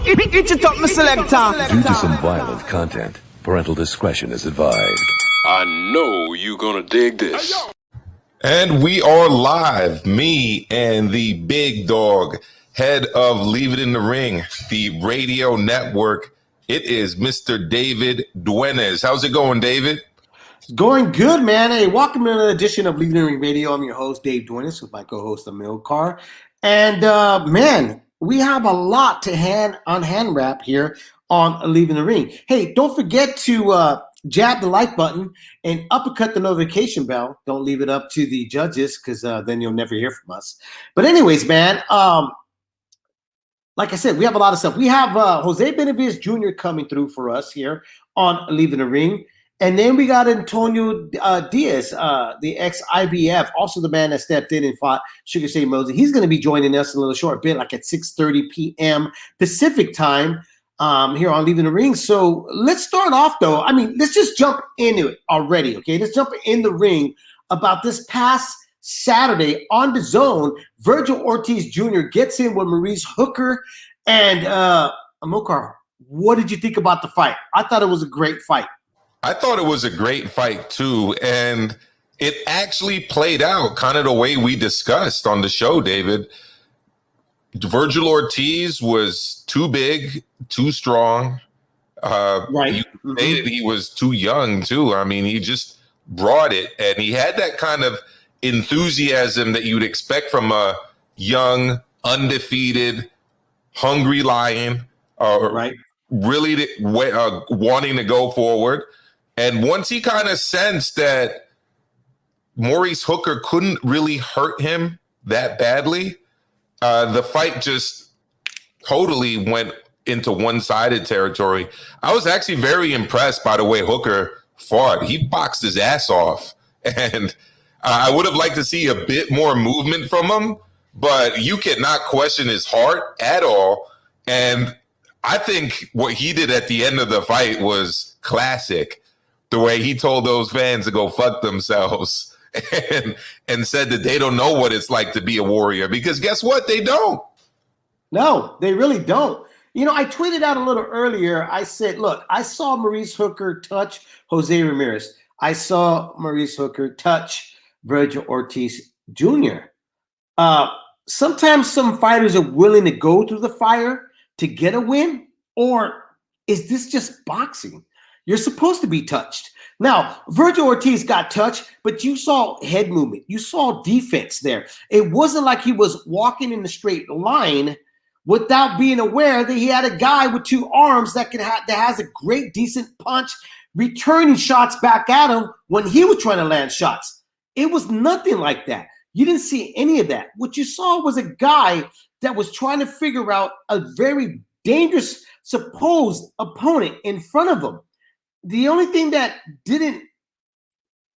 Itch it up, my selector. Due to some violent content, parental discretion is advised. I know you're gonna dig this. And we are live, me and the big dog, head of Leave It in the Ring, the radio network. It is Mr. David Duenes. How's it going, David? It's going good, man. Hey, welcome to another edition of Leave It in the Ring Radio. I'm your host, Dave Duenes, with my co-host, Emil Carr. And, man, we have a lot to hand wrap here on Leave It in the Ring. Hey, don't forget to jab the like button and uppercut the notification bell. Don't leave it up to the judges, because then you'll never hear from us. But anyways, man, like I said, we have a lot of stuff. We have Jose Benavidez Jr. coming through for us here on Leave It in the Ring. And then we got Antonio Diaz, the ex-IBF, also the man that stepped in and fought Sugar Shane Mosley. He's going to be joining us in a little short bit, like at 6:30 p.m. Pacific time here on Leave It in the Ring. So let's start off, though. I mean, let's just jump into it already, okay? Let's jump in the ring about this past Saturday on DAZN. Virgil Ortiz Jr. gets in with Maurice Hooker. And Amilcar, what did you think about the fight? I thought it was a great fight. I thought it was a great fight, too. And it actually played out kind of the way we discussed on the show, David. Virgil Ortiz was too big, too strong. Right. You stated he was too young, too. I mean, he just brought it. And he had that kind of enthusiasm that you'd expect from a young, undefeated, hungry lion. Right. Really wanting to go forward. And once he kind of sensed that Maurice Hooker couldn't really hurt him that badly, the fight just totally went into one-sided territory. I was actually very impressed by the way Hooker fought. He boxed his ass off. And I would have liked to see a bit more movement from him, but you cannot question his heart at all. And I think what he did at the end of the fight was classic. The way he told those fans to go fuck themselves and said that they don't know what it's like to be a warrior, because guess what? They don't. No, they really don't. You know, I tweeted out a little earlier. I said, look, I saw Maurice Hooker touch Jose Ramirez. I saw Maurice Hooker touch Virgil Ortiz Jr. Sometimes some fighters are willing to go through the fire to get a win, or is this just boxing? You're supposed to be touched. Now, Virgil Ortiz got touched, but you saw head movement. You saw defense there. It wasn't like he was walking in a straight line without being aware that he had a guy with two arms that has a great, decent punch, returning shots back at him when he was trying to land shots. It was nothing like that. You didn't see any of that. What you saw was a guy that was trying to figure out a very dangerous supposed opponent in front of him. The only thing that didn't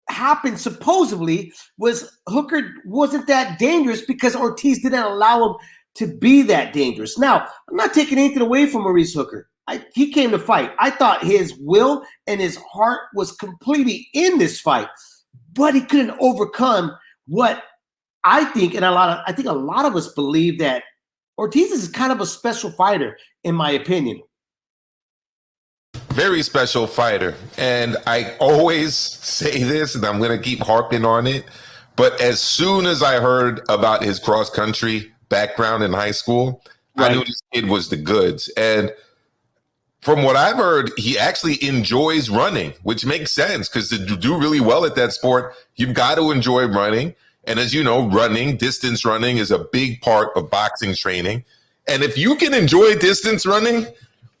happen supposedly was Hooker wasn't that dangerous because Ortiz didn't allow him to be that dangerous. Now, I'm not taking anything away from Maurice Hooker. He came to fight. I thought his will and his heart was completely in this fight, but he couldn't overcome what I think, and I think a lot of us believe that Ortiz is kind of a special fighter, in my opinion. Very special fighter. And I always say this, and I'm going to keep harping on it. But as soon as I heard about his cross-country background in high school, right, I knew this kid was the goods. And from what I've heard, he actually enjoys running, which makes sense, because to do really well at that sport, you've got to enjoy running. And as you know, distance running is a big part of boxing training. And if you can enjoy distance running,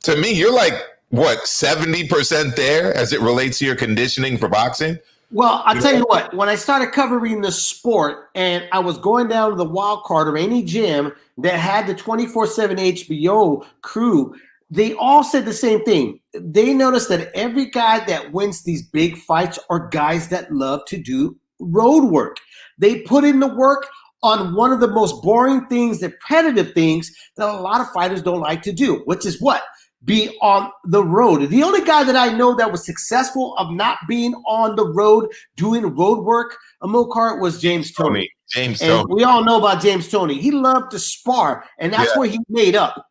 to me, you're like, what, 70% there as it relates to your conditioning for boxing? Well, I'll tell you what, when I started covering the sport and I was going down to the Wild Card or any gym that had the 24/7 HBO crew, they all said the same thing. They noticed that every guy that wins these big fights are guys that love to do road work. They put in the work on one of the most boring things, the repetitive things that a lot of fighters don't like to do, which is what? Be on the road. The only guy that I know that was successful of not being on the road doing road work, Amilcar, was James Toney. James and Toney. We all know about James Toney. He loved to spar, and that's where he made up.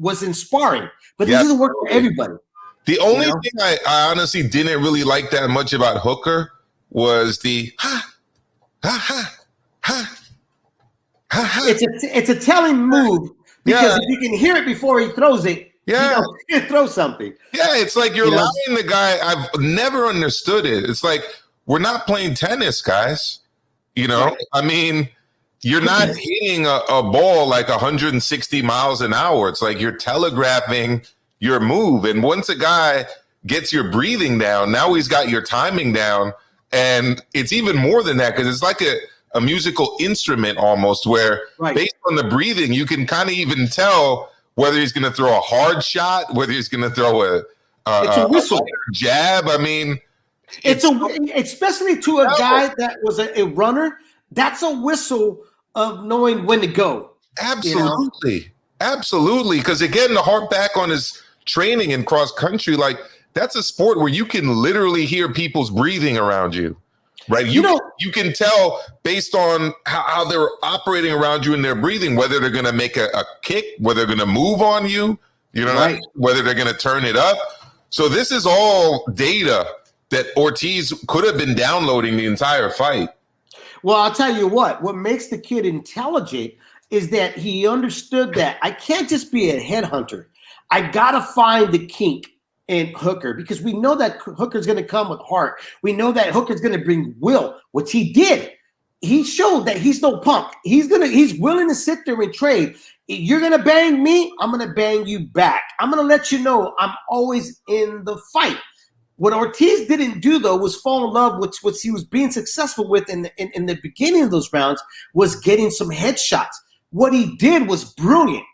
was in sparring, but Yeah. this doesn't work for everybody. The only You know? thing I honestly didn't really like that much about Hooker was the ha, ha, ha, ha, ha, ha. It's a telling move because Yeah. if you can hear it before he throws it, Yeah. he knows throw something. Yeah, it's like you're You know? allowing the guy. I've never understood it. It's like we're not playing tennis, guys. You know, Right. I mean, you're not hitting a ball like 160 miles an hour. It's like you're telegraphing your move. And once a guy gets your breathing down, now he's got your timing down. And it's even more than that because it's like a musical instrument almost where Right. based on the breathing, you can kind of even tell whether he's going to throw a hard shot, whether he's going to throw It's a whistle. jab. I mean, It's especially to a guy that was a runner. That's a whistle of knowing when to go. absolutely, absolutely. Because again, the harp back on his training in cross country, like that's a sport where you can literally hear people's breathing around you, right? You can tell based on how they're operating around you and their breathing, whether they're going to make a kick, whether they're going to move on you, you know, Right. whether they're going to turn it up. So this is all data that Ortiz could have been downloading the entire fight. Well, I'll tell you what makes the kid intelligent is that he understood that I can't just be a headhunter. I got to find the kink in Hooker because we know that Hooker's going to come with heart. We know that Hooker's going to bring will, which he did. He showed that he's no punk. He's willing to sit there and trade. You're going to bang me, I'm going to bang you back. I'm going to let you know I'm always in the fight. What Ortiz didn't do, though, was fall in love with what he was being successful with in the beginning of those rounds was getting some headshots. What he did was brilliant.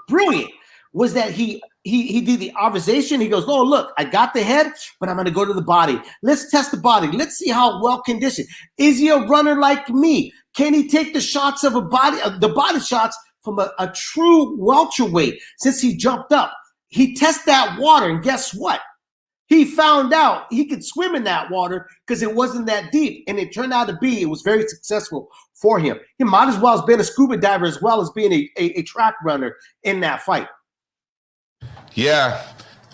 Brilliant was that he did the observation. He goes, oh, look, I got the head, but I'm going to go to the body. Let's test the body. Let's see how well conditioned. Is he a runner like me? Can he take the shots of the body shots from a true welterweight since he jumped up? He tested that water, and guess what? He found out he could swim in that water because it wasn't that deep, and it turned out to be, it was very successful for him. He might as well have been a scuba diver as well as being a track runner in that fight. Yeah,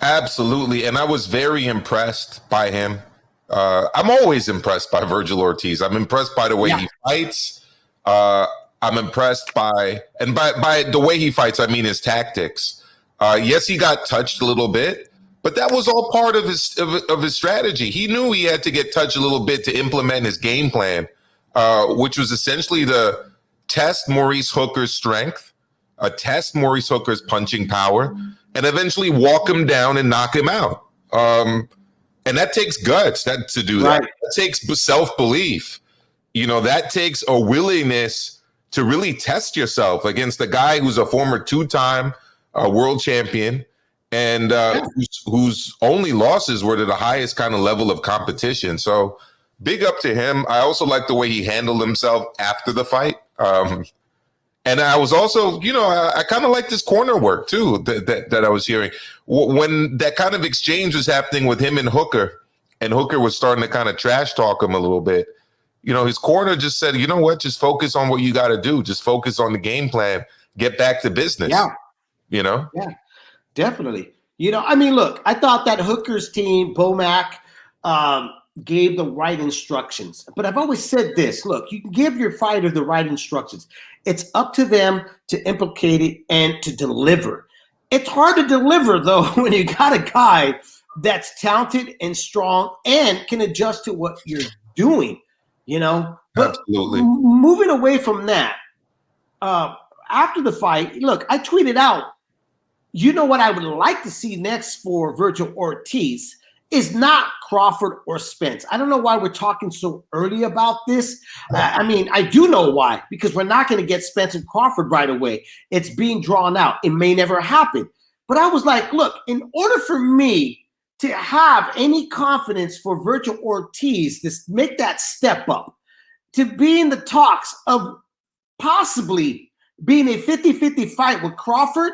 absolutely. And I was very impressed by him. I'm always impressed by Virgil Ortiz. I'm impressed by the way he fights. I'm impressed by the way he fights, I mean his tactics. Yes, he got touched a little bit. But that was all part of his strategy. He knew he had to get touched a little bit to implement his game plan, which was essentially to test Maurice Hooker's strength, test Maurice Hooker's punching power, and eventually walk him down and knock him out. And that takes guts to do that. Right. That takes self-belief. You know, that takes a willingness to really test yourself against a guy who's a former two-time world champion, and whose only losses were to the highest kind of level of competition. So big up to him. I also like the way he handled himself after the fight. And I was also, you know, I kind of liked his corner work too, that I was hearing. When that kind of exchange was happening with him and Hooker was starting to kind of trash talk him a little bit, you know, his corner just said, you know what, just focus on what you got to do. Just focus on the game plan. Get back to business. Yeah. You know? Yeah. Definitely. You know, I mean, look, I thought that Hooker's team, Bomac, gave the right instructions. But I've always said this, look, you can give your fighter the right instructions. It's up to them to implicate it and to deliver. It's hard to deliver, though, when you got a guy that's talented and strong and can adjust to what you're doing, you know? But absolutely. Moving away from that, after the fight, look, I tweeted out, you know what I would like to see next for Virgil Ortiz is not Crawford or Spence. I don't know why we're talking so early about this. I mean, I do know why, because we're not going to get Spence and Crawford right away. It's being drawn out. It may never happen. But I was like, look, in order for me to have any confidence for Virgil Ortiz, to make that step up, to be in the talks of possibly being a 50-50 fight with Crawford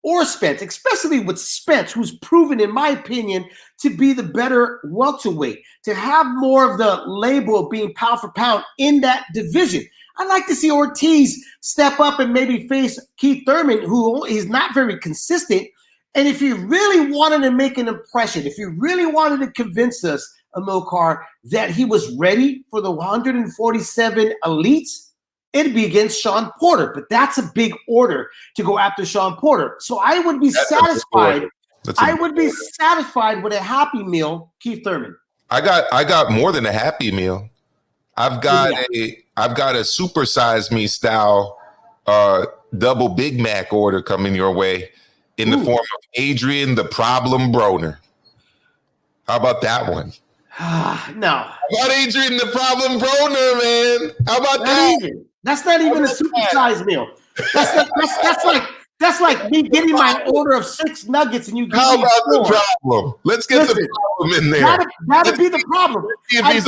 or Spence, especially with Spence, who's proven, in my opinion, to be the better welterweight, to have more of the label of being pound for pound in that division. I'd like to see Ortiz step up and maybe face Keith Thurman, who is not very consistent. And if you really wanted to make an impression, if you really wanted to convince us, Amilcar, that he was ready for the 147 elites, it'd be against Sean Porter. But that's a big order to go after Sean Porter. So I would be satisfied. I would be satisfied with a Happy Meal, Keith Thurman. I got more than a Happy Meal. I've got a Super Size Me style double Big Mac order coming your way in the form of Adrian the Problem Broner. How about that one? No. How about Adrian the Problem Broner, man? How about that? That's not even a super size meal. That's like me getting my order of 6 nuggets and you give How me about 4. the problem? Let's get the problem in there. That'd be the problem. That'd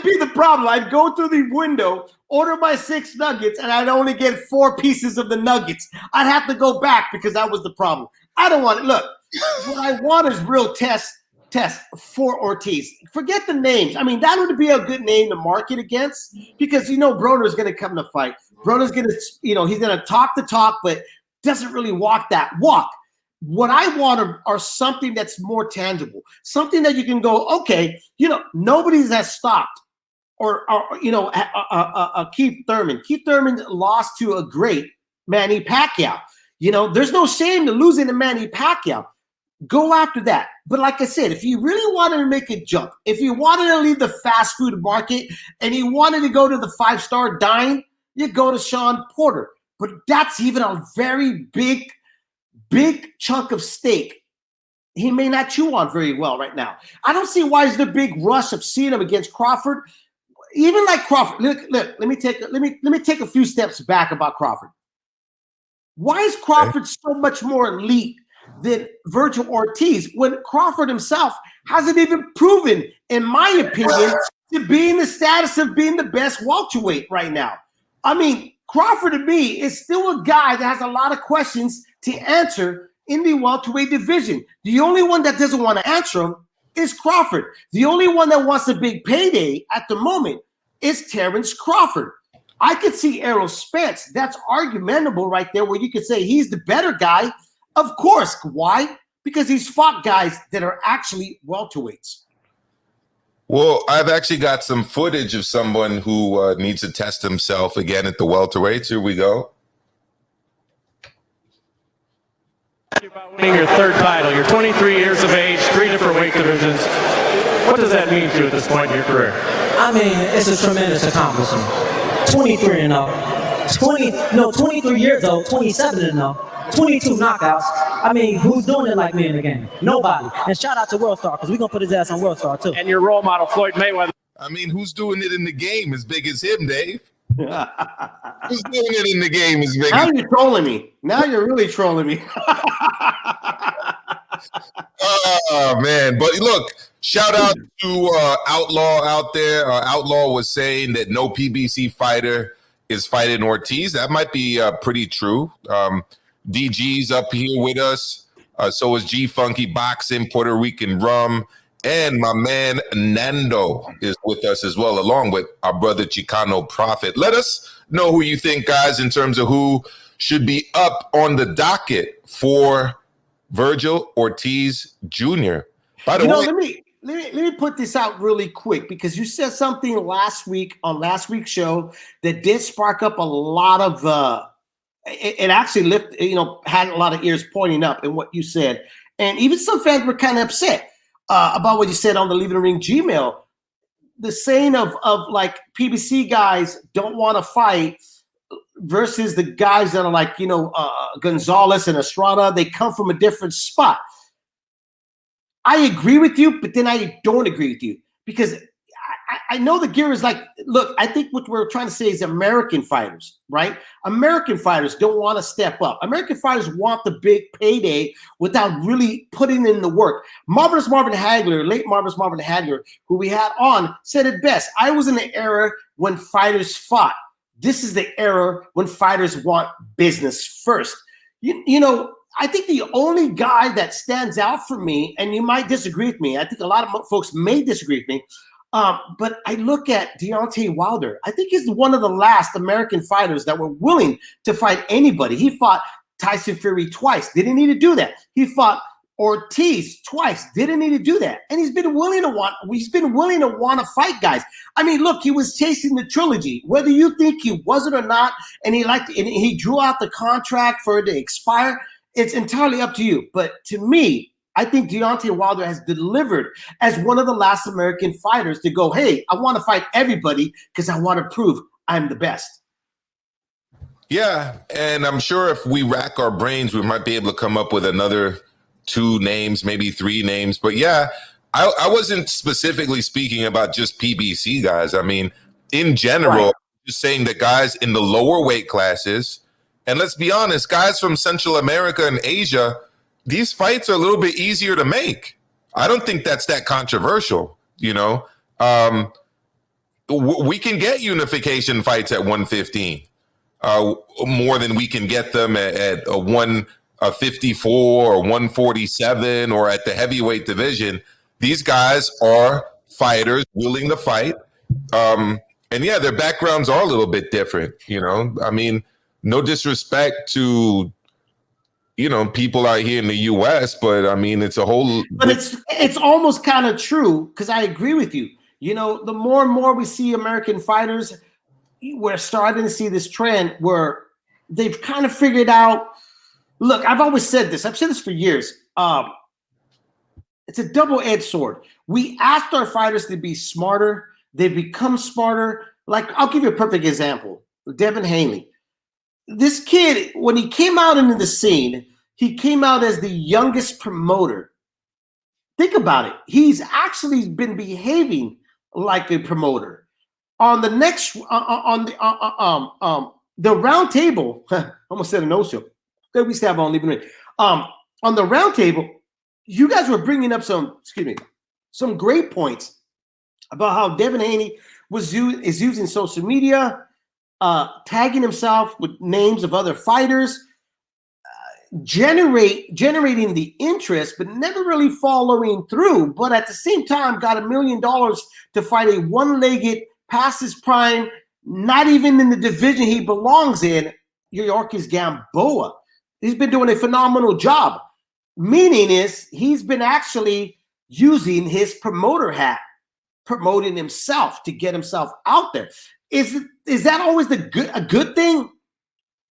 be the problem. I'd go through the window, order my 6 nuggets, and I'd only get 4 pieces of the nuggets. I'd have to go back because that was the problem. I don't want it. Look, what I want is real test for Ortiz. Forget the names. I mean, that would be a good name to market against because Broner's going to come to fight. Broner's going to, he's going to talk the talk, but doesn't really walk that walk. What I want are something that's more tangible, something that you can go, okay, nobody has stopped, or Keith Thurman. Keith Thurman lost to a great Manny Pacquiao. There's no shame to losing to Manny Pacquiao. Go after that. But like I said, if you really wanted to make a jump, if you wanted to leave the fast food market and you wanted to go to the 5-star dine, you go to Sean Porter. But that's even a very big chunk of steak he may not chew on very well right now. I don't see why is the big rush of seeing him against Crawford. Even like Crawford, look, let me take a few steps back about Crawford. Why is Crawford so much more elite than Virgil Ortiz when Crawford himself hasn't even proven, in my opinion, to be in the status of being the best welterweight right now? I mean, Crawford to me is still a guy that has a lot of questions to answer in the welterweight division. The only one that doesn't want to answer them is Crawford. The only one that wants a big payday at the moment is Terrence Crawford. I could see Errol Spence. That's argumentable right there where you could say he's the better guy. Of course. Why? Because he's fought guys that are actually welterweights. Well, I've actually got some footage of someone who needs to test himself again at the welterweights. Here we go. Winning your 3rd title. You're 23 years of age, 3 different weight divisions. What does that mean to you at this point in your career? I mean, it's a tremendous accomplishment. 23-0. 23 years old, 27-0. 22 knockouts. I mean, who's doing it like me in the game? Nobody. And shout out to World Star, because we're going to put his ass on World Star, too. And your role model, Floyd Mayweather. I mean, who's doing it in the game as big as him, Dave? Who's doing it in the game as big as him? Now you're trolling me. Now you're really trolling me. Oh, man. But look, shout out to Outlaw out there. Outlaw was saying that no PBC fighter is fighting Ortiz. That might be pretty true. DG's up here with us. So is G Funky Boxing, Puerto Rican Rum, and my man Nando is with us as well, along with our brother Chicano Prophet. Let us know who you think, guys, in terms of who should be up on the docket for Virgil Ortiz Jr. By the way, let me put this out really quick because you said something last week on last week's show that did spark up a lot of. It actually had a lot of ears pointing up in what you said. And even some fans were kind of upset about what you said on the Leave It in Ring Gmail. The saying of like PBC guys don't want to fight versus the guys that are like, Gonzalez and Estrada, they come from a different spot. I agree with you, but then I don't agree with you because I know the gear is like, look, I think what we're trying to say is American fighters, right? American fighters don't want to step up. American fighters want the big payday without really putting in the work. Marvelous Marvin Hagler, late Marvelous Marvin Hagler, who we had on, said it best. I was in the era when fighters fought. This is the era when fighters want business first. I think the only guy that stands out for me, and you might disagree with me, I think a lot of folks may disagree with me, But I look at Deontay Wilder. I think he's one of the last American fighters that were willing to fight anybody. He fought Tyson Fury twice. Didn't need to do that. He fought Ortiz twice. Didn't need to do that. And he's been willing to want to fight guys. I mean, look, he was chasing the trilogy. Whether you think he wasn't or not, and he drew out the contract for it to expire, it's entirely up to you. But to me, I think Deontay Wilder has delivered as one of the last American fighters to go, hey, I want to fight everybody because I want to prove I'm the best. Yeah, and I'm sure if we rack our brains, we might be able to come up with another 2 names, maybe 3 names. But yeah, I wasn't specifically speaking about just PBC guys. I mean, in general, Right. just saying that guys in the lower weight classes, and let's be honest, guys from Central America and Asia, these fights are a little bit easier to make. I don't think that's that controversial, you know. We can get unification fights at 115 more than we can get them at a 154 or 147 or at the heavyweight division. These guys are fighters willing to fight. And yeah, their backgrounds are a little bit different, you know. I mean, no disrespect to, you know, people out here in the US, but I mean, it's a whole. But it's almost kind of true because I agree with you. You know, the more and more we see American fighters, we're starting to see this trend where they've kind of figured out. Look, I've always said this. I've said this for years. It's a double-edged sword. We asked our fighters to be smarter. They've become smarter. Like, I'll give you a perfect example. Devin Haney. This kid, when he came out into the scene, he came out as the youngest promoter. Think about it. He's actually been behaving like a promoter. On the next, the round table, almost said a no-show. That we used to have on Leaving Ring. On the round table, you guys were bringing up some great points about how Devin Haney is using social media, tagging himself with names of other fighters, generating the interest, but never really following through. But at the same time, got $1 million to fight a one-legged, past his prime, not even in the division he belongs in, Yuriorkis Gamboa. He's been doing a phenomenal job. Meaning is he's been actually using his promoter hat, promoting himself to get himself out there. Is that always a good thing?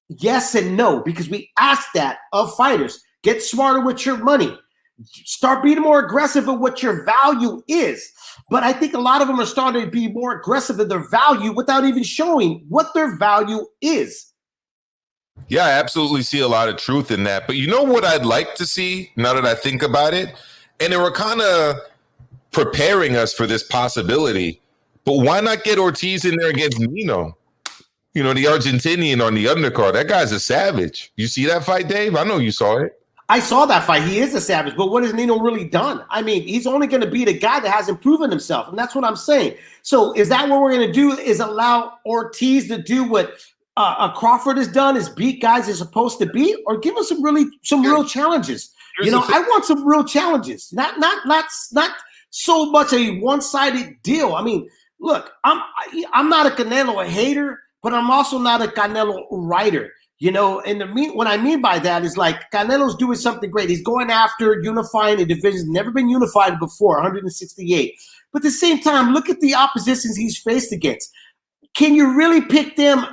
Yes and no, because we ask that of fighters. Get smarter with your money. Start being more aggressive at what your value is. But I think a lot of them are starting to be more aggressive at their value without even showing what their value is. Yeah, I absolutely see a lot of truth in that. But you know what I'd like to see now that I think about it? And they were kind of preparing us for this possibility. But why not get Ortiz in there against Nino? You know, the Argentinian on the undercard. That guy's a savage. You see that fight, Dave? I know you saw it. I saw that fight. He is a savage. But what has Nino really done? I mean, he's only going to beat a guy that hasn't proven himself. And that's what I'm saying. So is that what we're going to do, is allow Ortiz to do what Crawford has done, is beat guys he's supposed to beat, or give us some real challenges? You know, I want some real challenges, not so much a one-sided deal. I mean, look, I'm not a Canelo hater, but I'm also not a Canelo writer. You know, and what I mean by that is like Canelo's doing something great. He's going after unifying a division never been unified before, 168. But at the same time, look at the oppositions he's faced against. Can you really pick them?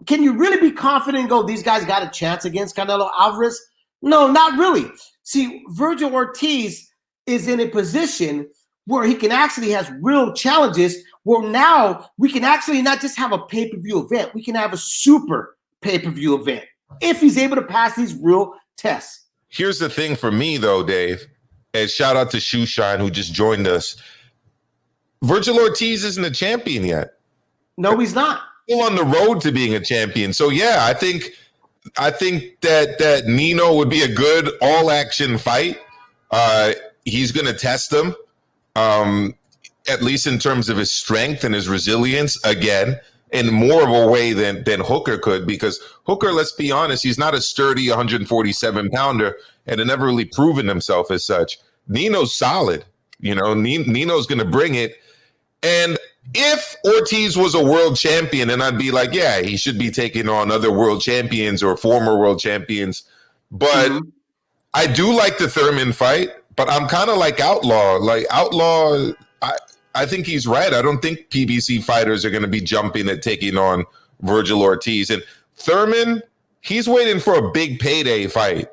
Can you really be confident and go, these guys got a chance against Canelo Alvarez? No, not really. See, Virgil Ortiz is in a position where he can actually has real challenges, where now we can actually not just have a pay-per-view event, we can have a super pay-per-view event if he's able to pass these real tests. Here's the thing for me, though, Dave, and shout out to Shoeshine who just joined us. Virgil Ortiz isn't a champion yet. No, he's not. Still on the road to being a champion. So yeah, I think that Nino would be a good all-action fight. He's going to test him, at least in terms of his strength and his resilience again, in more of a way than Hooker could, because Hooker, let's be honest, he's not a sturdy 147-pounder and had never really proven himself as such. Nino's solid. You know, Nino's going to bring it. And if Ortiz was a world champion, then I'd be like, yeah, he should be taking on other world champions or former world champions. But I do like the Thurman fight, but I'm kind of like Outlaw. Like Outlaw, I think he's right. I don't think PBC fighters are going to be jumping at taking on Virgil Ortiz. And Thurman, he's waiting for a big payday fight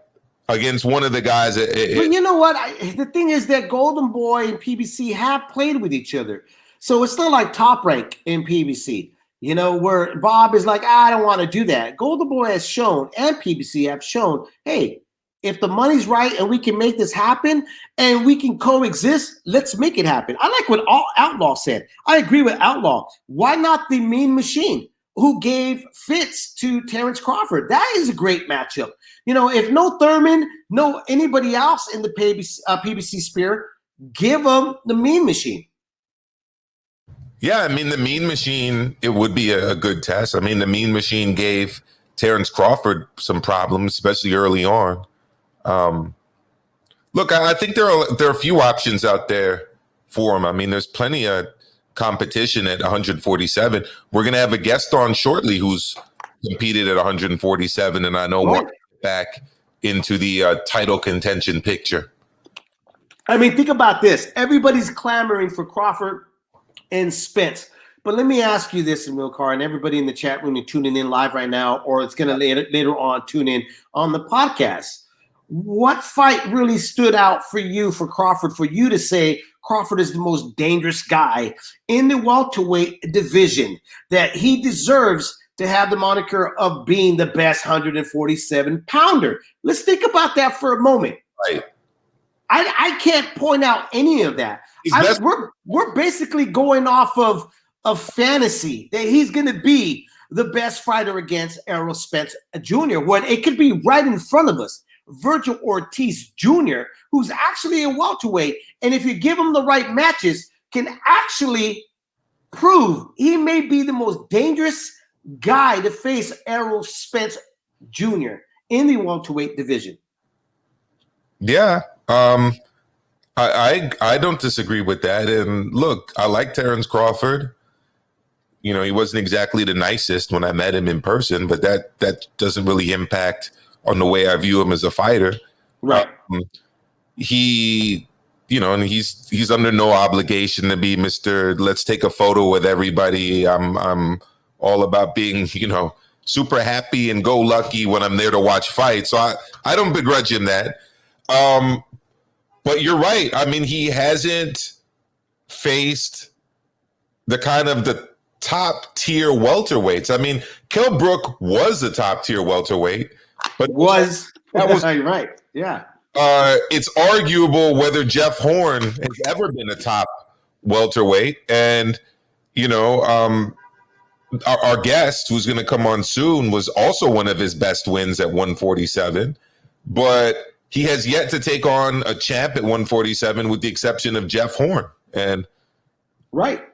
against one of the guys. But you know what? The thing is that Golden Boy and PBC have played with each other. So it's not like Top Rank in PBC, where Bob is like, I don't want to do that. Golden Boy has shown, and PBC have shown, hey, if the money's right and we can make this happen and we can coexist, let's make it happen. I like what Outlaw said. I agree with Outlaw. Why not the Mean Machine, who gave fits to Terrence Crawford? That is a great matchup. If no Thurman, no anybody else in the PBC sphere, give them the Mean Machine. Yeah, I mean, the Mean Machine, it would be a good test. I mean, the Mean Machine gave Terrence Crawford some problems, especially early on. Look, I think there are a few options out there for him. I mean, there's plenty of competition at 147. We're going to have a guest on shortly who's competed at 147, and I know we'll get back into the title contention picture. I mean, think about this. Everybody's clamoring for Crawford and Spence. But let me ask you this, Amilcar, and everybody in the chat room and tuning in live right now, or it's going to later on tune in on the podcast. What fight really stood out for you, for Crawford, for you to say Crawford is the most dangerous guy in the welterweight division, that he deserves to have the moniker of being the best 147-pounder? Let's think about that for a moment. Right. I can't point out any of that. We're basically going off of fantasy that he's going to be the best fighter against Errol Spence Jr. when it could be right in front of us. Virgil Ortiz Jr., who's actually a welterweight, and if you give him the right matches, can actually prove he may be the most dangerous guy to face Errol Spence Jr. in the welterweight division. Yeah, I don't disagree with that. And look, I like Terrence Crawford. He wasn't exactly the nicest when I met him in person, but that doesn't really impact on the way I view him as a fighter. Right. He, and he's under no obligation to be Mr. Let's take a photo with everybody. I'm all about being, super happy and go lucky when I'm there to watch fights. So I don't begrudge him that. But you're right. I mean, he hasn't faced the kind of the top tier welterweights. I mean, Kell Brook was a top tier welterweight. But that was right. Yeah. It's arguable whether Jeff Horn has ever been a top welterweight. And, our guest who's going to come on soon was also one of his best wins at 147. But he has yet to take on a champ at 147 with the exception of Jeff Horn. And right.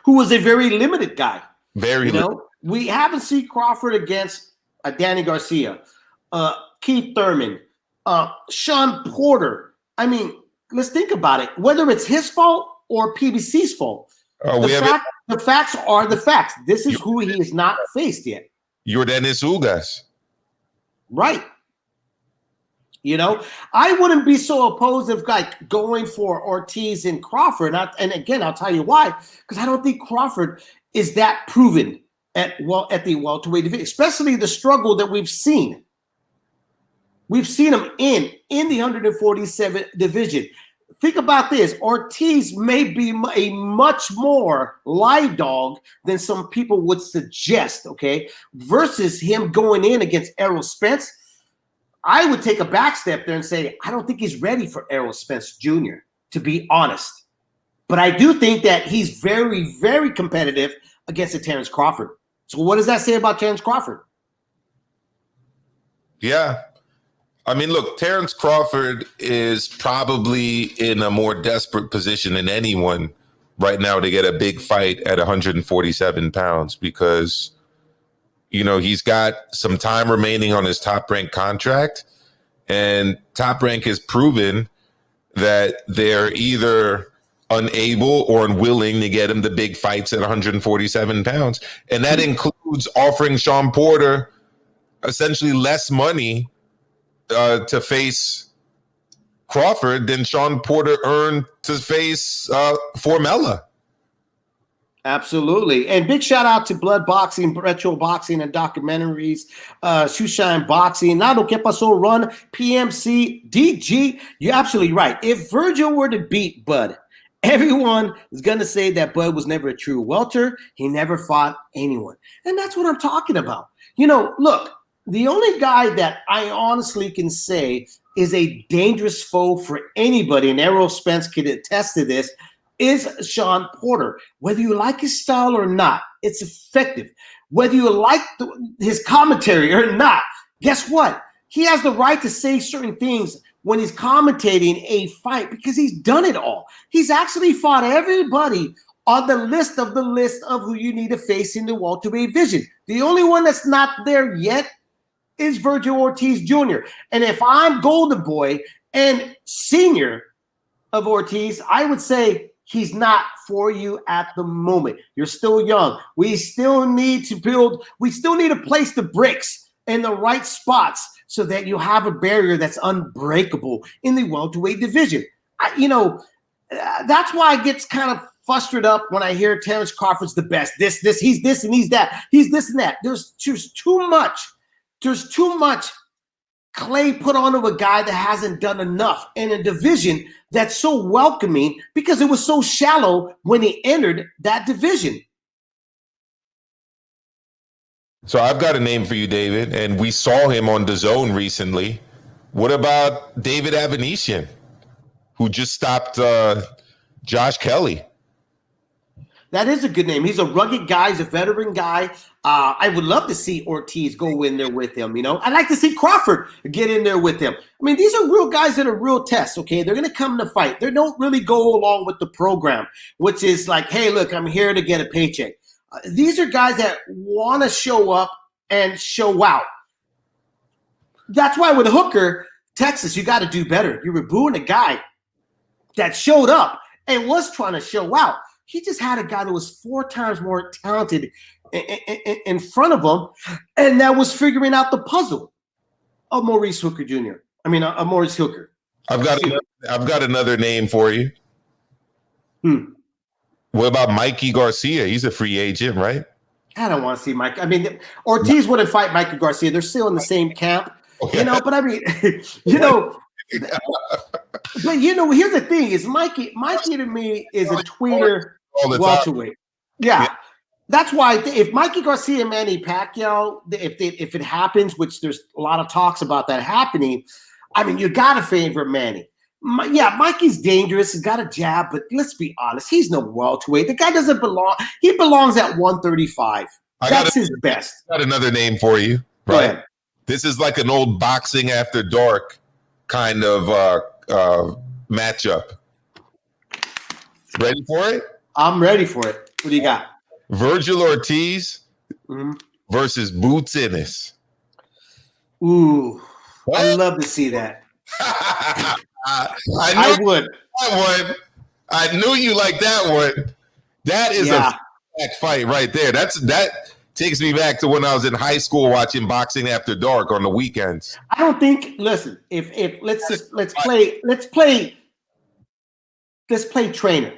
Who was a very limited guy. Very limited. We haven't seen Crawford against Danny Garcia, Keith Thurman, Sean Porter. I mean, let's think about it. Whether it's his fault or PBC's fault, the facts are the facts. This is who he has not faced yet. Yordenis Ugas. Right. I wouldn't be so opposed of going for Ortiz and Crawford. And again, I'll tell you why. Because I don't think Crawford is that proven at the welterweight division, especially the struggle that we've seen. We've seen him in the 147 division. Think about this. Ortiz may be a much more live dog than some people would suggest, okay? Versus him going in against Errol Spence. I would take a back step there and say, I don't think he's ready for Errol Spence Jr., to be honest. But I do think that he's very, very competitive against a Terrence Crawford. So what does that say about Terrence Crawford? Yeah. I mean, look, Terrence Crawford is probably in a more desperate position than anyone right now to get a big fight at 147 pounds because, he's got some time remaining on his Top Rank contract, and Top Rank has proven that they're either unable or unwilling to get him the big fights at 147 pounds. And that includes offering Sean Porter essentially less money to face Crawford than Sean Porter earned to face Formella. Absolutely. And big shout out to Blood Boxing, Retro Boxing, and documentaries, Shoeshine Boxing, Nado Que Paso Run, PMC, DG. You're absolutely right. If Virgil were to beat Bud, everyone is going to say that Bud was never a true welter. He never fought anyone. And that's what I'm talking about. You know, look, the only guy that I honestly can say is a dangerous foe for anybody, and Errol Spence could attest to this, is Sean Porter. Whether you like his style or not, it's effective. Whether you like his commentary or not, guess what? He has the right to say certain things when he's commentating a fight because he's done it all. He's actually fought everybody on the list of who you need to face in the welterweight division. The only one that's not there yet is Virgil Ortiz Jr. And if I'm Golden Boy and senior of Ortiz, I would say he's not for you at the moment. You're still young. We still need to place the bricks in the right spots so that you have a barrier that's unbreakable in the welterweight division. That's why I get kind of frustrated up when I hear Terrence Crawford's the best. He's this and he's that. He's this and that. There's too much. There's too much clay put onto a guy that hasn't done enough in a division that's so welcoming because it was so shallow when he entered that division. So I've got a name for you, David, and we saw him on DAZN recently. What about David Avanesian, who just stopped Josh Kelly? That is a good name. He's a rugged guy. He's a veteran guy. I would love to see Ortiz go in there with him. I'd like to see Crawford get in there with him. I mean, these are real guys that are real tests, okay? They're going to come to fight. They don't really go along with the program, which is like, hey, look, I'm here to get a paycheck. These are guys that want to show up and show out. That's why with Hooker, Texas, you got to do better. You were booing a guy that showed up and was trying to show out. He just had a guy that was 4 times more talented in front of him, and that was figuring out the puzzle of Maurice Hooker Jr. Maurice Hooker. I've got another name for you. What about Mikey Garcia? He's a free agent, right? I don't want to see Mike. I mean, Ortiz wouldn't fight Mikey Garcia. They're still in the same camp, But I mean, But here's the thing: is Mikey to me is a tweener welterweight. Yeah, that's why if Mikey Garcia and Manny Pacquiao, if it happens, which there's a lot of talks about that happening, I mean, you got to favor Manny. Mikey's dangerous. He's got a jab, but let's be honest, he's no welterweight. The guy doesn't belong. He belongs at 135. That's his best. Got another name for you, right? Go ahead. This is like an old boxing after dark kind of matchup. Ready for it? I'm ready for it. What do you got? Virgil Ortiz versus Boots Ennis. Ooh, I'd love to see that. I would. I knew you like that one. That is a fight right there. That takes me back to when I was in high school watching Boxing After Dark on the weekends. I don't think. Listen, if let's play trainer.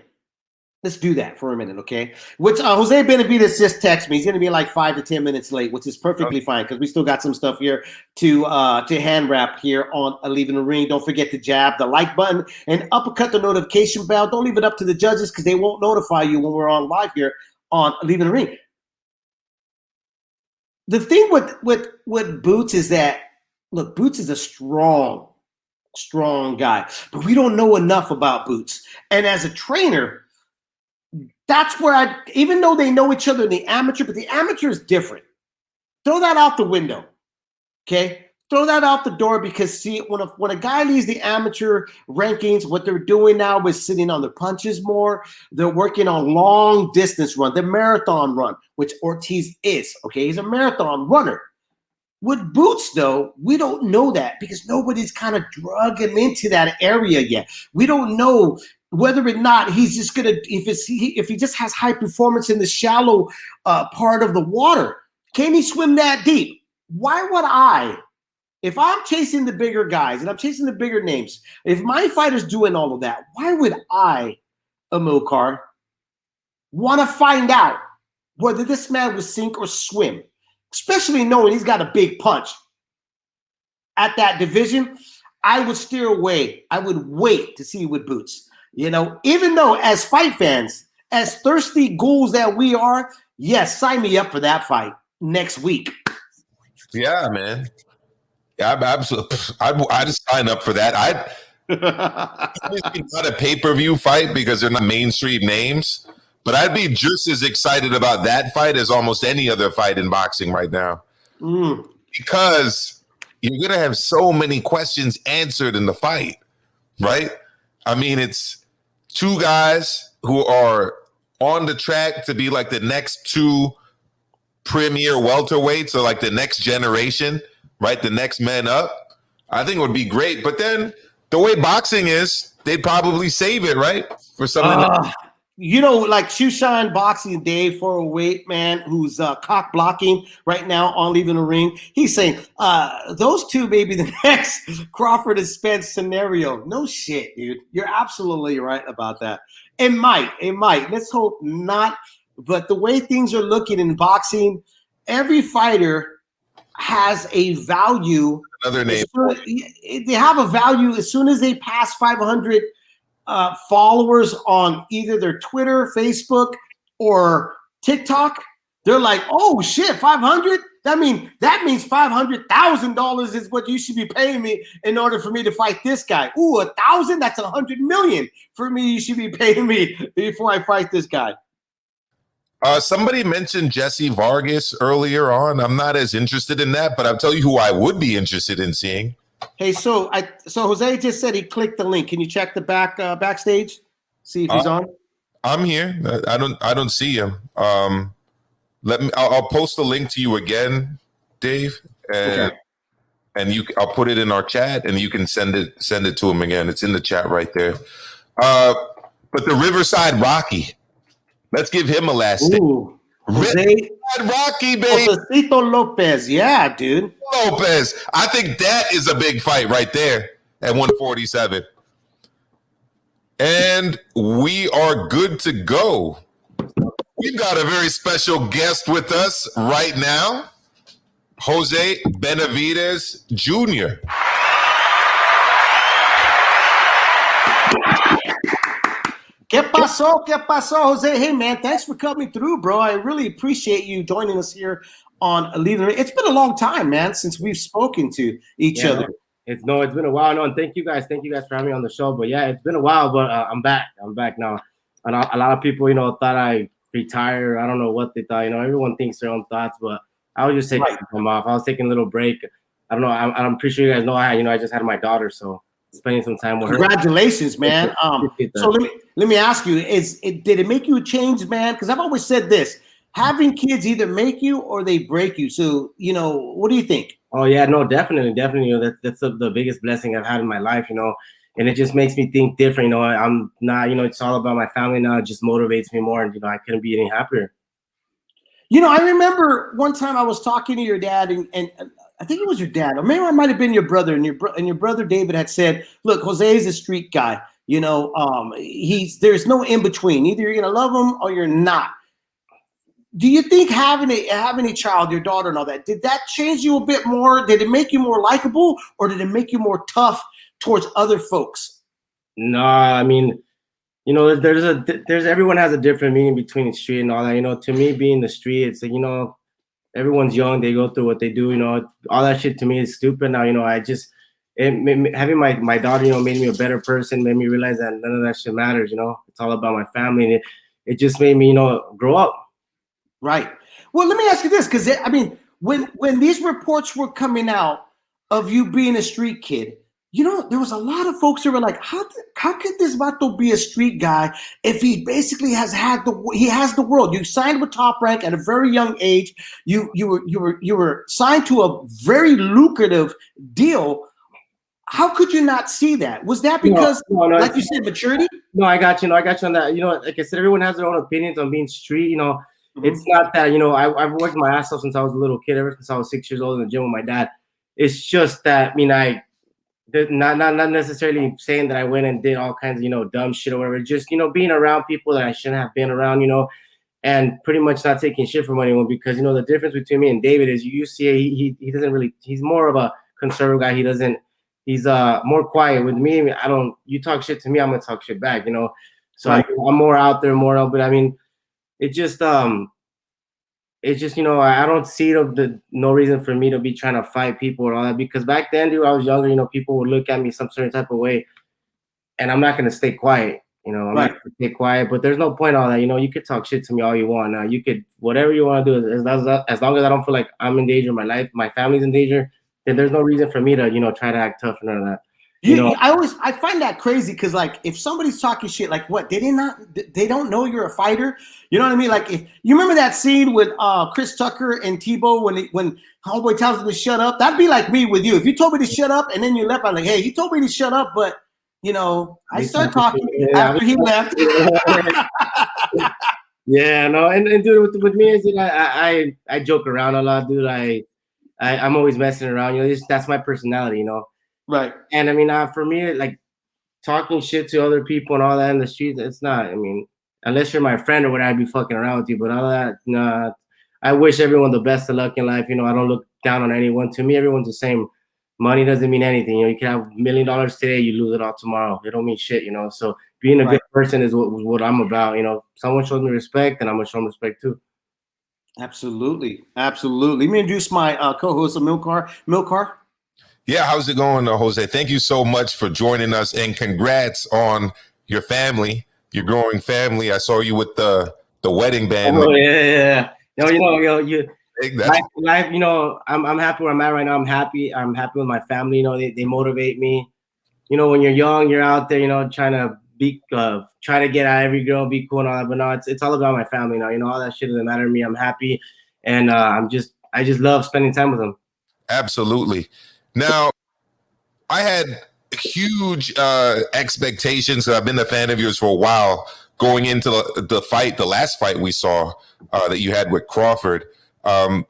Let's do that for a minute, okay? Which Jose Benavides just texted me. He's going to be like 5 to 10 minutes late, which is perfectly fine because we still got some stuff here to hand wrap here on Leaving the Ring. Don't forget to jab the like button and uppercut the notification bell. Don't leave it up to the judges because they won't notify you when we're on live here on Leaving the Ring. The thing with Boots is that, look, Boots is a strong guy, but we don't know enough about Boots. And as a trainer, that's where even though they know each other in the amateur, but the amateur is different. Throw that out the window, okay? Throw that out the door because, see, when a guy leaves the amateur rankings, what they're doing now is sitting on their punches more. They're working on long distance run, the marathon run, which Ortiz is, okay? He's a marathon runner. With Boots, though, we don't know that because nobody's kind of drug him into that area yet. We don't know whether or not he's just gonna if he just has high performance in the shallow part of the water. Can he swim that deep? Why would I, if I'm chasing the bigger guys and I'm chasing the bigger names, if my fighter's doing all of that, why would I, Amilcar, want to find out whether this man would sink or swim, especially knowing he's got a big punch at that division? I would steer away. I would wait to see with boots. You know, even though as fight fans, as thirsty ghouls that we are, yes, sign me up for that fight next week. Yeah, man. Yeah, I'm absolutely. I just sign up for that. It's not a pay-per-view fight because they're not mainstream names, but I'd be just as excited about that fight as almost any other fight in boxing right now. Because you're gonna have so many questions answered in the fight, right? I mean, it's two guys who are on the track to be like the next two premier welterweights, or like the next generation, right? The next men up. I think it would be great. But then the way boxing is, they'd probably save it, right? For something. You know, like Shushan Boxing Dave 408, man, who's cock blocking right now on leaving the ring. He's saying those two may be the next Crawford and Spence scenario. No shit, dude. You're absolutely right about that. It might. Let's hope not. But the way things are looking in boxing, every fighter has a value. Another name. They have a value as soon as they pass 500 followers on either their Twitter, Facebook, or TikTok. They're like, oh shit, 500? That means $500,000 is what you should be paying me in order for me to fight this guy. Ooh, 1,000? That's 100 million for me. You should be paying me before I fight this guy. Somebody mentioned Jesse Vargas earlier on. I'm not as interested in that, but I'll tell you who I would be interested in seeing. Hey, so Jose just said he clicked the link. Can you check the backstage? See if he's on. I'm here. I don't see him. I'll post the link to you again, Dave, and I'll put it in our chat, and you can send it to him again. It's in the chat right there. But the Riverside Rocky. Let's give him a last stick. Jose Rocky, baby. Josecito Lopez. Yeah, dude. Lopez. I think that is a big fight right there at 147. And we are good to go. We've got a very special guest with us right now, Jose Benavidez Jr. ¿Qué pasó, Jose? Hey, man, thanks for coming through, bro. I really appreciate you joining us here on Leaving. It's been a long time, man, since we've spoken to each other. It's been a while. No, and thank you guys for having me on the show. But yeah, it's been a while, but I'm back. I'm back now. And a lot of people, thought I retired. I don't know what they thought. Everyone thinks their own thoughts, but I was just taking some time off. I was taking a little break. I don't know. I'm pretty sure you guys know I just had my daughter, so spending some time with her. Congratulations, man. So let me ask you: did it make you a change, man? Because I've always said this: having kids either make you or they break you. So what do you think? Oh yeah, no, definitely. That's the biggest blessing I've had in my life. And it just makes me think different. I'm not. It's all about my family now. It just motivates me more, and I couldn't be any happier. I remember one time I was talking to your dad, and I think it was your dad, or maybe it might have been your brother, and your brother David had said, "Look, Jose is a street guy. There's no in between. Either you're gonna love him or you're not." Do you think having a child, your daughter, and all that, did that change you a bit more? Did it make you more likable, or did it make you more tough towards other folks? No, I mean, there's everyone has a different meaning between the street and all that. To me, being the street, it's like, everyone's young, they go through what they do, all that shit to me is stupid now. Having my daughter, made me a better person, made me realize that none of that shit matters. It's all about my family, and it just made me, grow up. Right. Well, let me ask you this, because when these reports were coming out of you being a street kid, there was a lot of folks who were like, how could this vato be a street guy if he basically has the world? You signed with Top Rank at a very young age. You were signed to a very lucrative deal. how could you not see that? Was that because, no, like you said, maturity? No, I got you. No, I got you on that. You know, like I said, everyone has their own opinions on being street. You know, it's not that, you know, I've worked my ass off since I was a little kid, ever since I was 6 years old in the gym with my dad. It's just that, I mean, not necessarily saying that I went and did all kinds of, you know, dumb shit or whatever. Just, you know, being around people that I shouldn't have been around, you know, and pretty much not taking shit from anyone, because, you know, the difference between me and David is you see he doesn't really, he's more of a conservative guy. He's more quiet. With me, you talk shit to me, I'm gonna talk shit back, you know. So Right. I'm more out there, more open. I mean, it's just you know, I don't see no reason for me to be trying to fight people or all that, because back then, dude, I was younger, you know, people would look at me some certain type of way, and I'm not gonna stay quiet, you know. I'm not gonna stay quiet, but there's no point in all that, you know. You could talk shit to me all you want. Now you could whatever you want to do, as long as I don't feel like I'm in danger, my life, my family's in danger, then there's no reason for me to, you know, try to act tough and none of that. You know, I find that crazy, because like if somebody's talking shit, like what, they don't know you're a fighter. You know what I mean? Like, if you remember that scene with Chris Tucker and Tebow when Homeboy tells him to shut up, that'd be like me with you. If you told me to shut up and then you left, I'm like, hey, he told me to shut up, but you know, I start talking after he left. Yeah, no, and dude, with me is, you know, I joke around a lot, dude. I'm always messing around, you know. That's my personality, you know. Right. And I mean, for me, like talking shit to other people and all that in the streets, it's not. I mean, unless you're my friend or whatever, I'd be fucking around with you. But all that, nah. I wish everyone the best of luck in life. You know, I don't look down on anyone. To me, everyone's the same. Money doesn't mean anything. You know, you can have $1 million today, you lose it all tomorrow. It don't mean shit, you know. So being a good person is what I'm about. You know, someone shows me respect, and I'm gonna show them respect too. Absolutely. Let me introduce my co-host, Milcar. Yeah, how's it going, Jose? Thank you so much for joining us, and congrats on your family, your growing family. I saw you with the wedding band. Oh, yeah. No, life. You know, I'm happy where I'm at right now. I'm happy with my family. You know, they motivate me. You know, when you're young, you're out there, you know, trying to get at every girl, be cool and all that. But no, it's all about my family now. You know, all that shit doesn't matter to me. I'm happy, and I just love spending time with them. Absolutely. Now, I had huge expectations. I've been a fan of yours for a while going into the last fight we saw that you had with Crawford.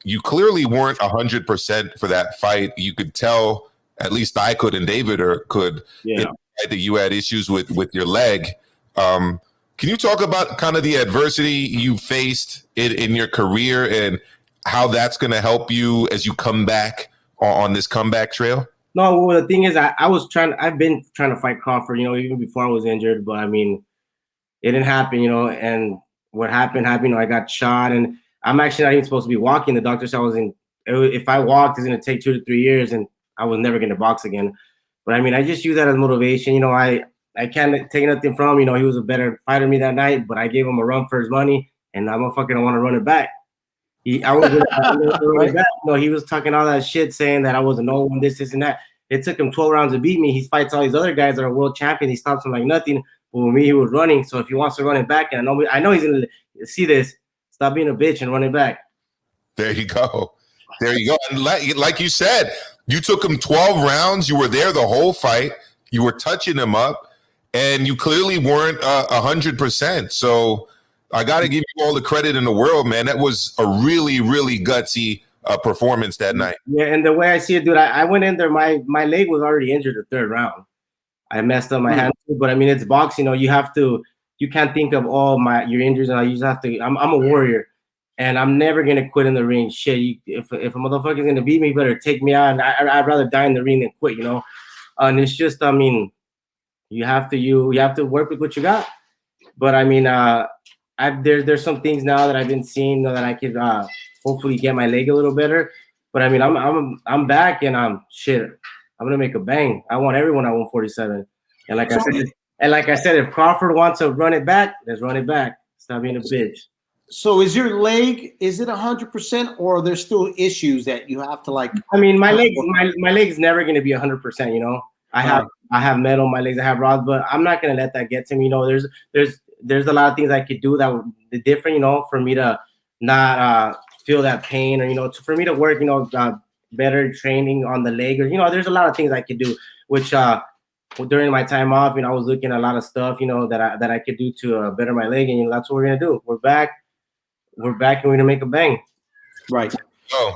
You clearly weren't 100% for that fight. You could tell, at least I could, and David could, that you had issues with your leg. Can you talk about kind of the adversity you faced in your career and how that's going to help you as you come back on this comeback trail? No, well, the thing is, I've been trying to fight Crawford, you know, even before I was injured, but I mean, it didn't happen, you know, and what happened, you know, I got shot, and I'm actually not even supposed to be walking. The doctor said if I walked, it's going to take 2 to 3 years, and I was never going to box again. But I mean, I just use that as motivation. You know, I can't take nothing from him. You know, he was a better fighter than me that night, but I gave him a run for his money, and I'm fucking want to run it back. I was run it back. No, he was talking all that shit, saying that I wasn't no one, this and that. It took him 12 rounds to beat me. He fights all these other guys that are world champions. He stops him like nothing. But with me, he was running. So if he wants to run it back, and I know he's gonna see this, stop being a bitch and run it back. There you go. And like you said, you took him 12 rounds. You were there the whole fight. You were touching him up, and you clearly weren't 100%. So I got to give you all the credit in the world, man. That was a really, really gutsy performance that night. Yeah, and the way I see it, dude, I went in there. My leg was already injured the third round. I messed up my hand too, but I mean, it's boxing. You know, you can't think of all your injuries, and you just have to. I'm a warrior, and I'm never gonna quit in the ring. Shit, if a motherfucker's gonna beat me, better take me out. And I'd rather die in the ring than quit. You know, and it's just, I mean, you have to work with what you got. But I mean, there's some things now that I've been seeing that I could hopefully get my leg a little better. But I mean, I'm back, and I'm gonna make a bang. I want everyone at 147. And like I said, if Crawford wants to run it back, let's run it back. Stop being a bitch. So is your leg, is it 100%, or there's still issues that you have to like? I mean, my leg's never gonna be 100%. You know, I have metal in my legs, I have rods, but I'm not gonna let that get to me. You know, there's a lot of things I could do that would be different. You know, for me to not feel that pain, or you know, for me to work. You know, better training on the leg, or there's a lot of things I could do. Which during my time off, I was looking at a lot of stuff, that I could do to better my leg, and that's what we're gonna do. We're back, and we're gonna make a bang. Right. Oh,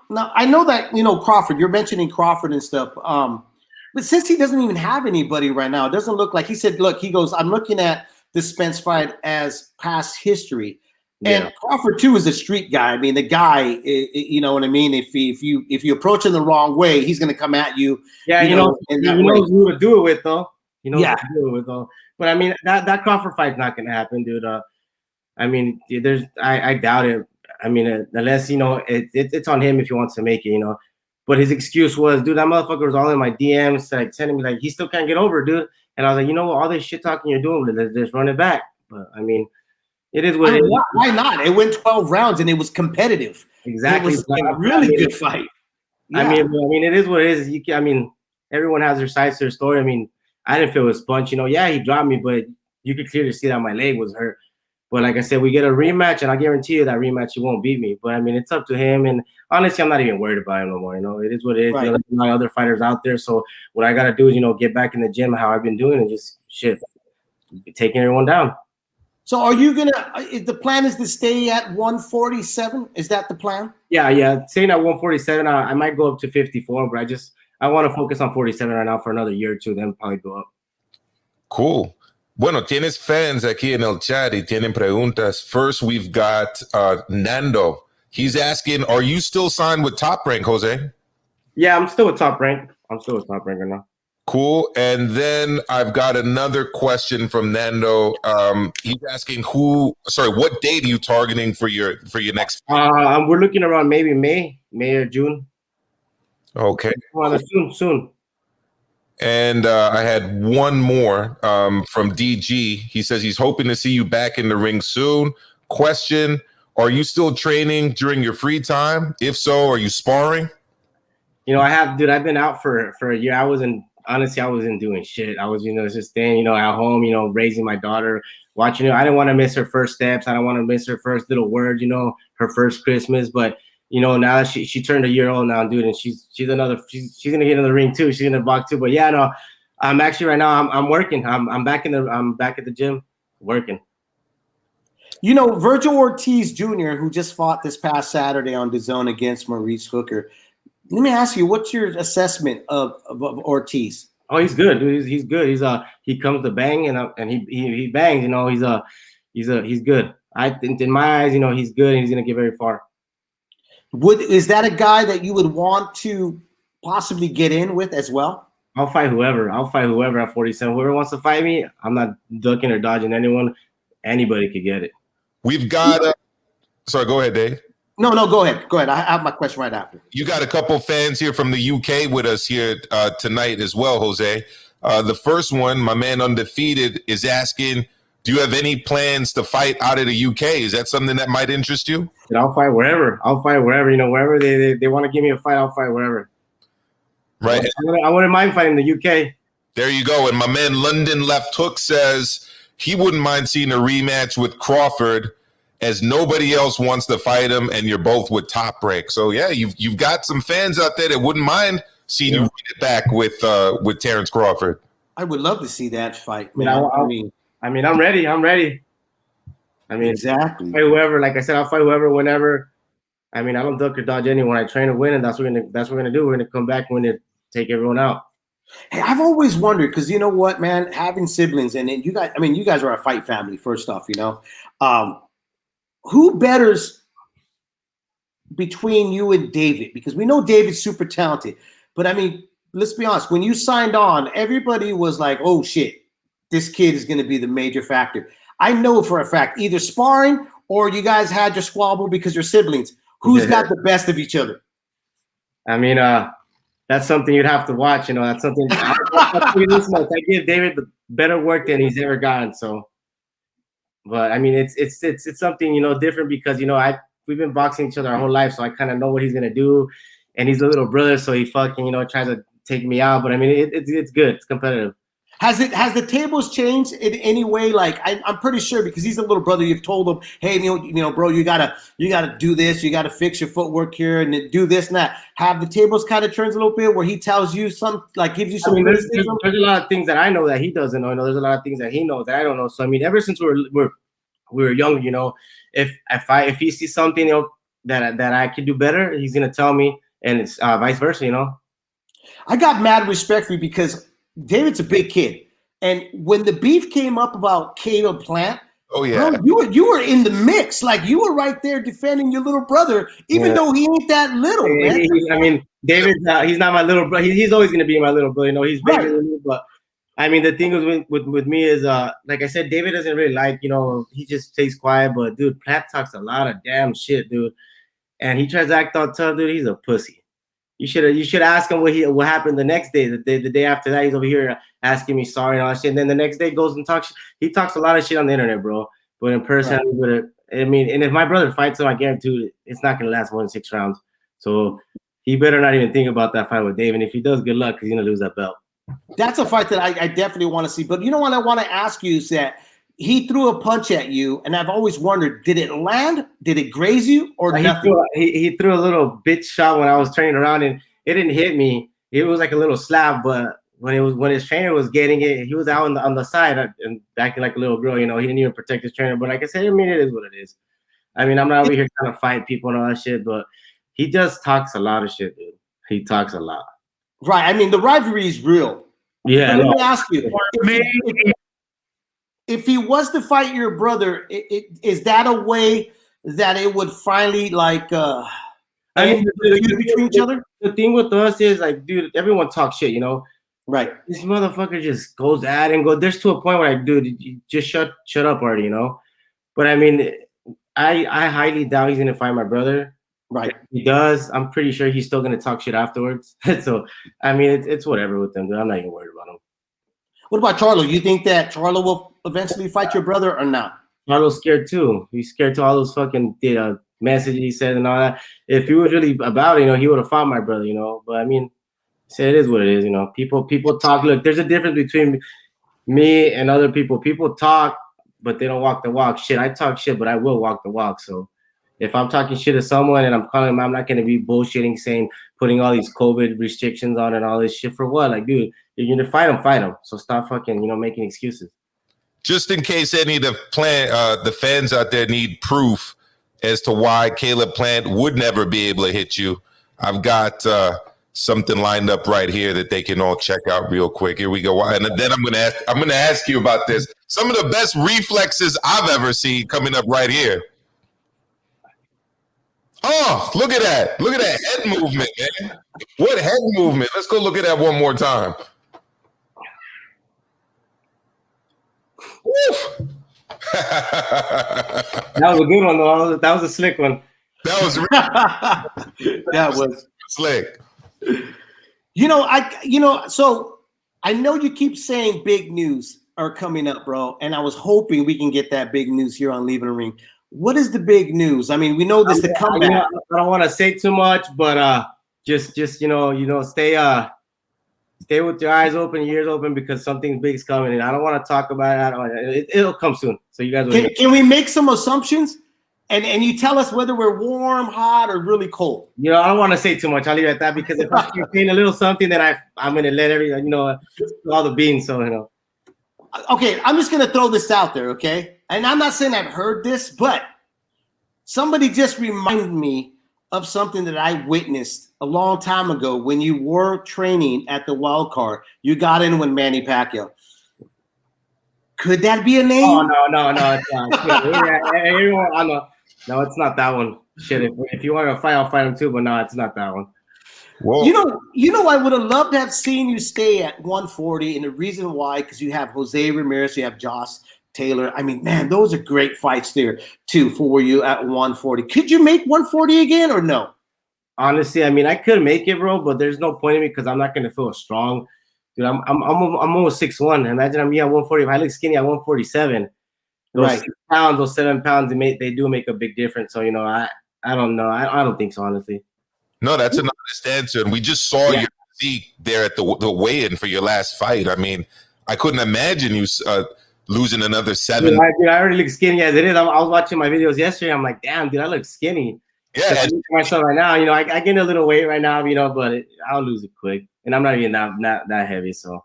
Now I know that Crawford. You're mentioning Crawford and stuff. But since he doesn't even have anybody right now, it doesn't look like he said. Look, he goes, I'm looking at the Spence fight as past history. And Crawford too is a street guy. I mean, the guy, you know what I mean. If you approach him the wrong way, he's going to come at you. Yeah, he knows who to do it with, though. Who to do it with, though. But I mean, that Crawford fight's not going to happen, dude. I mean, I doubt it. I mean, unless it's on him if he wants to make it, But his excuse was, dude, that motherfucker was all in my DMs, like sending me like he still can't get over, dude. And I was like, you know what, all this shit talking you're doing, let's just run it back. But I mean. It is what it is. Why not? It went 12 rounds and it was competitive. Exactly. It was a really good fight. Yeah. I mean, it is what it is. Everyone has their sides to their story. I mean, I didn't feel it was punch. Yeah, he dropped me, but you could clearly see that my leg was hurt. But like I said, we get a rematch, and I guarantee you that rematch he won't beat me. But I mean, it's up to him. And honestly, I'm not even worried about him no more. It is what it is. Right. There's my other fighters out there. So what I gotta do is, get back in the gym how I've been doing and just taking everyone down. So are you the plan is to stay at 147? Is that the plan? Yeah. Staying at 147, I might go up to 54, but I want to focus on 47 right now for another year or two, then probably go up. cool. Bueno, tienes fans aquí en el chat y tienen preguntas. First, we've got Nando. He's asking, are you still signed with Top Rank, Jose? Yeah, I'm still with Top Rank. Right now. Cool. And then I've got another question from Nando. He's asking what date are you targeting for your next fight? We're looking around maybe May or June. Okay. Soon. And I had one more from DG. He says he's hoping to see you back in the ring soon. Question, are you still training during your free time? If so, are you sparring? I've been out for a year. I wasn't doing shit. I was, just staying, at home, raising my daughter, watching her. I didn't want to miss her first steps. I don't want to miss her first little words, her first Christmas. But, now that she turned a year old now, dude, and she's going to get in the ring too. She's going to box too. But yeah, no, I'm actually right now, I'm working. I'm back at the gym working. Virgil Ortiz Jr., who just fought this past Saturday on DAZN against Maurice Hooker. Let me ask you, what's your assessment of Ortiz? Oh, he's good, dude. He's good. He comes to bang and he bangs. He's good. In my eyes, he's good and he's gonna get very far. Is that a guy that you would want to possibly get in with as well? I'll fight whoever at 47. Whoever wants to fight me, I'm not ducking or dodging anyone. Anybody could get it. We've got. Sorry, go ahead, Dave. No, go ahead. Go ahead. I have my question right after. You got a couple fans here from the UK with us here tonight as well, Jose. The first one, my man Undefeated, is asking, do you have any plans to fight out of the UK? Is that something that might interest you? I'll fight wherever. Wherever they want to give me a fight, I'll fight wherever. Right. I wouldn't mind fighting the UK. There you go. And my man London Left Hook says he wouldn't mind seeing a rematch with Crawford, as nobody else wants to fight him, and you're both with Top Rank. So yeah, you've got some fans out there that wouldn't mind seeing you get back with Terrence Crawford. I would love to see that fight, man. I'm ready. Exactly. Fight whoever, like I said, I'll fight whoever, whenever. I don't duck or dodge anyone. I train to win, and that's what we're gonna do. We're gonna come back and take everyone out. Hey, I've always wondered, because you know what, man, having siblings, and you guys are a fight family. First off, who betters between you and David? Because we know David's super talented. But let's be honest. When you signed on, everybody was like, oh, shit, this kid is going to be the major factor. I know for a fact, either sparring or you guys had your squabble because you're siblings. Who's got the best of each other? That's something you'd have to watch. That's something I give David the better work than he's ever gotten. So. But it's something different, because we've been boxing each other our whole life, so I kind of know what he's gonna do, and he's a little brother, so he fucking tries to take me out. But it's good, it's competitive. Has the tables changed in any way? Like I'm pretty sure because he's a little brother. You've told him, hey, you know, bro, you gotta do this. You gotta fix your footwork here and do this and that. Have the tables kind of turns a little bit where he tells you some, like gives you some. I mean, there's a lot of things that I know that he doesn't know. You know, there's a lot of things that he knows that I don't know. So I mean, ever since we were young, you know, if he sees something, you know, that I can do better, he's gonna tell me, and it's vice versa, you know. I got mad respect for you because David's a big kid, and when the beef came up about Caleb Plant, oh yeah, bro, you were in the mix, like you were right there defending your little brother, even though he ain't that little, man. I mean, David, he's not my little brother. He's always gonna be my little brother. You know, he's bigger than me, but I mean, the thing is with me is, like I said, David doesn't really like, you know, he just stays quiet. But dude, Plant talks a lot of damn shit, dude, and he tries to act all tough, dude. He's a pussy. You should ask him what happened the next day. The day after that, he's over here asking me sorry and all that shit. And then the next day goes and talks. He talks a lot of shit on the internet, bro. But in person, I mean, and if my brother fights him, I guarantee you, it's not gonna last more than 6 rounds. So he better not even think about that fight with Dave. And if he does, good luck, because he's gonna lose that belt. That's a fight that I definitely want to see. But you know what I want to ask you is that he threw a punch at you, and I've always wondered, did it land? Did it graze you or nothing? He threw a little bitch shot when I was turning around, and it didn't hit me. It was like a little slap, but when his trainer was getting it, he was out on the side and acting like a little girl. You know, he didn't even protect his trainer. But like I said, I mean, it is what it is. I mean, I'm not over here trying to fight people and all that shit, but he just talks a lot of shit, dude. He talks a lot. Right. I mean, the rivalry is real. Yeah. Let me ask you. If he was to fight your brother, is that a way that it would finally like I mean, between each other? The thing with us is like, dude, everyone talks shit, you know. Right. This motherfucker just goes at and go. There's to a point where like, dude, you just shut up already, you know. But I mean, I highly doubt he's gonna fight my brother. Right. If he does, I'm pretty sure he's still gonna talk shit afterwards. So I mean, it's whatever with them, dude. I'm not even worried about him. What about Charlo? You think that Charlo will eventually fight your brother or not? Charlo's scared too. He's scared to all those fucking messages he said and all that. If he was really about it, you know, he would have fought my brother, you know. But I mean, say it is what it is, you know. People talk. Look, there's a difference between me and other people. People talk, but they don't walk the walk. Shit, I talk shit, but I will walk the walk. So if I'm talking shit to someone and I'm calling him, I'm not gonna be bullshitting, saying putting all these COVID restrictions on and all this shit for what? Like, dude, you're gonna fight him. So stop fucking, you know, making excuses. Just in case any of the fans out there need proof as to why Caleb Plant would never be able to hit you, I've got something lined up right here that they can all check out real quick. Here we go. And then I'm gonna ask you about this. Some of the best reflexes I've ever seen coming up right here. Oh, look at that. Look at that head movement, man. What head movement? Let's go look at that one more time. Woo. That was a good one, though. That was a slick one. That was that was slick. So I know you keep saying big news are coming up, bro, and I was hoping we can get that big news here on Leaving the Ring. What is the big news? I mean, we know this to come back. I don't want to say too much, but just stay with your eyes open, ears open, because something big's coming, and I don't want to talk about it. It'll come soon. So you guys can we make some assumptions, and you tell us whether we're warm, hot, or really cold? You know, I don't want to say too much. I'll leave it at that, because if I keep saying a little something, then I'm gonna let everyone, you know, all the beans. So you know. Okay, I'm just gonna throw this out there, okay? And I'm not saying I've heard this, but somebody just reminded me of something that I witnessed a long time ago when you were training at the Wild Card. You got in with Manny Pacquiao. Could that be a name? Oh, no, it's not. No, it's not that one. Shit, if you want to fight, I'll fight him too, but no, it's not that one. Whoa. You know, I would have loved to have seen you stay at 140, and the reason why, because you have Jose Ramirez, you have Josh Taylor. I mean, man, those are great fights there too for you at 140. Could you make 140 again or no? Honestly, I mean, I could make it, bro, but there's no point in me because I'm not gonna feel strong. Dude, I'm almost 6'1". Imagine I'm at 140. If I look skinny at 147, those 6 pounds, those 7 pounds, they do make a big difference. So, you know, I don't know. I don't think so, honestly. No, that's an honest answer. And we just saw your physique there at the weigh-in for your last fight. I mean, I couldn't imagine you losing another 7. Dude, I already look skinny as it is. I was watching my videos yesterday. I'm like, damn, dude, I look skinny. Yeah, I look at myself right now. I gain a little weight right now, but I'll lose it quick, and I'm not even that heavy. So,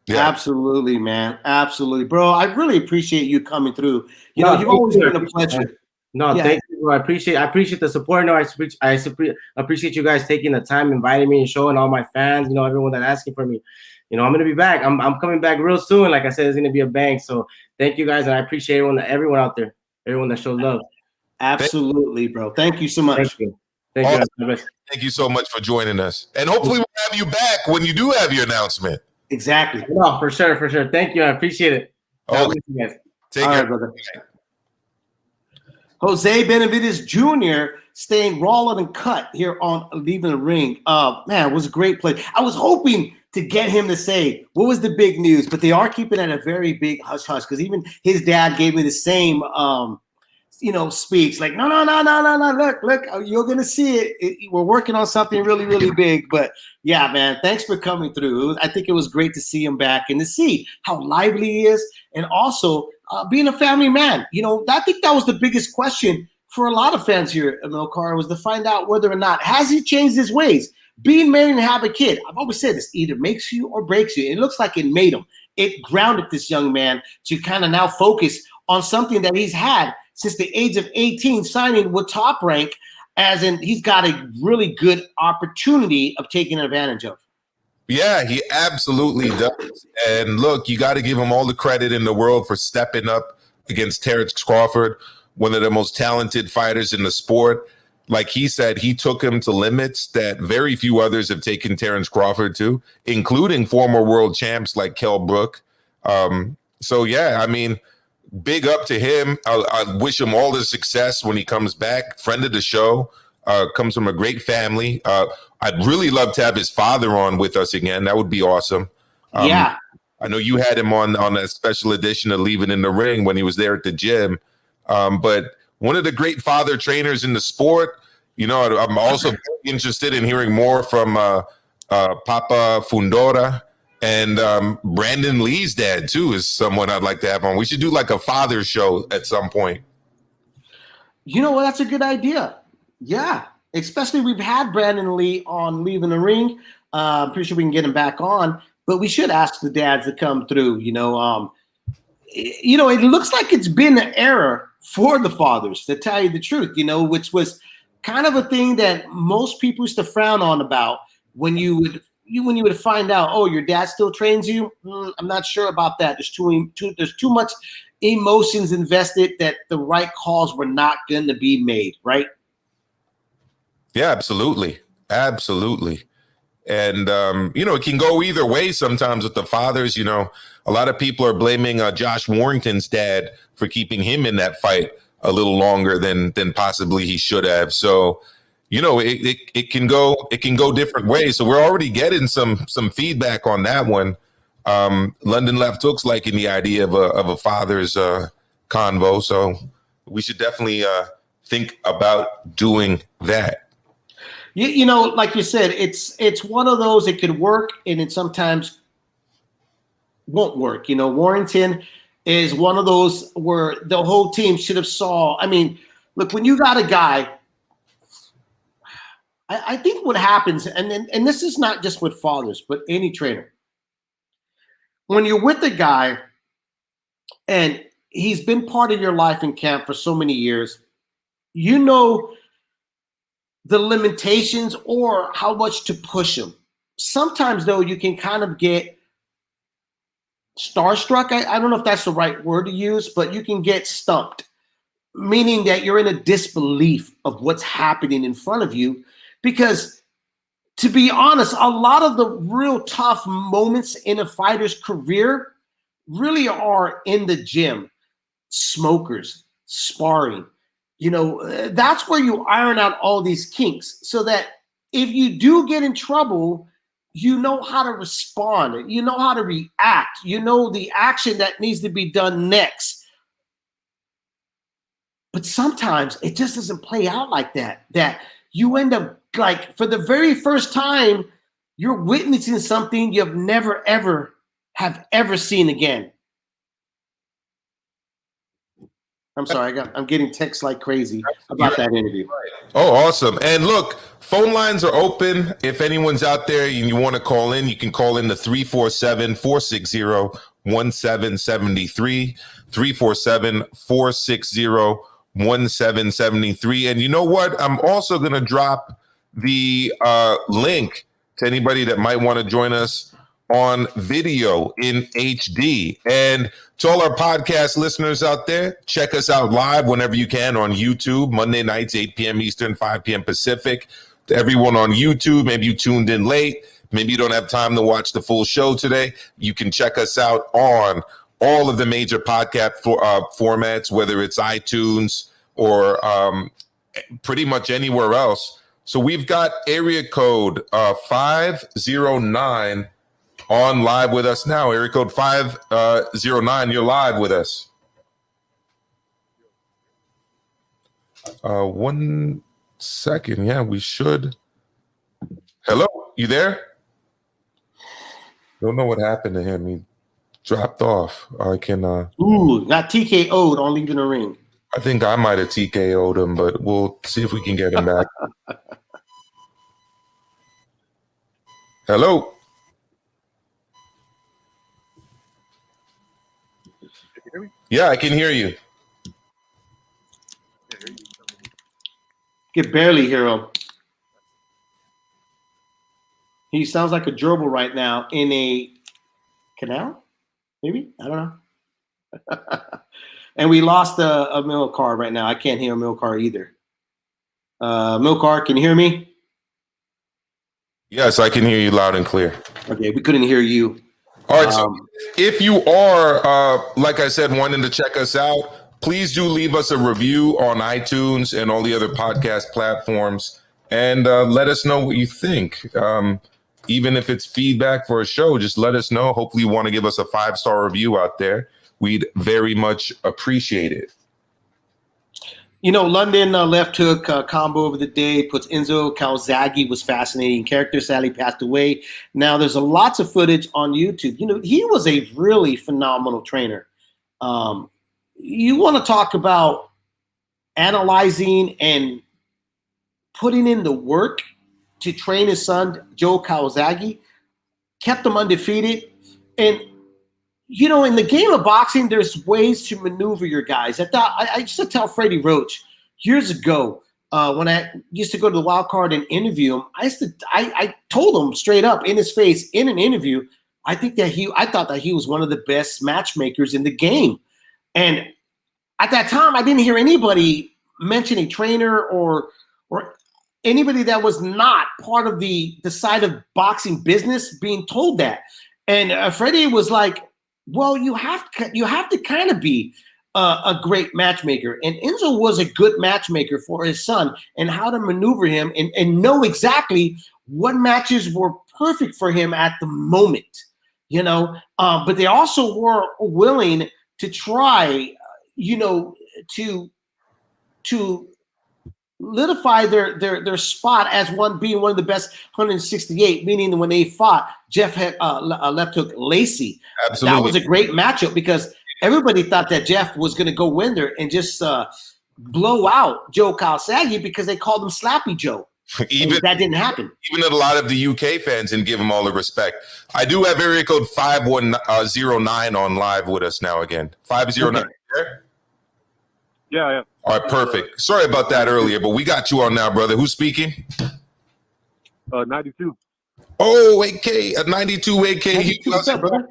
yeah. Absolutely, man, absolutely, bro. I really appreciate you coming through. You've always been a pleasure. No, thank you, bro. I appreciate the support. No, I appreciate you guys taking the time, inviting me, and showing all my fans, everyone that's asking for me. I'm gonna be back. I'm coming back real soon. Like I said, it's gonna be a bang. So thank you guys, and I appreciate everyone out there, everyone that shows love. Absolutely, bro. Thank you so much. Thank you. Thank you so much for joining us, and hopefully we'll have you back when you do have your announcement. Exactly. No, for sure. Thank you. I appreciate it. Okay. Take care, brother. Jose Benavides Jr. staying raw and cut here on Leaving the Ring. Man, it was a great play. I was hoping to get him to say what was the big news, but they are keeping it a very big hush hush because even his dad gave me the same speaks like no, look, you're gonna see it. We're working on something really, really big. But yeah, man, thanks for coming through. I think it was great to see him back and to see how lively he is, and also being a family man. I think that was the biggest question for a lot of fans here at Milcar, was to find out whether or not has he changed his ways. Being married and have a kid, I've always said this, either makes you or breaks you. It looks like it made him. It grounded this young man to kind of now focus on something that he's had since the age of 18, signing with Top Rank, as in he's got a really good opportunity of taking advantage of. Yeah, he absolutely does. And look, you got to give him all the credit in the world for stepping up against Terrence Crawford, one of the most talented fighters in the sport. Like he said, he took him to limits that very few others have taken Terrence Crawford to, including former world champs like Kell Brook. So, yeah, I mean, big up to him. I wish him all the success when he comes back. Friend of the show, comes from a great family. I'd really love to have his father on with us again. That would be awesome. Yeah. I know you had him on a special edition of Leaving in the Ring when he was there at the gym. But one of the great father trainers in the sport. I'm also very interested in hearing more from Papa Fundora. And Brandon Lee's dad, too, is someone I'd like to have on. We should do like a father show at some point. Well, that's a good idea. Yeah. Especially we've had Brandon Lee on Leaving the Ring. I'm pretty sure we can get him back on. But we should ask the dads to come through. It looks like it's been an era for the fathers, to tell you the truth, which was kind of a thing that most people used to frown on about when you would find out, oh, your dad still trains you. I'm not sure about that. There's too much emotions invested that the right calls were not going to be made, right? Yeah, absolutely. And, it can go either way sometimes with the fathers. A lot of people are blaming Josh Warrington's dad for keeping him in that fight a little longer than possibly he should have. So, it can go different ways. So we're already getting some feedback on that one. London Left Hook's liking the idea of a father's convo. So we should definitely think about doing that. Like you said, it's one of those, it could work and it sometimes won't work. Warrington is one of those where the whole team should have saw. I mean, look, when you got a guy, I think what happens, and this is not just with fathers, but any trainer. When you're with a guy and he's been part of your life in camp for so many years, the limitations or how much to push him. Sometimes, though, you can kind of get starstruck. I don't know if that's the right word to use, but you can get stumped, meaning that you're in a disbelief of what's happening in front of you. Because, to be honest, a lot of the real tough moments in a fighter's career really are in the gym, smokers, sparring. That's where you iron out all these kinks so that if you do get in trouble, you know how to respond. You know how to react. You know the action that needs to be done next. But sometimes it just doesn't play out like that. That you end up, like, for the very first time, you're witnessing something you've never, ever have ever seen again. I'm sorry, I'm getting texts like crazy about that interview. Oh, awesome. And look, phone lines are open. If anyone's out there and you want to call in, you can call in to 347-460-1773, 347-460-1773. And you know what? I'm also going to drop the link to anybody that might want to join us on video in HD. And to all our podcast listeners out there, check us out live whenever you can on YouTube, Monday nights, 8 p.m. Eastern, 5 p.m. Pacific. To everyone on YouTube, maybe you tuned in late, maybe you don't have time to watch the full show today, you can check us out on all of the major podcast formats, whether it's iTunes or pretty much anywhere else. So we've got area code 509 on live with us now. Area code 509, you're live with us. 1 second. Yeah, we should. Hello, you there? Don't know what happened to him. He dropped off. I can. Ooh, got TKO'd on Leaving the Ring. I think I might have TKO'd him, but we'll see if we can get him back. Hello. Yeah, I can hear you. Can barely hear him. He sounds like a gerbil right now in a canal, maybe? I don't know. And we lost a Milcar right now. I can't hear a Milcar either. Milcar, can you hear me? Yes, I can hear you loud and clear. Okay, we couldn't hear you. All right, so if you are, like I said, wanting to check us out, please do leave us a review on iTunes and all the other podcast platforms, and let us know what you think. Even if it's feedback for a show, just let us know. Hopefully you want to give us a 5-star review out there. We'd very much appreciate it. You know, London left hook combo over the day puts Enzo Calzaghe was fascinating character. Sadly passed away. Now there's lots of footage on YouTube. You know, he was a really phenomenal trainer. You want to talk about analyzing and putting in the work to train his son, Joe Calzaghe, kept him undefeated. And you know, in the game of boxing, there's ways to maneuver your guys. I used to tell Freddie Roach years ago when I used to go to the Wild Card and interview him. I told him straight up in his face in an interview, I thought that he was one of the best matchmakers in the game. And at that time, I didn't hear anybody mention a trainer or anybody that was not part of the side of boxing business being told that. And Freddie was like, well, you have to kind of be a great matchmaker. And Enzo was a good matchmaker for his son and how to maneuver him and know exactly what matches were perfect for him at the moment, you know. But they also were willing to try, you know, to solidify their spot as being one of the best 168, meaning when they fought Jeff had left hook Lacey. Absolutely. That was a great matchup because everybody thought that Jeff was going to go win there and just blow out Joe Calzaghe because they called him Slappy Joe. Even that didn't happen. Even a lot of the UK fans didn't give him all the respect. I do have area code 509 on live with us now again. 509. Okay. Yeah. All right, perfect. Sorry about that earlier, but we got you on now, brother. Who's speaking? 92. Oh, AK, 92 AK. What's up, brother?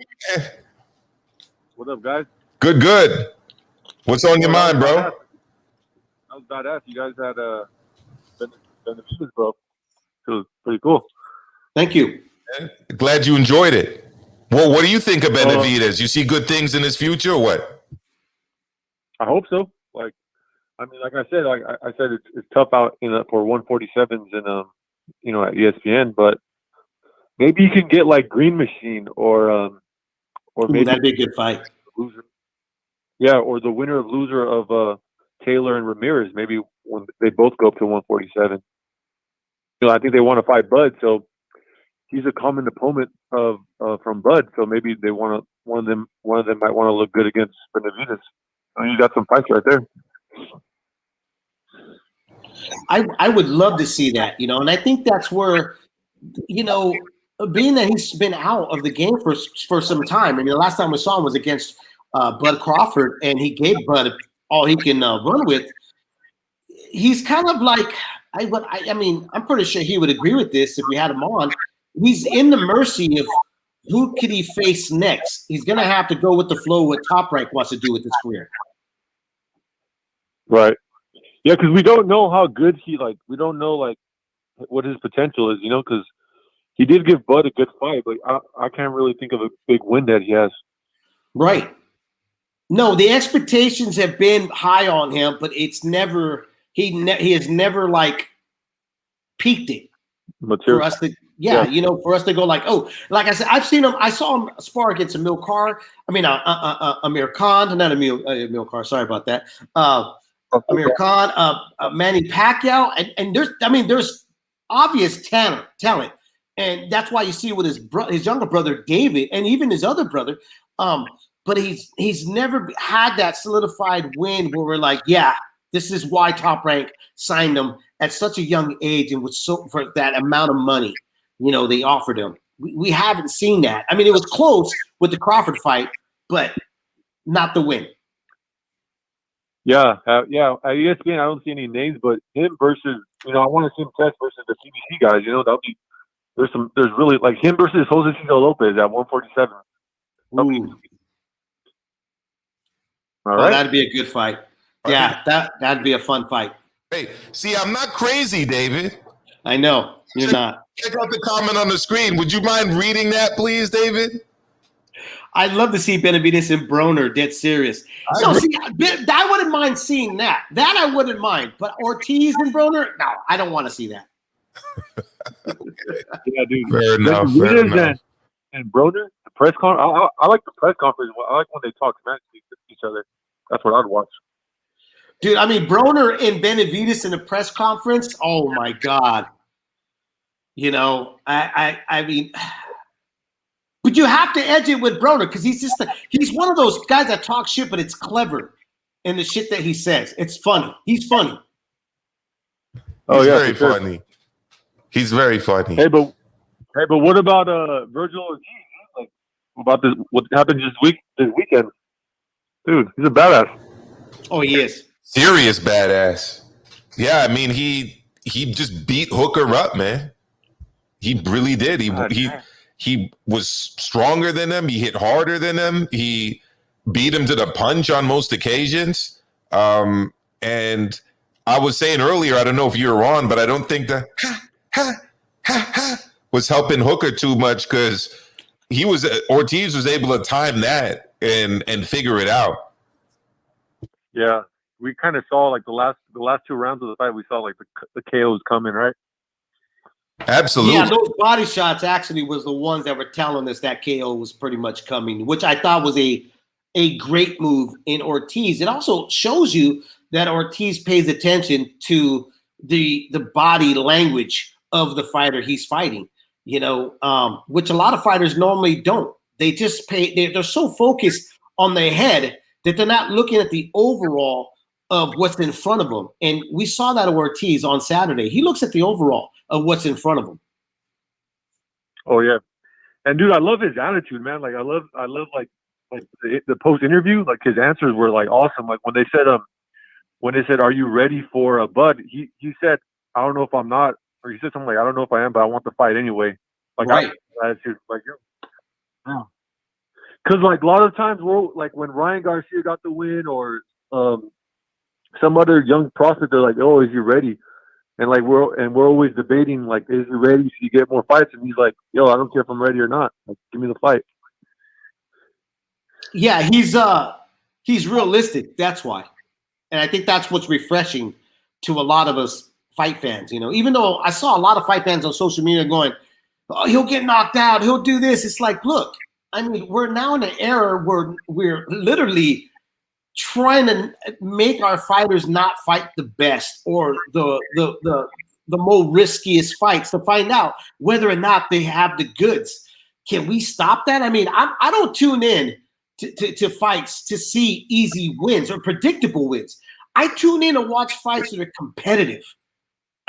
What up, guys? Good. What's on your mind, bro? I was about to ask. You guys had Benavidez, bro. It was pretty cool. Thank you. Glad you enjoyed it. Well, what do you think of Benavidez? You see good things in his future or what? I hope so. Like I said, I said it's tough out for 147s and at ESPN, but maybe you can get like Green Machine or maybe that'd be a good fight. Loser. Yeah, or the winner of loser of Taylor and Ramirez. Maybe when they both go up to 147. I think they want to fight Bud, so he's a common opponent of from Bud, so maybe they want to one of them might want to look good against Benavidez. I mean, you got some fights right there. I would love to see that, you know, and I think that's where, you know, being that he's been out of the game for some time. I mean, the last time we saw him was against Bud Crawford, and he gave Bud all he can run with. He's kind of like, I mean, I'm pretty sure he would agree with this if we had him on. He's in the mercy of who could he face next. He's going to have to go with the flow what Top Rank wants to do with his career. Right. Yeah, because we don't know how good we don't know like what his potential is, you know, because he did give Bud a good fight, but I can't really think of a big win that he has. Right. No, the expectations have been high on him, but it's never he has never like peaked it for us to you know, for us to go like, oh, like I said, I saw him spar against Amir Khan, not Amir Khan, sorry about that. Amir Khan, Manny Pacquiao, and there's obvious talent, and that's why you see it with his younger brother David, and even his other brother. But he's never had that solidified win where we're like, yeah, this is why Top Rank signed him at such a young age and for that amount of money, you know, they offered him. We haven't seen that. I mean, it was close with the Crawford fight, but not the win. Yeah. At ESPN, I don't see any names, but him versus, you know, I want to see him test versus the CBC guys. You know, there's really like him versus Jose Cito Lopez at 147. All right. That'd be a good fight. Yeah, that'd be a fun fight. Hey, see, I'm not crazy, David. I know you're not. Check out the comment on the screen. Would you mind reading that, please, David? I'd love to see Benavidez and Broner dead serious. I wouldn't mind seeing that. That I wouldn't mind. But Ortiz and Broner, no, I don't want to see that. Yeah, dude. Fair enough. And Broner, the press conference. I like the press conference. I like when they talk smack to each other. That's what I'd watch. Dude, I mean, Broner and Benavidez in a press conference. Oh my God. You know, I mean, but you have to edge it with Broner because he's one of those guys that talk shit, but it's clever in the shit that he says. It's funny. He's funny. Oh, yeah, very funny. He's very funny. Hey, but what about Virgil Ortiz? Like, about this? What happened this weekend? Dude, he's a badass. Oh, he is. Serious badass. Yeah, I mean, he just beat Hooker up, man. He really did. He was stronger than him. He hit harder than him. He beat him to the punch on most occasions. And I was saying earlier, I don't know if you were on, but I don't think the was helping Hooker too much because Ortiz was able to time that and figure it out. Yeah, we kind of saw like the last two rounds of the fight. We saw like the KOs coming, right? Absolutely. Yeah, those body shots actually was the ones that were telling us that KO was pretty much coming, which I thought was a great move in Ortiz. It also shows you that Ortiz pays attention to the body language of the fighter he's fighting, you know, which a lot of fighters normally don't. They just they're so focused on their head that they're not looking at the overall of what's in front of them. And we saw that of Ortiz on Saturday. He looks at the overall of what's in front of him. Oh yeah. And dude, I love his attitude, man. Like I love like the post interview, like his answers were like awesome. Like when they said, "Are you ready for a Bud?" He said, "I don't know if I'm not," or he said something like, "I don't know if I am, but I want the fight anyway." Like right. Attitude, like yeah. Because like a lot of times we're like when Ryan Garcia got the win or some other young prospect, they're like, "Oh, is he ready?" And like we're always debating like, "Is he ready? Should he get more fights?" And he's like, "Yo, I don't care if I'm ready or not. Like, give me the fight." Yeah, he's realistic. That's why, and I think that's what's refreshing to a lot of us fight fans. You know, even though I saw a lot of fight fans on social media going, "Oh, he'll get knocked out. He'll do this." It's like, look, I mean, we're now in an era where we're literally trying to make our fighters not fight the best or the the more riskiest fights to find out whether or not they have the goods. Can we stop that? I mean, I don't tune in to fights to see easy wins or predictable wins. I tune in to watch fights that are competitive.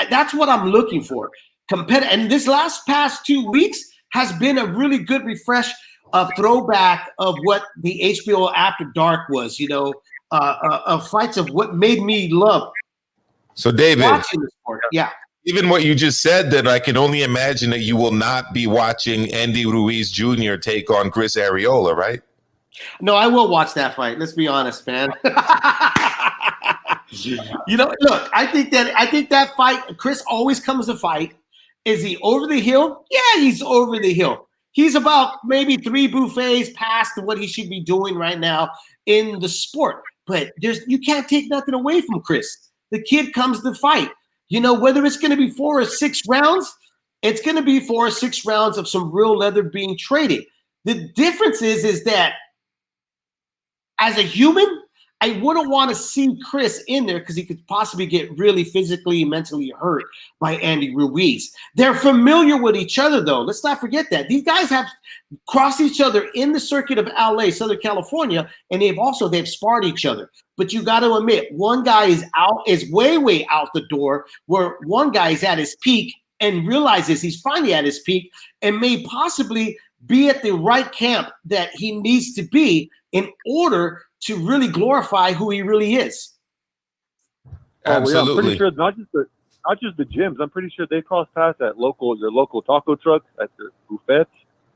That's what I'm looking for. And this past 2 weeks has been a really good refresh, throwback of what the HBO After Dark was, of fights of what made me love. So David, watching the sport. Yeah. Even what you just said, that I can only imagine that you will not be watching Andy Ruiz Jr. take on Chris Arreola, right? No, I will watch that fight. Let's be honest, man. Look, I think that fight, Chris always comes to fight. Is he over the hill? Yeah, he's over the hill. He's about maybe 3 buffets past what he should be doing right now in the sport. But you can't take nothing away from Chris. The kid comes to fight. Whether it's going to be 4 or 6 rounds, it's going to be 4 or 6 rounds of some real leather being traded. The difference is that as a human, I wouldn't want to see Chris in there because he could possibly get really physically and mentally hurt by Andy Ruiz. They're familiar with each other, though. Let's not forget that. These guys have crossed each other in the circuit of LA, Southern California, and they've sparred each other. But you got to admit, one guy is way out the door, where one guy is at his peak and realizes he's finally at his peak and may possibly be at the right camp that he needs to be in order to really glorify who he really is. Absolutely. I'm pretty sure not just the gyms. I'm pretty sure they cross paths at your local taco trucks, at their buffets,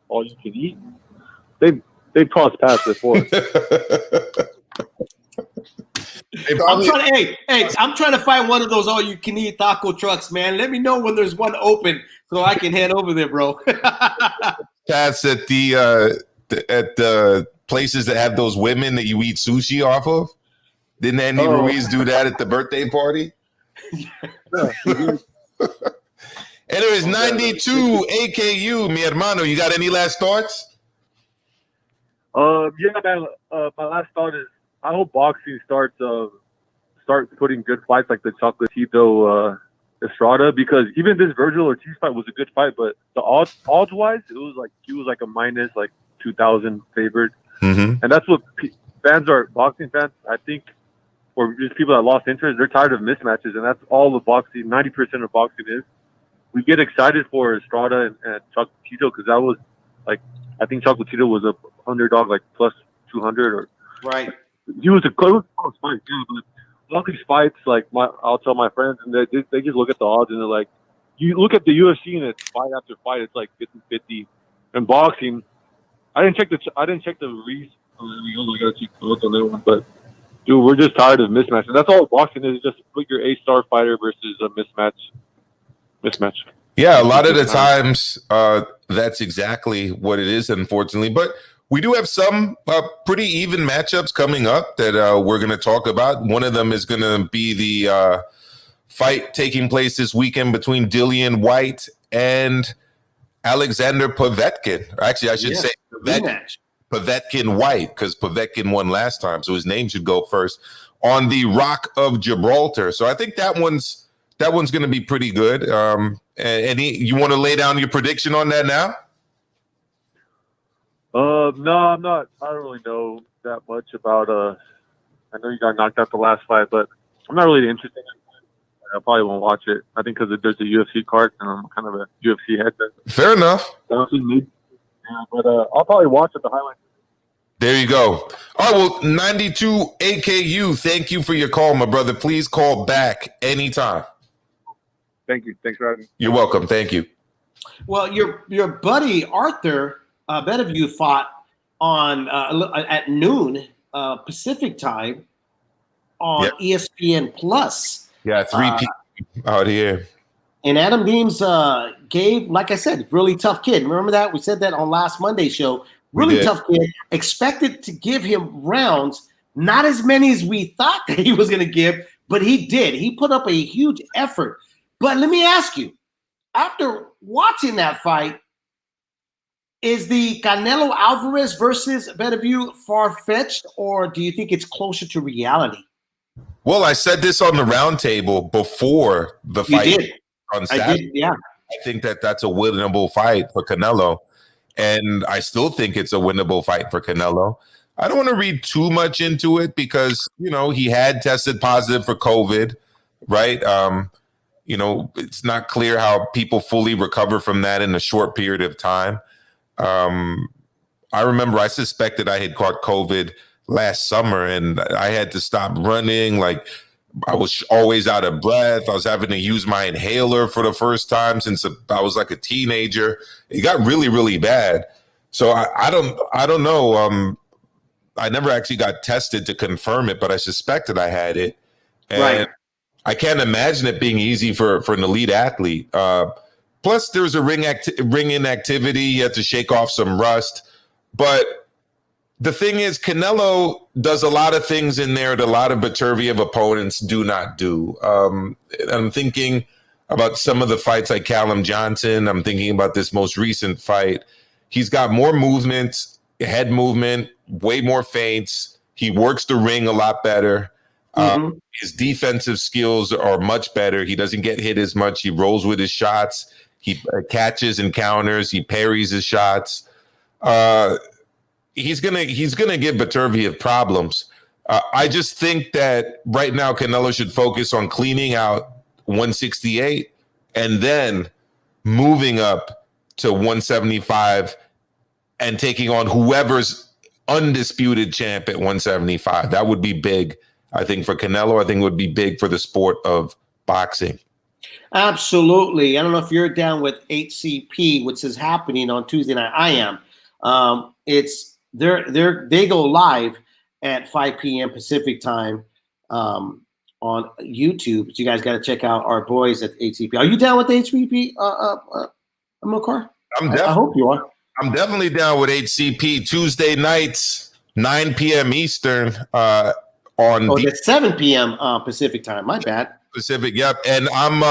all you can eat. They've crossed paths before. I'm trying to find one of those all you can eat taco trucks, man. Let me know when there's one open so I can head over there, bro. That's at the places that have those women that you eat sushi off of. Didn't Andy Ruiz do that at the birthday party? Anyways, 92 AKU, mi hermano. You got any last thoughts? Yeah, man. My last thought is I hope boxing starts putting good fights like the Chocolatito Estrada, because even this Virgil Ortiz fight was a good fight, but the odds wise, it was like he was like a minus 2,000 favored. Mm-hmm. And that's what boxing fans, I think, or just people that lost interest, they're tired of mismatches, and that's all the boxing, 90% of boxing is. We get excited for Estrada and Chocolatito because that was I think Chocolatito was a underdog plus 200 or right. He was a close fight, yeah, but all these fights, I'll tell my friends, and they just look at the odds and they're like, you look at the UFC and it's fight after fight, it's like 50-50. And boxing, I didn't check the Ruiz. I gotta check the odds on that one, but dude, we're just tired of mismatches. That's all boxing is, just put your A-star fighter versus a mismatch. Yeah, a lot of the times that's exactly what it is, unfortunately. But we do have some pretty even matchups coming up that we're going to talk about. One of them is going to be the fight taking place this weekend between Dillian White and Alexander Povetkin. Actually, I should say Povetkin White, because Povetkin won last time, so his name should go first, on the Rock of Gibraltar. So I think that one's going to be pretty good. You want to lay down your prediction on that now? No, I'm not. I don't really know that much about. I know you got knocked out the last fight, but I'm not really interested in it. I probably won't watch it. I think because there's a UFC card, and I'm kind of a UFC head. Fair enough. Yeah, but I'll probably watch it, the highlights. There you go. All right, well, 92 AKU, thank you for your call, my brother. Please call back anytime. Thank you. Thanks for having me. You're welcome. Thank you. Well, your buddy Arthur Beterbiew fought on at noon Pacific time on ESPN Plus. Yeah, 3 p.m. out here. And Adam Deems gave, like I said, really tough kid. Remember that? We said that on last Monday's show. Really tough kid. Expected to give him rounds, not as many as we thought that he was going to give, but he did. He put up a huge effort. But let me ask you, after watching that fight, is the Canelo Alvarez versus Beterbiew far-fetched, or do you think it's closer to reality? Well, I said this on the roundtable before the fight on I Saturday. did, yeah. I think that that's a winnable fight for Canelo. And I still think it's a winnable fight for Canelo. I don't want to read too much into it because, he had tested positive for COVID, right? It's not clear how people fully recover from that in a short period of time. I remember I suspected I had caught COVID last summer and I had to stop running. Like, I was always out of breath. I was having to use my inhaler for the first time since I was like a teenager. It got really, really bad. So I don't know. I never actually got tested to confirm it, but I suspected I had it. And Right. I can't imagine it being easy for an elite athlete. Plus, there was a ring inactivity. You had to shake off some rust. But the thing is, Canelo does a lot of things in there that a lot of Beterbiev opponents do not do. I'm thinking about some of the fights like Callum Johnson. I'm thinking about this most recent fight. He's got more movement, head movement, way more feints. He works the ring a lot better. His defensive skills are much better. He doesn't get hit as much. He rolls with his shots. He catches and counters. He parries his shots. He's gonna give Beterbiev problems. I just think that right now Canelo should focus on cleaning out 168 and then moving up to 175 and taking on whoever's undisputed champ at 175. That would be big, I think, for Canelo. I think it would be big for the sport of boxing. Absolutely. I don't know if you're down with HCP, which is happening on Tuesday night. I am. They go live at 5 p.m. Pacific time on YouTube. So you guys got to check out our boys at HCP. Are you down with HCP, Mokar? I hope you are. I'm definitely down with HCP. Tuesday nights, 9 p.m. Eastern. It's 7 p.m. Pacific time. My bad. Pacific, yep. And I'm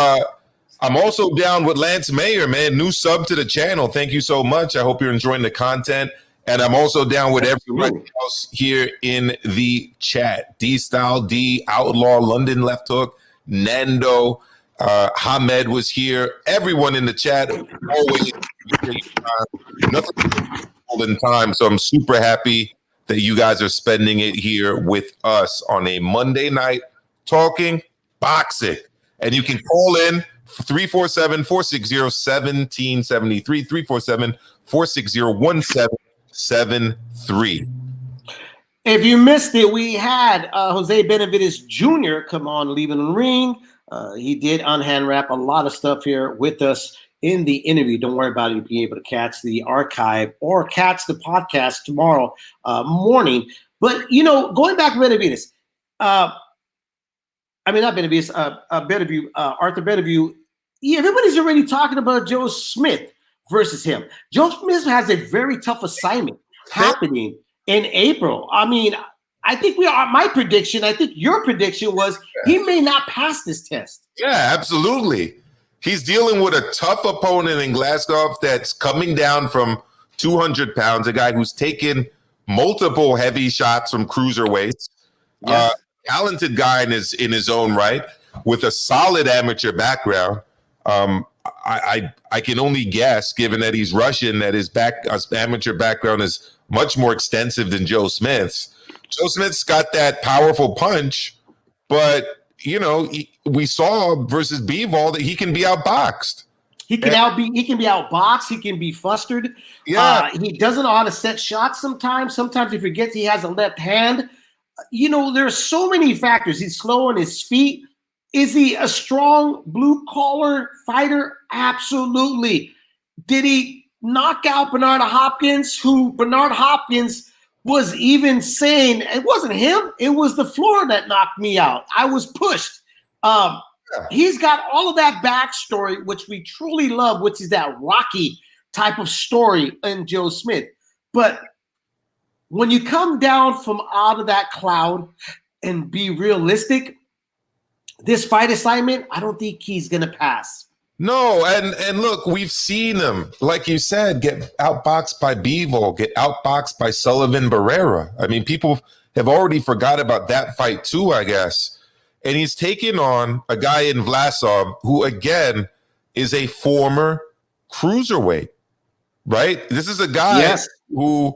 also down with Lance Mayer, man. New sub to the channel. Thank you so much. I hope you're enjoying the content. And I'm also down with everybody else here in the chat. D-Style, D, Outlaw, London Left Hook, Nando, Hamed was here. Everyone in the chat, always nothing golden time. So I'm super happy that you guys are spending it here with us on a Monday night talking boxing. And you can call in 347-460-1773, 347-460-1773. If you missed it, we had Jose Benavides Jr. come on Leaving the Ring. He did unhand wrap a lot of stuff here with us in the interview. Don't worry about it. You'll be able to catch the archive or catch the podcast tomorrow morning. But, going back to Benavides, Arthur Beterbiev. Yeah, everybody's already talking about Joe Smith versus him. Joe Smith has a very tough assignment happening in April. I mean, I think my prediction, I think your prediction was he may not pass this test. Yeah, absolutely. He's dealing with a tough opponent in Glasgow that's coming down from 200 pounds, a guy who's taken multiple heavy shots from cruiserweights. Yes. Talented guy in his own right, with a solid amateur background. I can only guess, given that he's Russian, that his amateur background is much more extensive than Joe Smith's. Joe Smith's got that powerful punch, but we saw versus Bivol that he can be outboxed. He can be outboxed. He can be flustered. Yeah, he doesn't know how to set shots sometimes. Sometimes he forgets he has a left hand. There's so many factors. He's slow on his feet. Is he a strong blue-collar fighter? Absolutely. Did he knock out Bernard Hopkins, who Bernard Hopkins was even saying, it wasn't him, it was the floor that knocked me out. I was pushed. He's got all of that backstory, which we truly love, which is that Rocky type of story in Joe Smith. But when you come down from out of that cloud and be realistic, this fight assignment, I don't think he's going to pass. No, and look, we've seen him, like you said, get outboxed by Bivol, get outboxed by Sullivan Barrera. I mean, people have already forgot about that fight too, I guess. And he's taken on a guy in Vlasov who, again, is a former cruiserweight, right? This is a guy who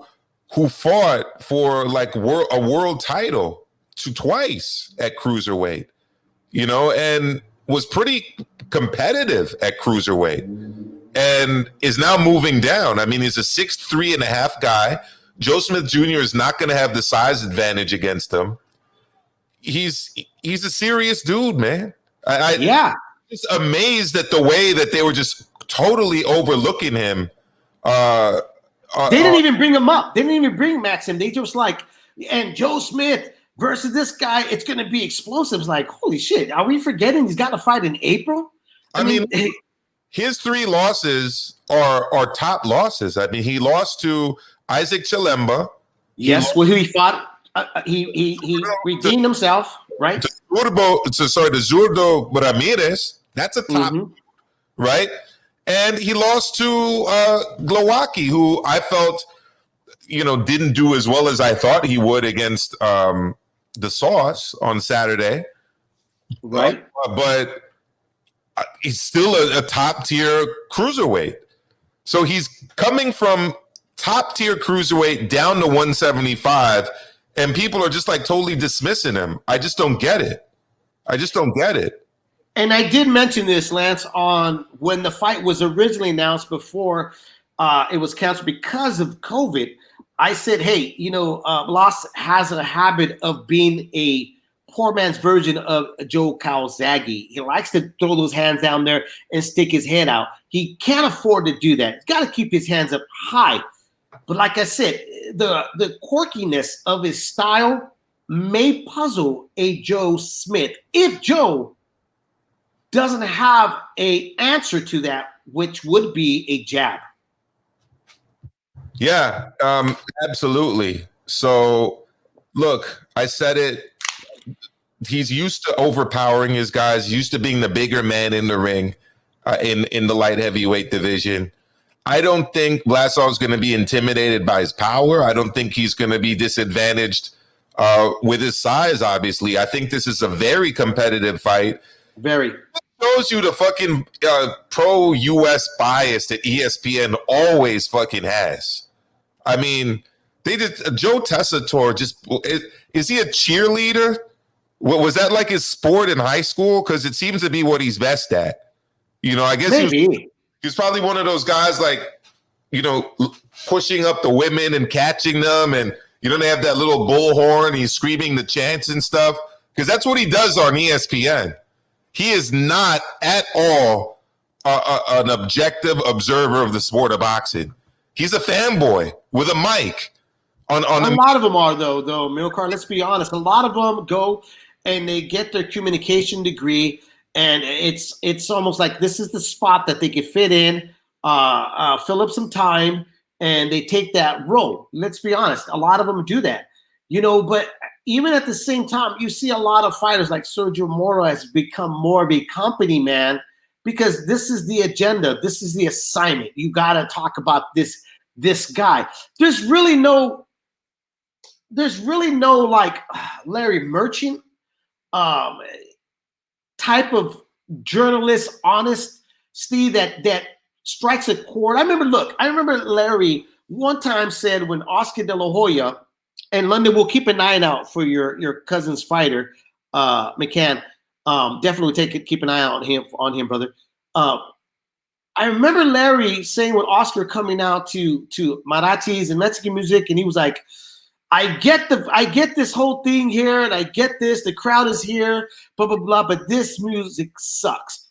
fought for like a world title twice at cruiserweight, you know, and was pretty competitive at cruiserweight, and is now moving down. I mean, he's a 6'3.5" guy. Joe Smith Jr. is not going to have the size advantage against him. He's a serious dude, man. I'm just amazed at the way that they were just totally overlooking him. They didn't even bring him up. They didn't even bring Maxim. They just like, and Joe Smith versus this guy, it's going to be explosives. Like, holy shit, are we forgetting he's got to fight in April? I mean, his 3 losses are top losses. I mean, he lost to Isaac Chilemba. Yes, well, he fought. He redeemed himself, right? To Zurdo Ramirez. That's a top, right? And he lost to Glowacki, who I felt, you know, didn't do as well as I thought he would against the Sauce on Saturday. Right. But he's still a top tier cruiserweight. So he's coming from top tier cruiserweight down to 175, and people are just like totally dismissing him. I just don't get it. And I did mention this, Lance, on when the fight was originally announced before it was canceled because of COVID. I said, hey, you know, Blas has a habit of being a poor man's version of Joe Calzaghe. He likes to throw those hands down there and stick his head out. He can't afford to do that. He's got to keep his hands up high. But like I said, the quirkiness of his style may puzzle a Joe Smith if Joe doesn't have an answer to that, which would be a jab. Yeah, absolutely. So, look, I said it. He's used to overpowering his guys, used to being the bigger man in the ring in the light heavyweight division. I don't think Vlasov's going to be intimidated by his power. I don't think he's going to be disadvantaged with his size, obviously. I think this is a very competitive fight. Very. It shows you the fucking pro-U.S. bias that ESPN always fucking has. I mean, they just Joe Tessitore is he a cheerleader? Was that like his sport in high school? Because it seems to be what he's best at. You know, I guess he's probably one of those guys like, you know, pushing up the women and catching them, and you know they have that little bullhorn. He's screaming the chants and stuff because that's what he does on ESPN. He is not at all an objective observer of the sport of boxing. He's a fanboy with a mic. A lot of them are though, Milcar. Let's be honest. A lot of them go and they get their communication degree, and it's almost like this is the spot that they can fit in, fill up some time, and they take that role. Let's be honest. A lot of them do that, you know. But even at the same time, you see a lot of fighters like Sergio Moro has become more of a company man because this is the agenda. This is the assignment. You got to talk about this guy. There's really no like Larry Merchant type of journalist honesty that strikes a chord. I remember Larry one time said when Oscar De La Hoya, and London will keep an eye out for your cousin's fighter, McCann. Definitely keep an eye out on him, brother. I remember Larry saying with Oscar coming out to Marachis and Mexican music, and he was like, I get this whole thing here, and I get this, the crowd is here, blah, blah, blah, but this music sucks.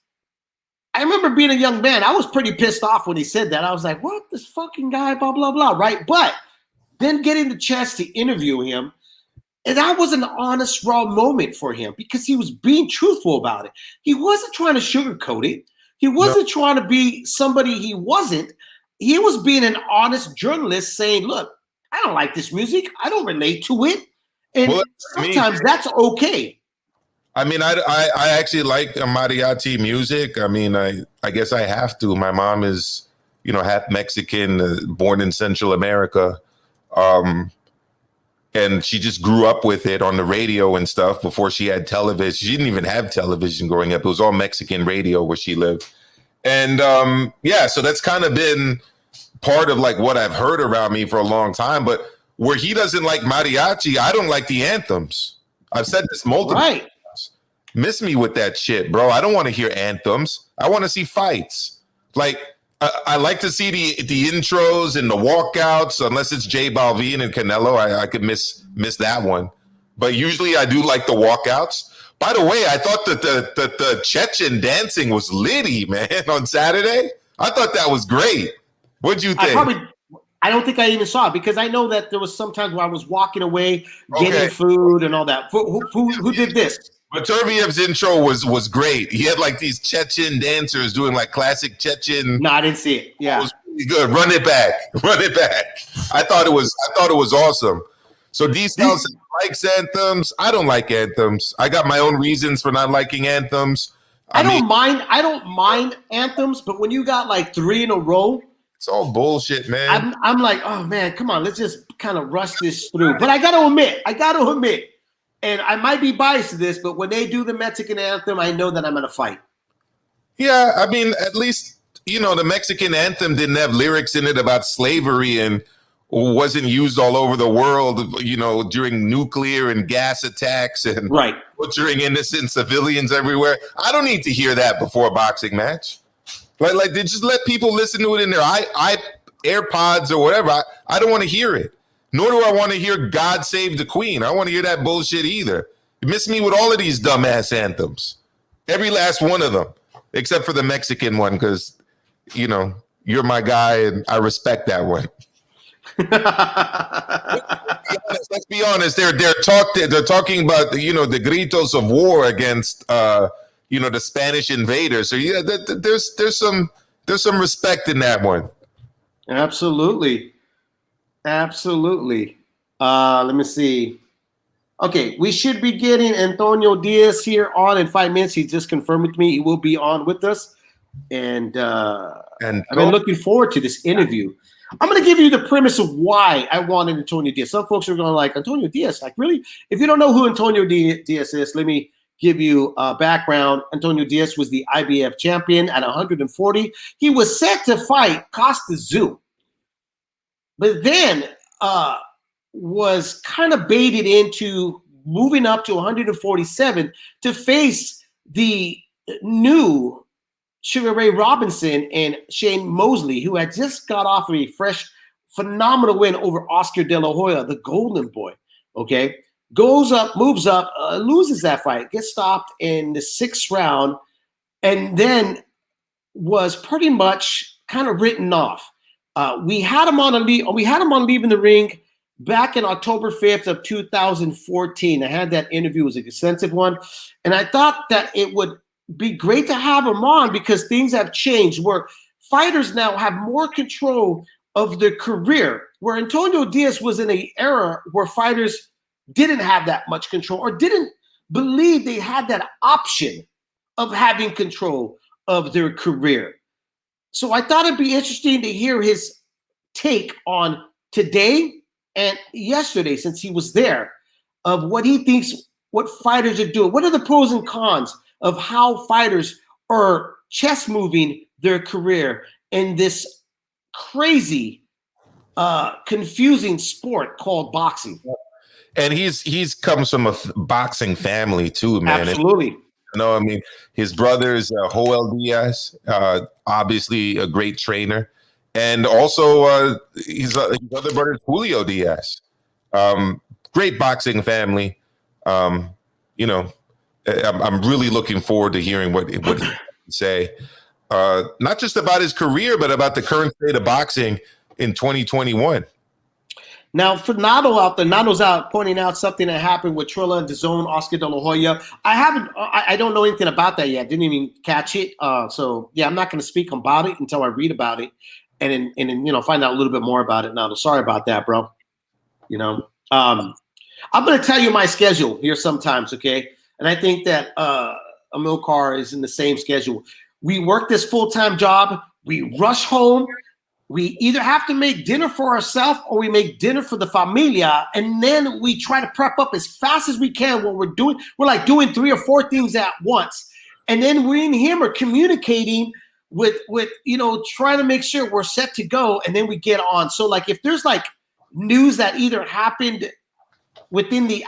I remember being a young man, I was pretty pissed off when he said that. I was like, what, this fucking guy, blah, blah, blah, right? But then getting the chance to interview him, and that was an honest, raw moment for him because he was being truthful about it. He wasn't trying to sugarcoat it. He wasn't trying to be somebody he wasn't. He was being an honest journalist saying, look, I don't like this music. I don't relate to it. And sometimes that's okay. I mean, I actually like mariachi music. I mean, I guess I have to. My mom is, you know, half Mexican, born in Central America. And she just grew up with it on the radio and stuff before she had television. She didn't even have television growing up. It was all Mexican radio where she lived. And yeah, so that's kind of been part of like what I've heard around me for a long time. But where he doesn't like mariachi, I don't like the anthems. I've said this multiple times. Miss me with that shit, bro. I don't want to hear anthems. I want to see fights. Like I like to see the intros and the walkouts, unless it's J Balvin and Canelo. I could miss that one. But usually I do like the walkouts. By the way, I thought that the Chechen dancing was litty, man, on Saturday. I thought that was great. What'd you think? I don't think I even saw it because I know that there was sometimes where I was walking away, getting food and all that. Who did this? But Turbiev's intro was great. He had like these Chechen dancers doing like classic Chechen. No, I didn't see it. Yeah, it was really good. Run it back. I thought it was awesome. So D-Styles likes anthems. I don't like anthems. I got my own reasons for not liking anthems. I don't mind anthems, but when you got like 3 in a row, it's all bullshit, man. I'm like, oh man, come on, let's just kind of rush this through. But I got to admit, and I might be biased to this, but when they do the Mexican anthem, I know that I'm going to fight. Yeah, I mean, at least, the Mexican anthem didn't have lyrics in it about slavery and wasn't used all over the world, during nuclear and gas attacks and butchering innocent civilians everywhere. I don't need to hear that before a boxing match. Like they just let people listen to it in their AirPods or whatever. I don't want to hear it. Nor do I want to hear God Save the Queen. I don't want to hear that bullshit either. You miss me with all of these dumbass anthems. Every last one of them. Except for the Mexican one, because, you're my guy and I respect that one. Let's be honest. They're talking about the gritos of war against the Spanish invaders. So yeah, there's some respect in that one. Absolutely. Let me see. Okay, we should be getting Antonio Diaz here on in 5 minutes. He just confirmed with me he will be on with us, and I've been looking forward to this interview. I'm going to give you the premise of why I wanted Antonio Diaz. Some folks are going like, Antonio Diaz, like really? If you don't know who Antonio Diaz is, let me give you a background. Antonio Diaz was the IBF champion at 140. He was set to fight Costa Tszyu, but then was kind of baited into moving up to 147 to face the new Sugar Ray Robinson and Shane Mosley, who had just got off of a fresh, phenomenal win over Oscar De La Hoya, the Golden Boy. Okay, goes up, moves up, loses that fight, gets stopped in the 6th round, and then was pretty much kind of written off. We had him on leaving the ring back in October 5th of 2014. I had that interview. It was an extensive one, and I thought that it would be great to have him on because things have changed where fighters now have more control of their career, where Antonio Diaz was in an era where fighters didn't have that much control or didn't believe they had that option of having control of their career. So I thought it'd be interesting to hear his take on today and yesterday, since he was there, of what he thinks, what fighters are doing. What are the pros and cons of how fighters are chess moving their career in this crazy, confusing sport called boxing? And he's comes from a boxing family too, man. Absolutely. I mean, his brother is Joel Diaz, obviously a great trainer. And also his other brother is Julio Diaz. Great boxing family. I'm really looking forward to hearing what he say. Not just about his career, but about the current state of boxing in 2021. Now, for Nato out there, Nato's out pointing out something that happened with Trilla and DAZN, Oscar De La Hoya. I don't know anything about that yet. Didn't even catch it. So yeah, I'm not going to speak about it until I read about it and then find out a little bit more about it. Nato, sorry about that, bro. I'm going to tell you my schedule here sometimes, okay? And I think that Amilcar is in the same schedule. We work this full-time job. We rush home. We either have to make dinner for ourselves or we make dinner for the familia, and then we try to prep up as fast as we can what we're doing. We're like doing 3 or 4 things at once. And then we and him are communicating with trying to make sure we're set to go, and then we get on. So like if there's like news that either happened within that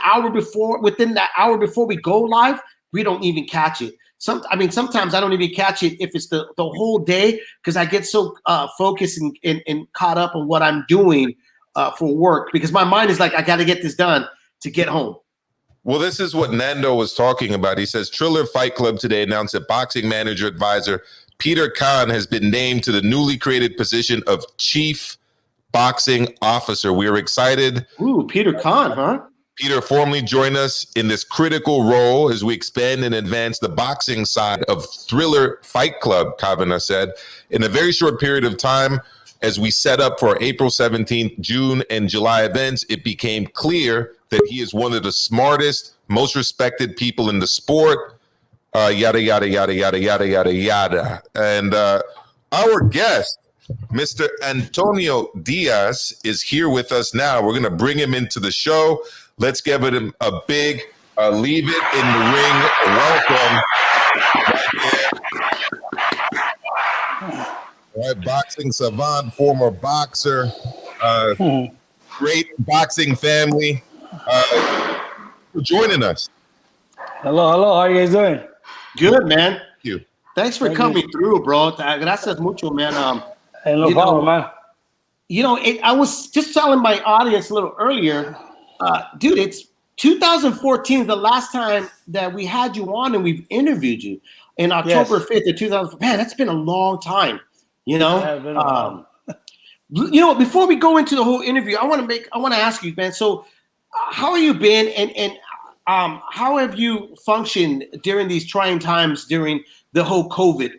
hour before we go live, we don't even catch it. Sometimes I don't even catch it if it's the whole day, because I get so focused and caught up on what I'm doing for work, because my mind is like, I got to get this done to get home. Well, this is what Nando was talking about. He says Triller Fight Club today announced that boxing manager advisor Peter Khan has been named to the newly created position of Chief Boxing Officer. We are excited. Ooh, Peter Khan, huh? Peter formally joined us in this critical role as we expand and advance the boxing side of Triller Fight Club, Kavanaugh said. In a very short period of time, as we set up for April 17th, June, and July events, it became clear that he is one of the smartest, most respected people in the sport, yada, yada, yada, yada, yada, yada, yada. And our guest, Mr. Antonio Diaz, is here with us now. We're going to bring him into the show. Let's give him a big leave it in the ring welcome. All right, boxing savant, former boxer, great boxing family, for joining us. Hello. How are you guys doing? Good, man. Thank you. Thanks for coming through, bro. Gracias mucho, man. Hey, no problem, man. I was just telling my audience a little earlier, dude, it's 2014, the last time that we had you on and we've interviewed you in October 5th of 2000. Man, that's been a long time, before we go into the whole interview, I want to ask you, man, so how have you been and how have you functioned during these trying times during the whole COVID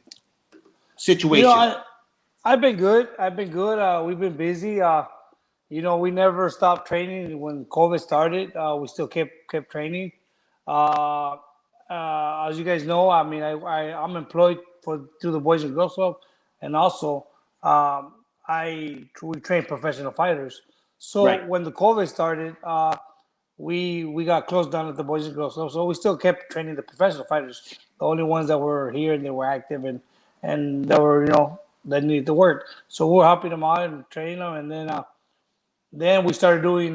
situation? I've been good. We've been busy. We never stopped training when COVID started. We still kept training. As you guys know, I mean, I'm employed through the Boys and Girls Club, and also we train professional fighters. So when the COVID started, we got closed down at the Boys and Girls Club. So we still kept training the professional fighters, the only ones that were here and they were active and that were that needed to work. So we're helping them out and training them, and then we started doing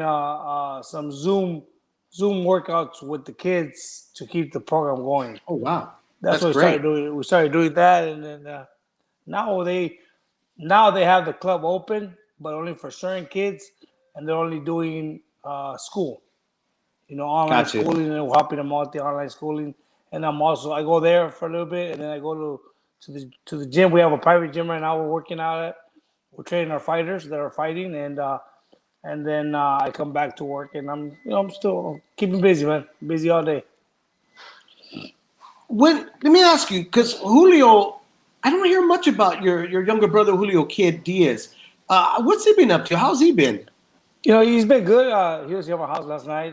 some Zoom workouts with the kids to keep the program going. Oh wow, that's what we started doing. We started doing that, and then now they have the club open, but only for certain kids, and they're only doing school, online schooling, and we're helping them out with the online schooling. And I go there for a little bit, and then I go to the gym. We have a private gym right now. We're working out at. We're training our fighters that are fighting, and then I come back to work, and I'm still keeping busy, man. Busy all day. Let me ask you, because Julio, I don't hear much about your younger brother Julio Kid Diaz. What's he been up to? How's he been? He's been good. He was here at my house last night.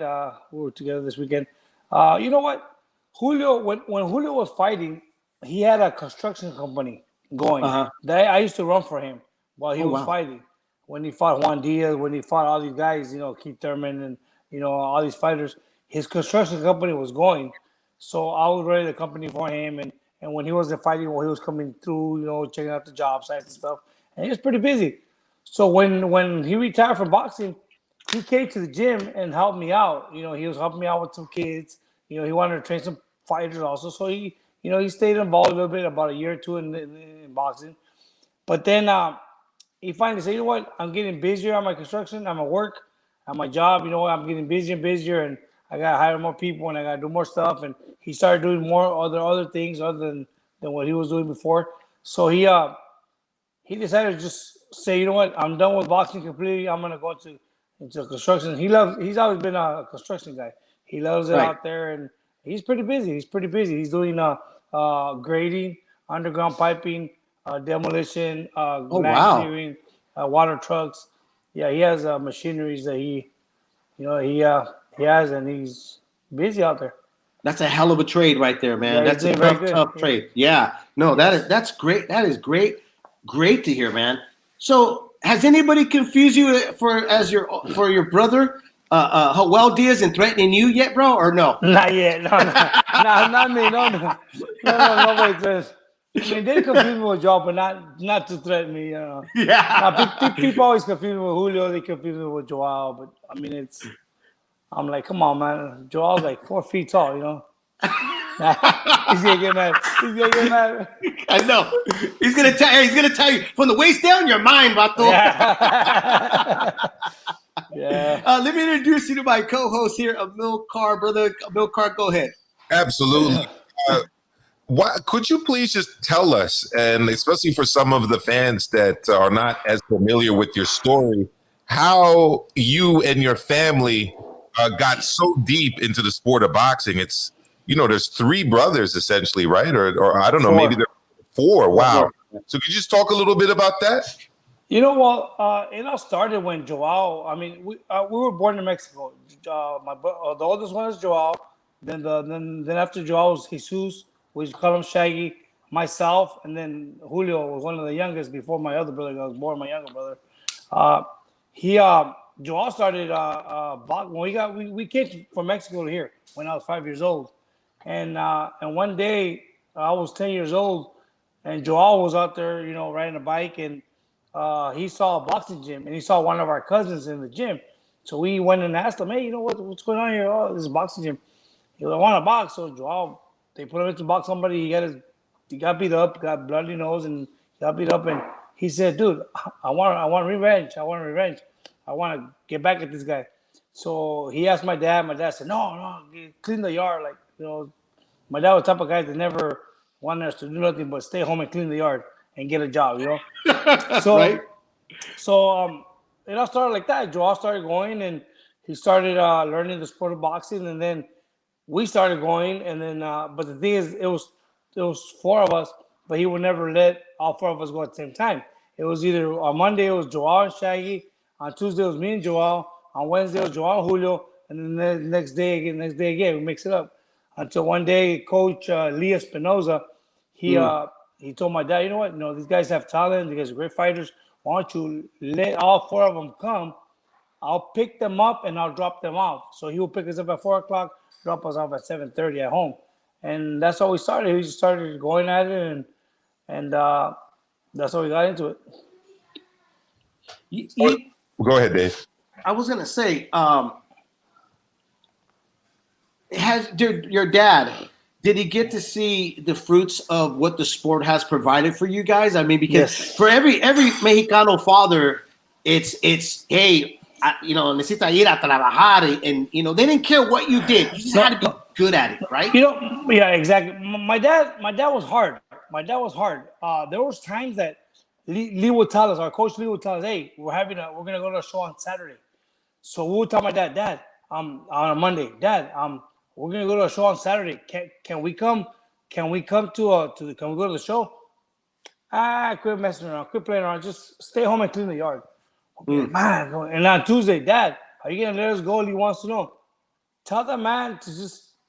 We were together this weekend. You know what? Julio, when Julio was fighting, he had a construction company going. I used to run for him while he was fighting. When he fought Juan Diaz, when he fought all these guys, Keith Thurman and, all these fighters, his construction company was going. So I was running the company for him. And when he wasn't fighting, he was coming through, checking out the job sites and stuff. And he was pretty busy. So when he retired from boxing, he came to the gym and helped me out. He was helping me out with some kids. He wanted to train some fighters also. So he stayed involved a little bit, about a year or two in boxing. But then he finally said, what? I'm getting busier on my construction. I'm at work, at my job. I'm getting busier and busier, and I got to hire more people, and I got to do more stuff. And he started doing more other things other than what he was doing before. So he decided to just say, what? I'm done with boxing completely. I'm going to go into construction. He's always been a construction guy. He loves it out there, and he's pretty busy. He's doing grading, underground piping, demolition, glass clearing, water trucks. Yeah, he has machineries that he has, and he's busy out there. That's a hell of a trade right there, man. Yeah, that's a tough trade. Yeah, no, that's great. That is great to hear, man. So, has anybody confused you for your brother, Joel Diaz, and threatening you yet, bro, or no? Not yet. No, not me. No, nobody says. I mean, they confuse me with Joao, but not to threaten me. Yeah. People always confuse me with Julio. They confuse me with Joao, but I mean, I'm like, come on, man. Joao's like 4 feet tall, you know. He's gonna get mad. He's gonna get mad. I know. He's gonna tell you from the waist down, you're mine, Vato. Yeah. Yeah. Let me introduce you to my co-host here, Amilcar. Brother Amilcar, go ahead. Absolutely. Could you please just tell us, and especially for some of the fans that are not as familiar with your story, how you and your family got so deep into the sport of boxing? It's, there's 3 brothers essentially, right? Or I don't know, 4. Maybe there are 4. Wow. So could you just talk a little bit about that? It all started when Joao. I mean, we were born in Mexico. The oldest one is Joao. Then after Joao was Jesus. We call him Shaggy, myself, and then Julio was one of the youngest before my other brother. I was born, my younger brother. Joao started when we came from Mexico to here when I was 5 years old, and one day I was 10 years old, and Joao was out there, riding a bike, and he saw a boxing gym, and he saw one of our cousins in the gym. So we went and asked him, hey, what's going on here? Oh, this is a boxing gym. He was like, I want to box. So Joao, they put him in to box somebody. He got beat up, got bloody nose, and got beat up. And he said, "Dude, I want revenge. I want revenge. I want to get back at this guy." So he asked my dad. My dad said, "No, clean the yard." My dad was the type of guy that never wanted us to do nothing but stay home and clean the yard and get a job. So right. So it all started like that. Joao started going, and he started learning the sport of boxing, and then we started going, and then but the thing is, it was 4 of us, but he would never let all 4 of us go at the same time. It was either on Monday it was Joao and Shaggy, on Tuesday it was me and Joao, on Wednesday it was Joao and Julio, and then the next day again we mix it up until one day Coach Lee Espinoza he told my dad, you know what, these guys have talent, these guys are great fighters. Why don't you let all 4 of them come? I'll pick them up and I'll drop them off. So he will pick us up at 4 o'clock. Drop us off at 7:30 at home, and that's how we started. We just started going at it, and that's how we got into it. Go ahead, Dave. I was gonna say, your dad, did he get to see the fruits of what the sport has provided for you guys? I mean, because for every Mexicano father, it's hey. Necesita ir a trabajar, and they didn't care what you did. You just had to be good at it, right? Yeah, exactly. My dad was hard. There was times that Lee would tell us, our coach Lee would tell us, hey, we're gonna go to a show on Saturday. So we would tell my dad, on a Monday, Dad, we're gonna go to a show on Saturday. Can we come? Can we go to the show? Quit messing around, quit playing around. Just stay home and clean the yard. Man, and on Tuesday, Dad, are you gonna let us go? He wants to know. Tell the man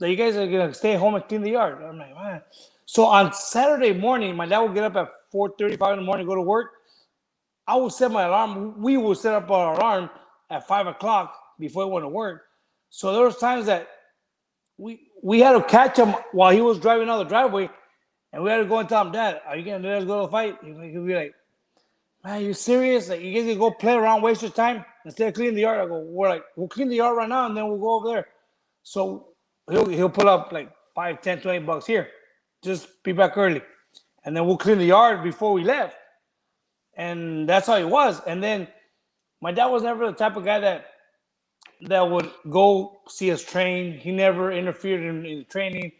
that you guys are gonna stay home and clean the yard. I'm like, man. So on Saturday morning, my dad would get up at 4:35 in the morning, go to work. I would set my alarm. We would set up our alarm at 5 o'clock before we went to work. So there was times that we had to catch him while he was driving out the driveway, and we had to go and tell him, Dad, are you gonna let us go to the fight? He'd be like, man, you serious? Like, you guys can go play around, waste your time instead of cleaning the yard? I go, we'll clean the yard right now, and then we'll go over there. So he'll pull up like $5, $10, $20 here. Just be back early, and then we'll clean the yard before we left. And that's how it was. And then my dad was never the type of guy that would go see us train. He never interfered in the training.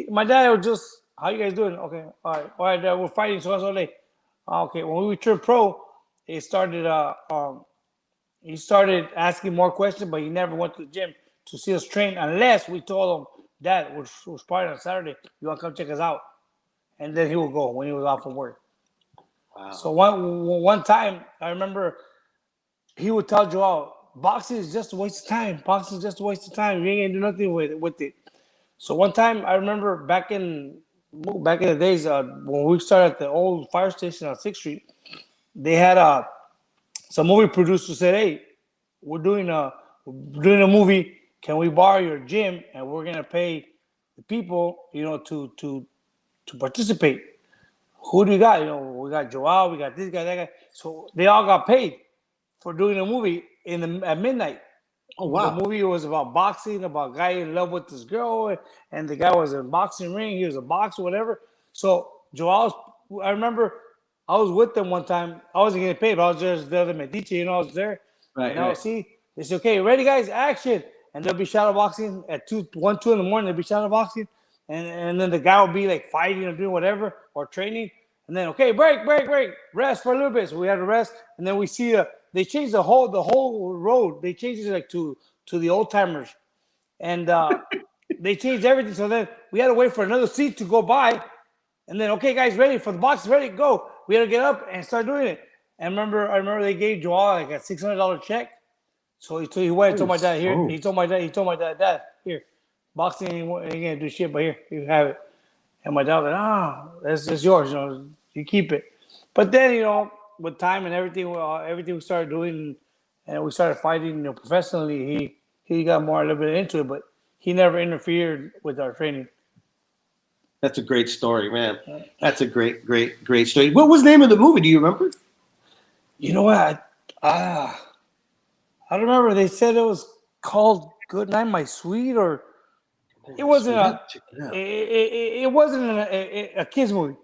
My dad would just, how you guys doing? Okay, all right, Dad, we're fighting so day. Okay, when we turned pro, he started asking more questions, but he never went to the gym to see us train unless we told him, Dad, we're fighting on Saturday. You want to come check us out? And then he would go when he was off from work. Wow. So one time, I remember he would tell Joao, boxing is just a waste of time. Boxing is just a waste of time. You ain't gonna do nothing with it. So one time, I remember back in the days when we started at the old fire station on 6th Street, they had some movie producer said, hey, we're doing a movie. Can we borrow your gym? And we're gonna pay the people, to participate. who do you got? You know, we got Joao, we got this guy, that guy. So they all got paid for doing a movie at midnight. Oh wow! The movie was about boxing, about a guy in love with this girl, and the guy was in a boxing ring. He was a boxer, whatever. So Joao, I remember I was with them one time. I wasn't getting paid, but I was just the other Medici, you know, I was there. Right. And I would see, they said, okay, ready guys, action. And they'll be shadow boxing at 1, 2 in the morning, they'll be shadow boxing. And then the guy will be like fighting or doing whatever or training. And then, okay, break, rest for a little bit. So we had to rest. And then we see they changed the whole road. They changed it like to the old timers. And they changed everything. So then we had to wait for another seat to go by. And then, okay, guys, ready for the box, ready, go. We had to get up and start doing it. And I remember they gave Joao like a $600 check. So he went and told my dad, here. He told my dad, here, boxing ain't gonna do shit, but here, you have it. And my dad was like, that's yours, you know, you keep it. But then, you know, with time and everything we started doing, and we started fighting, you know, professionally, he got more a little bit into it, but he never interfered with our training. That's a great story, man. That's a great story. What was the name of the movie? Do you remember? You know what? I don't remember. They said it was called Good Night, My Sweet, or it wasn't it wasn't a kids movie.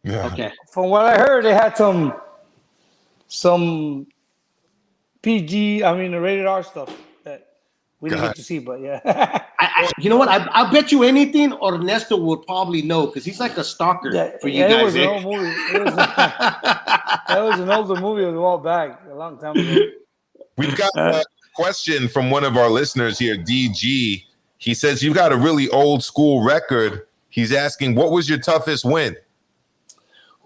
Yeah. Okay. From what I heard, they had some PG, the rated R stuff that we didn't get to see, but yeah. You know what? I bet you anything Ernesto would probably know because he's like a stalker for you guys. It was an old movie. That was an older movie a while back, a long time ago. We've got a question from one of our listeners here, DG. He says, you've got a really old school record. He's asking, what was your toughest win?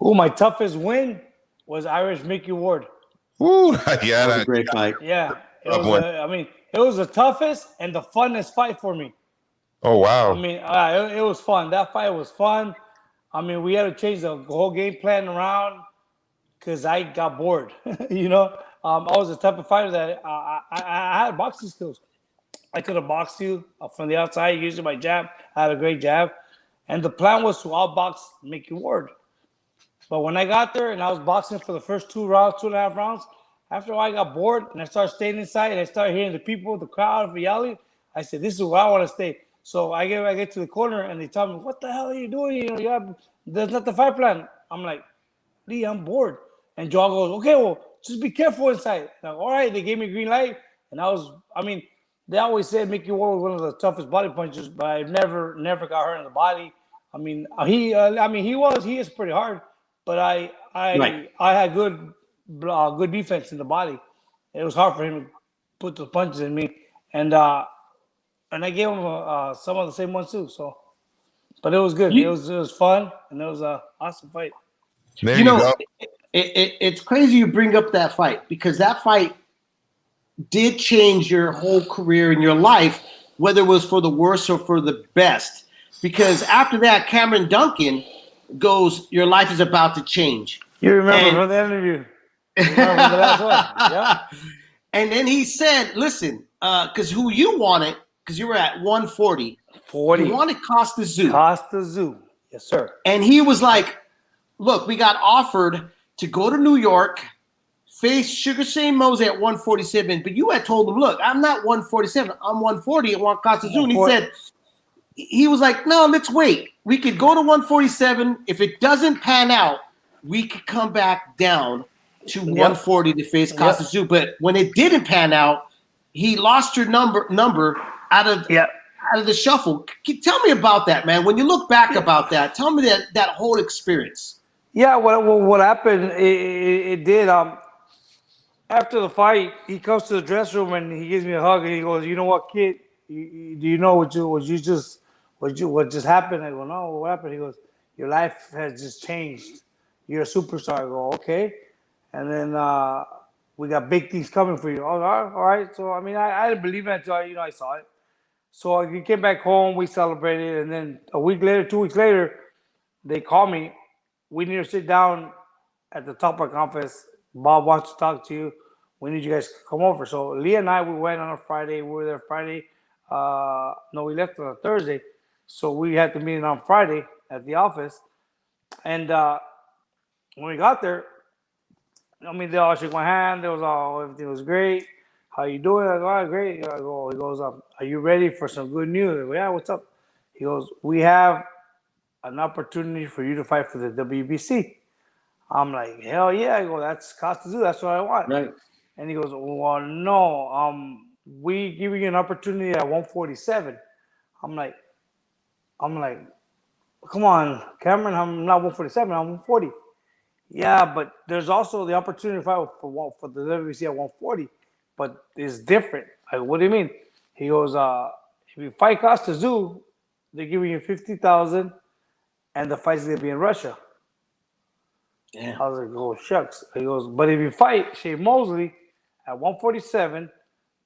Oh, my toughest win was Irish Mickey Ward. Ooh, yeah. That was a great fight. Yeah. It was the toughest and the funnest fight for me. Oh, wow. It was fun. That fight was fun. We had to change the whole game plan around because I got bored, you know? I was the type of fighter that I had boxing skills. I could have boxed you from the outside using my jab. I had a great jab. And the plan was to outbox Mickey Ward. But when I got there and I was boxing for the first 2.5 rounds, after I got bored and I started staying inside and I started hearing the people, the crowd yelling, I said, this is where I want to stay. So I get to the corner and they tell me, what the hell are you doing? You know, there's not the fight plan. I'm like, Lee, I'm bored. And Joe goes, okay, well, just be careful inside. Like, all right, they gave me green light. And they always said Mickey Ward was one of the toughest body punchers, but I never got hurt in the body. He is pretty hard, but I had good defense in the body. It was hard for him to put the punches in me, and I gave him some of the same ones too. So, but it was good. It was fun, and it was an awesome fight. There you go. It's crazy you bring up that fight because that fight did change your whole career in your life, whether it was for the worse or for the best. Because after that, Cameron Duncan goes, your life is about to change. You remember from the interview. You remember the last one. Yeah. And then he said, listen, because who you wanted, because you were at 140. 40. You wanted Costa Tszyu. Costa Tszyu. Yes, sir. And he was like, look, we got offered to go to New York, face Sugar Shane Mosley at 147, but you had told him, look, I'm not 147, I'm 140. I want Costa Tszyu. And he was like, no, let's wait. We could go to 147. If it doesn't pan out, we could come back down to 140 to face Costa Tszyu. But when it didn't pan out, he lost your number out of the shuffle. Tell me about that, man. When you look back about that, tell me that whole experience. Yeah, what happened? It did. After the fight, he comes to the dressing room and he gives me a hug and he goes, "You know what, kid? Do you know what just happened?" I go, "No, what happened?" He goes, "Your life has just changed. You're a superstar." I go, "Okay," and then we got big things coming for you. Oh, all right. So I didn't believe it until I saw it. So we came back home, we celebrated, and then 2 weeks later, they called me. We need to sit down at the top of our conference. Bob wants to talk to you. We need you guys to come over. So Lee and I, we went on a Friday. We were there Friday. We left on a Thursday. So we had the meeting on Friday at the office. And when we got there, I mean, they all shook my hand. Everything was great. How you doing? I go, all right, great. He goes, are you ready for some good news? I go, yeah, what's up? He goes, we have an opportunity for you to fight for the WBC. I'm like, hell yeah. I go, that's Costa Zoo. That's what I want. Right. And he goes, well, no. We give you an opportunity at 147. I'm like, come on, Cameron. I'm not 147. I'm 140. Yeah, but there's also the opportunity to fight for the WBC at 140, but it's different. Like, what do you mean? He goes, if you fight Costa Zoo, they're giving you $50,000, and the fight's gonna be in Russia. Yeah. I was like, oh shucks. He goes, but if you fight Shane Mosley at 147,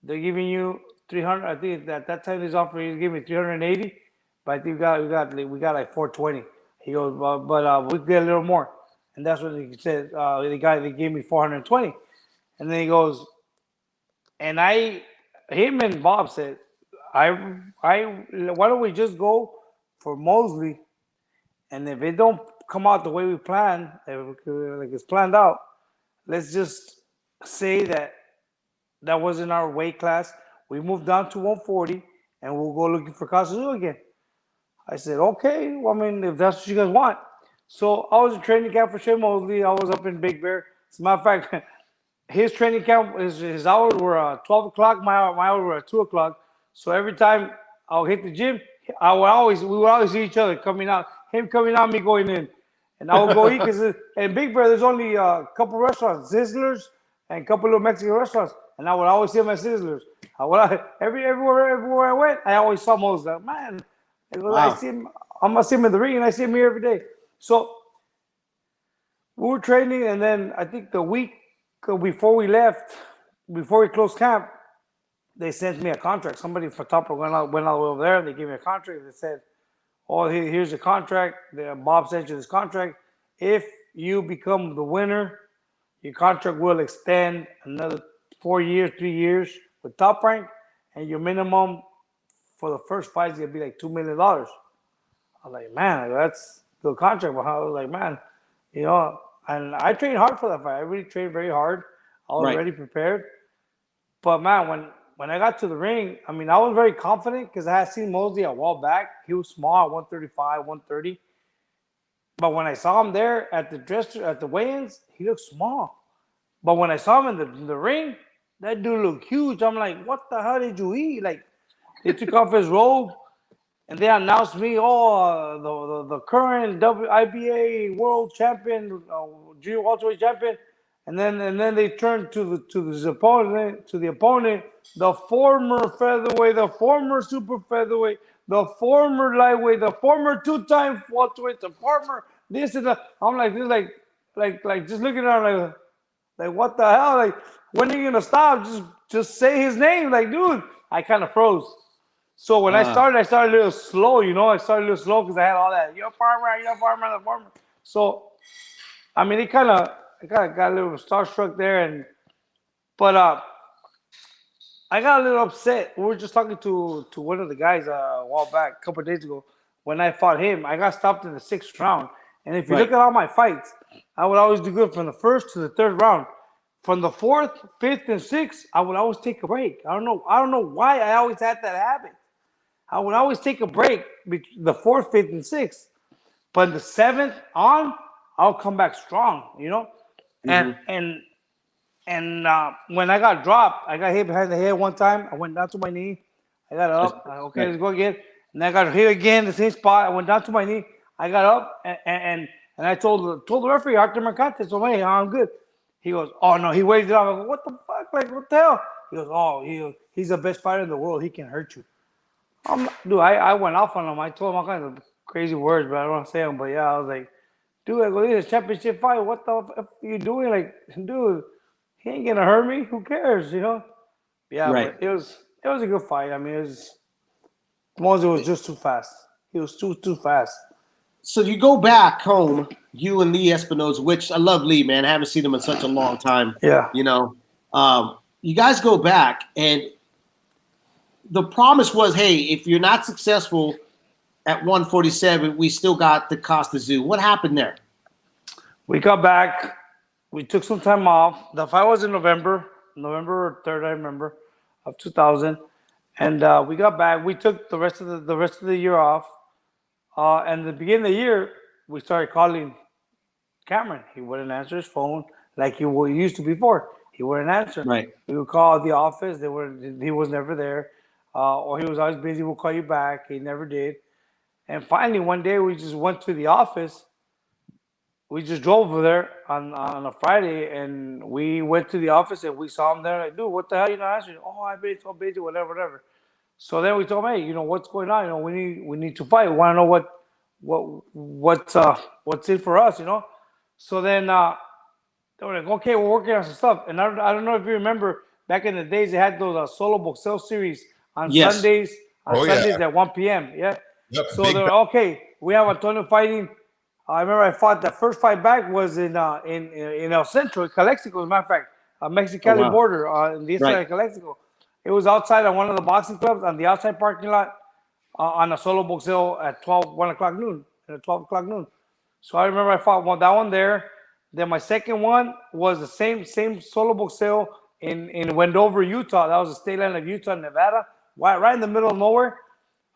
they're giving you 300. I think at that time he's giving me 380, but I think we got like 420. He goes, but we get a little more. And that's what he said. The guy that gave me 420, and then he goes, and him and Bob said, why don't we just go for Mosley, and if it don't come out the way we planned, like it's planned out, let's just say that wasn't our weight class. We moved down to 140, and we'll go looking for Costa Zoo again. I said, okay. Well, I mean, if that's what you guys want. So I was in training camp for Shane Mosley. I was up in Big Bear. As a matter of fact, his training camp, his hours were 12 o'clock. My hours were at 2 o'clock. So every time I'll hit the gym, we would always see each other coming out. Him coming out, me going in. And I would go eat because in Big Bear, there's only a couple restaurants, Sizzlers and a couple of Mexican restaurants. And I would always see him at Sizzlers. Everywhere I went, I always saw Mosley. Like, man, I see him. I'm going to see him in the ring, and I see him here every day. So we were training, and then I think the week before we left, before we closed camp, they sent me a contract. Somebody from Topper went all the way over there. They gave me a contract. They said, oh, here's a contract. Bob sent you this contract. If you become the winner, your contract will extend another 4 years, 3 years with Top Rank, and your minimum for the first fight is going to be like $2 million. I was like, man, that's good contract. But I was like, man, and I trained hard for that fight. I really trained very hard. I was already prepared. But man, when I got to the ring, I mean, I was very confident because I had seen Mosley a while back. He was small at 135, 130. But when I saw him there at the weigh-ins, he looked small. But when I saw him in the ring, that dude looked huge. I'm like, what the hell did you eat? Like, they took off his robe, and they announced me, the current WIBA world champion, junior welterweight champion, and then they turned to the opponent, the former featherweight, the former super featherweight, the former lightweight, the former two-time welterweight, the former this and that. I'm like, this like just looking at him like what the hell? Like, when are you gonna stop? Just say his name, like, dude. I kind of froze. So when I started a little slow, I started a little slow because I had all that, you're a farmer. So, I mean, I kind of got a little starstruck there, but I got a little upset. We were just talking to one of the guys a while back, a couple of days ago, when I fought him. I got stopped in the 6th round, and if you look at all my fights, I would always do good from the 1st to the 3rd round. From the 4th, 5th, and 6th, I would always take a break. I don't know why I always had that habit. I would always take a break between the 4th, 5th, and 6th. But the 7th on, I'll come back strong, Mm-hmm. And when I got dropped, I got hit behind the head one time. I went down to my knee. I got up. Okay, let's go again. And I got hit again, the same spot. I went down to my knee. I got up, and I told the referee, Arthur Mercante, so, hey, I'm good. He goes, oh, no, he waved it off. I go, what the fuck? Like, what the hell? He goes, oh, he's the best fighter in the world. He can hurt you. Dude, I went off on him. I told him all kinds of crazy words, but I don't want to say them. But, yeah, I was like, dude, I go, this is a championship fight. What the f are you doing? Like, dude, he ain't going to hurt me. Who cares, Yeah, but it was a good fight. I mean, Mosley was just too fast. He was too fast. So you go back home, you and Lee Espinosa, which I love Lee, man. I haven't seen him in such a long time. Yeah. You guys go back, and the promise was, hey, if you're not successful, at 147, we still got the Costa Zoo. What happened there? We got back. We took some time off. The fight was in November 3rd, I remember, of 2000. And we got back. We took the rest of the year off. And the beginning of the year, we started calling Cameron. He wouldn't answer his phone like he used to before. He wouldn't answer. Right. We would call the office. He was never there. Or he was always busy. We'll call you back. He never did. And finally, one day, we just went to the office. We just drove over there on a Friday, and we went to the office, and we saw him there. Like, dude, what the hell you not answering? Oh, I've been so busy, whatever. So then we told him, hey, what's going on? We need to fight. We want to know what's in for us, So then they were like, okay, we're working on some stuff. And I don't know if you remember, back in the days, they had those solo boxeo series on Sundays. Sundays at 1 p.m. Yeah. Yep, so they're okay. We have Antonio fighting. I remember I fought that first fight back was in El Centro, Calexico, as a matter of fact, Mexicali border in the east side of Calexico. It was outside on one of the boxing clubs on the outside parking lot on a solo boxeo at 1 o'clock noon. At 12 o'clock noon. So I remember I fought that one there. Then my second one was the same solo boxeo in Wendover, Utah. That was the state line of Utah, Nevada, right in the middle of nowhere.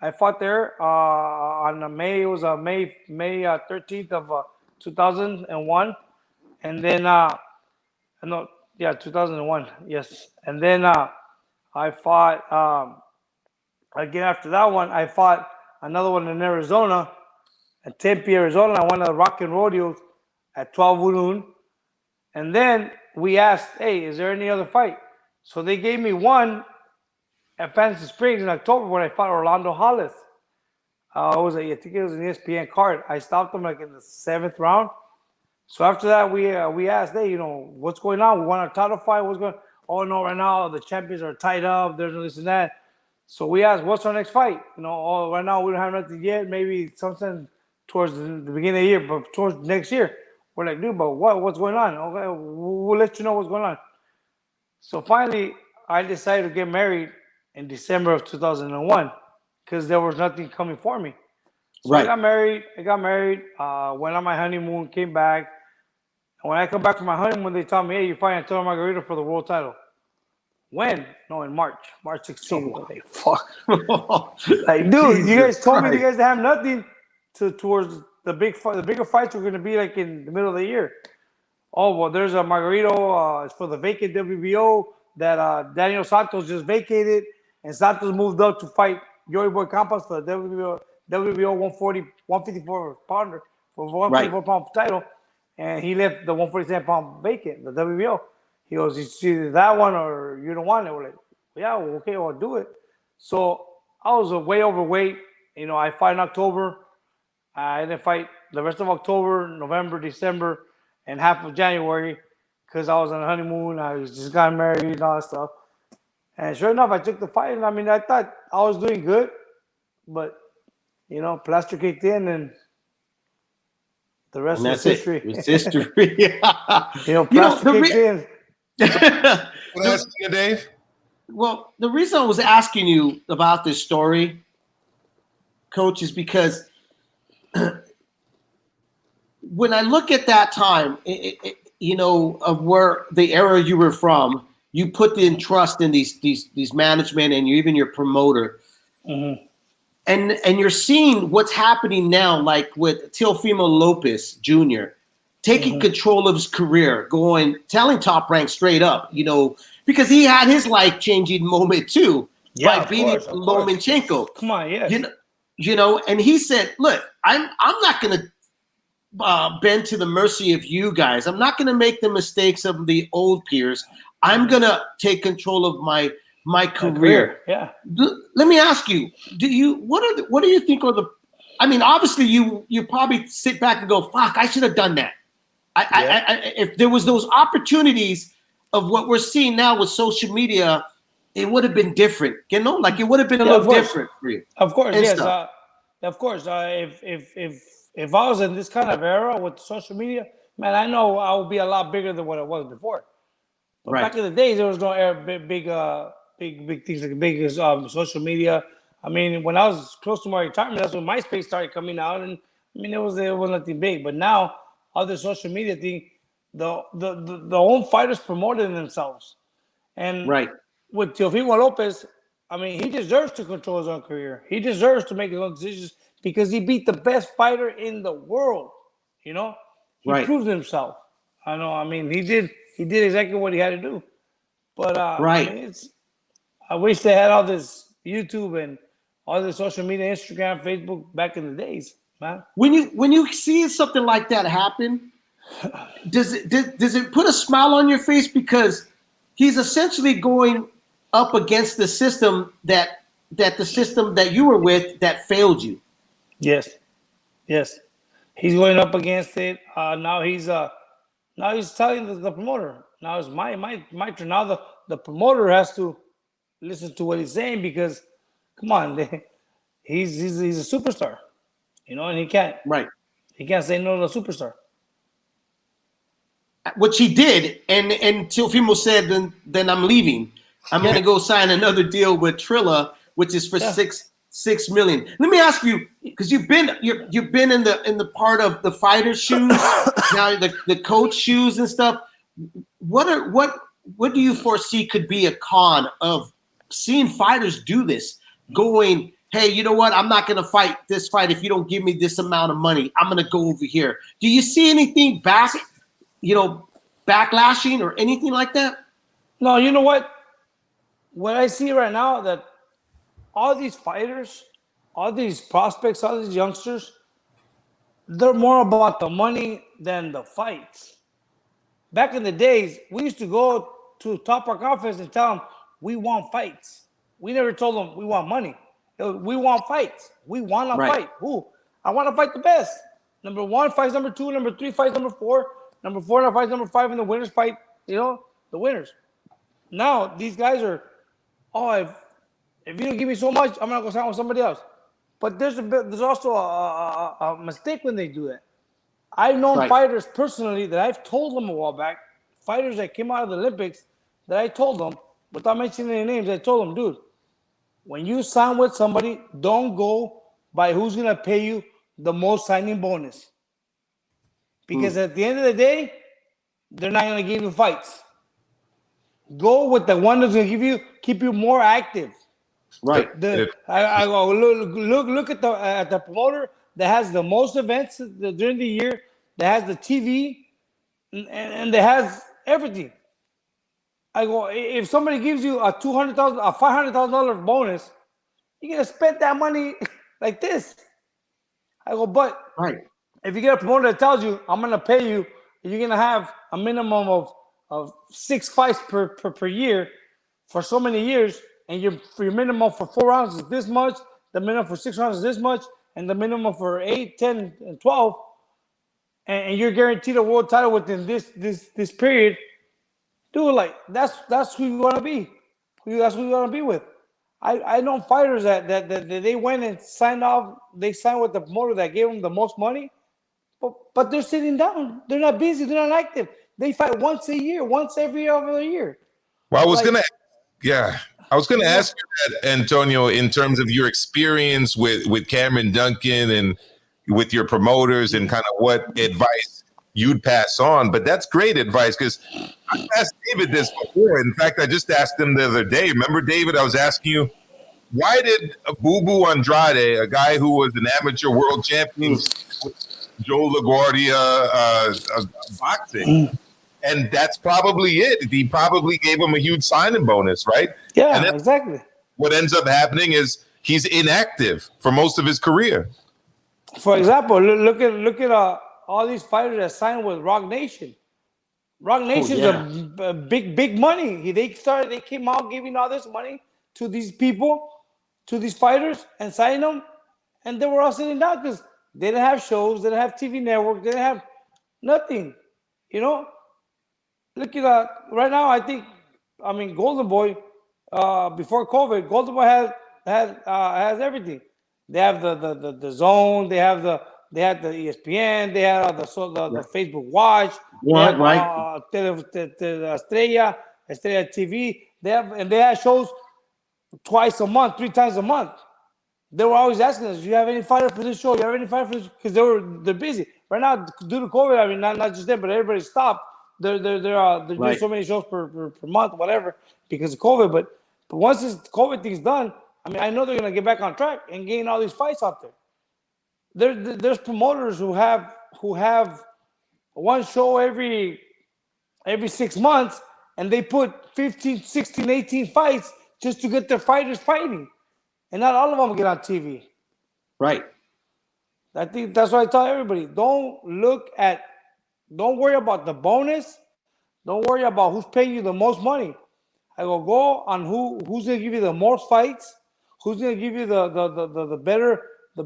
I fought there on May. It was May 13th of 2001, and then 2001. Yes, and then I fought again after that one. I fought another one in Arizona, at Tempe, Arizona. I won the Rock and Rodeo at 12 noon, and then we asked, "Hey, is there any other fight?" So they gave me one at Fantasy Springs in October when I fought Orlando Hollis. I think it was an ESPN card. I stopped him like in the 7th round. So after that, we asked, hey, what's going on? We want a title fight. What's going on? Oh, no, right now the champions are tied up. There's this and that. So we asked, what's our next fight? Right now we don't have nothing yet. Maybe something towards the beginning of the year, but towards next year. We're like, dude, but what's going on? Okay, we'll let you know what's going on. So finally, I decided to get married in December of 2001 because there was nothing coming for me. So I got married, went on my honeymoon, came back. And when I come back from my honeymoon, they tell me, hey, you're fighting Antonio Margarito for the world title. When? No, in March 16th. Oh, like, fuck. Like, dude, you guys told me you guys have nothing towards the bigger fights were going to be like in the middle of the year. Oh, well, there's a Margarito. It's for the vacant WBO that Daniel Santos just vacated. And Santos moved up to fight Yoy Boy Campos for the WBO 154 pounder for 154 pound title, and he left the 147 pound vacant, the WBO. He goes, it's either that one or you don't want it. We're like, yeah, well, okay, I'll do it. So I was way overweight. I fight in October. I didn't fight the rest of October, November, December, and half of January because I was on a honeymoon. I just got married and all that stuff. And sure enough, I took the fight, and I thought I was doing good, but plaster kicked in, and the rest was history. It's history. Plaster kicked in. What else, Dave? Well, the reason I was asking you about this story, Coach, is because when I look at that time, of where the era you were from. You put in trust in these management and even your promoter, and you're seeing what's happening now, like with Teofimo Lopez Jr. taking control of his career, telling Top Rank straight up, because he had his life-changing moment too by beating Lomachenko. Come on, yeah. And he said, "Look, I'm not going to bend to the mercy of you guys. I'm not going to make the mistakes of the old peers. I'm gonna take control of my career." Yeah. Let me ask you: what do you think are the? I mean, obviously, you probably sit back and go, "Fuck, I should have done that." I if there was those opportunities of what we're seeing now with social media, it would have been different. Like it would have been a little different for you. Of course, yes. Of course, if I was in this kind of era with social media, man, I know I would be a lot bigger than what I was before. But back in the days, there was no big things like big social media. I mean, when I was close to my retirement, that's when MySpace started coming out, and I mean, it was nothing big. But now, other social media thing, the own fighters promoting themselves, and with Teofimo Lopez, I mean, he deserves to control his own career. He deserves to make his own decisions because he beat the best fighter in the world. You know, he proved himself. I know. I mean, he did exactly what he had to do. But I mean, I wish they had all this YouTube and all the social media, Instagram, Facebook back in the days, man. When you see something like that happen, does it put a smile on your face because he's essentially going up against the system that the system that you were with that failed you? Yes. He's going up against it. Now he's telling the promoter. Now it's my turn. Now the promoter has to listen to what he's saying because, come on, he's a superstar, you know, and he can't say no to a superstar. Which he did, and Teofimo said, then I'm leaving. I'm going to go sign another deal with Trilla, which is for $6 million. Let me ask you, because you've been in the part of the fighter's shoes, now the coach shoes and stuff. What do you foresee could be a con of seeing fighters do this? Going, hey, you know what? I'm not going to fight this fight if you don't give me this amount of money. I'm going to go over here. Do you see anything backlashing or anything like that? No, you know what? What I see right now that all these fighters, all these prospects, all these youngsters, they're more about the money than the fights. Back in the days, we used to go to Top Rock office and tell them we want fights. We never told them we want money. We want fights. We want to fight. Who? I want to fight the best. Number 1 fights number 2. Number 3 fights number 4. Number 4 fights number 5, and the winners fight. You know, the winners. Now these guys are, if you don't give me so much, I'm gonna go sign with somebody else. But there's also a mistake when they do that. I've known fighters personally that I've told them a while back, fighters that came out of the Olympics, that I told them, without mentioning any names, I told them, dude, when you sign with somebody, don't go by who's going to pay you the most signing bonus. Because at the end of the day, they're not going to give you fights. Go with the one that's going to keep you more active. Right. I go look at the promoter that has the most events during the year, that has the TV, and that has everything. I go, if somebody gives you a $500,000 bonus, you're gonna spend that money like this. I go, but if you get a promoter that tells you I'm gonna pay you, you're gonna have a minimum of 6 fights per year for so many years, and your minimum for 4 rounds is this much, the minimum for 6 rounds is this much, and the minimum for 8, 10, and 12, and you're guaranteed a world title within this period. Dude, like that's who you want to be. That's who you want to be with. I know fighters that they went and signed off. They signed with the promoter that gave them the most money, but they're sitting down. They're not busy. They're not active. They fight once a year, once every other year. Well, I was gonna ask you that, Antonio, in terms of your experience with Cameron Duncan and with your promoters and kind of what advice you'd pass on. But that's great advice, because I asked David this before. In fact, I just asked him the other day. Remember, David, I was asking you, why did Boo Boo Andrade, a guy who was an amateur world champion, Joe LaGuardia boxing, and that's probably it. He probably gave him a huge signing bonus, right? Yeah, and then exactly. What ends up happening is he's inactive for most of his career. For example, look at all these fighters that signed with Rock Nation. Rock Nation's a big money. They came out giving all this money to these people, to these fighters, and signing them, and they were all sitting down because they didn't have shows, they didn't have TV network, they didn't have nothing. You know, look at right now. I mean, Golden Boy. Before COVID, Golden Boy has everything. They have the zone. They had the ESPN. They had the Facebook Watch. Estrella TV. They had shows twice a month, 3 times a month. They were always asking us, "Do you have any fighter for this show? Do you have any fighter for this?" Because they're busy right now due to COVID. I mean, not just them, but everybody stopped. They're doing so many shows per month, whatever, because of COVID. But once this COVID thing's done, I mean, I know they're gonna get back on track and gain all these fights out there. There's promoters who have one show every 6 months, and they put 15, 16, 18 fights just to get their fighters fighting. And not all of them get on TV. Right. I think that's why I tell everybody, don't worry about the bonus. Don't worry about who's paying you the most money. I go on who's gonna give you the most fights, who's gonna give you the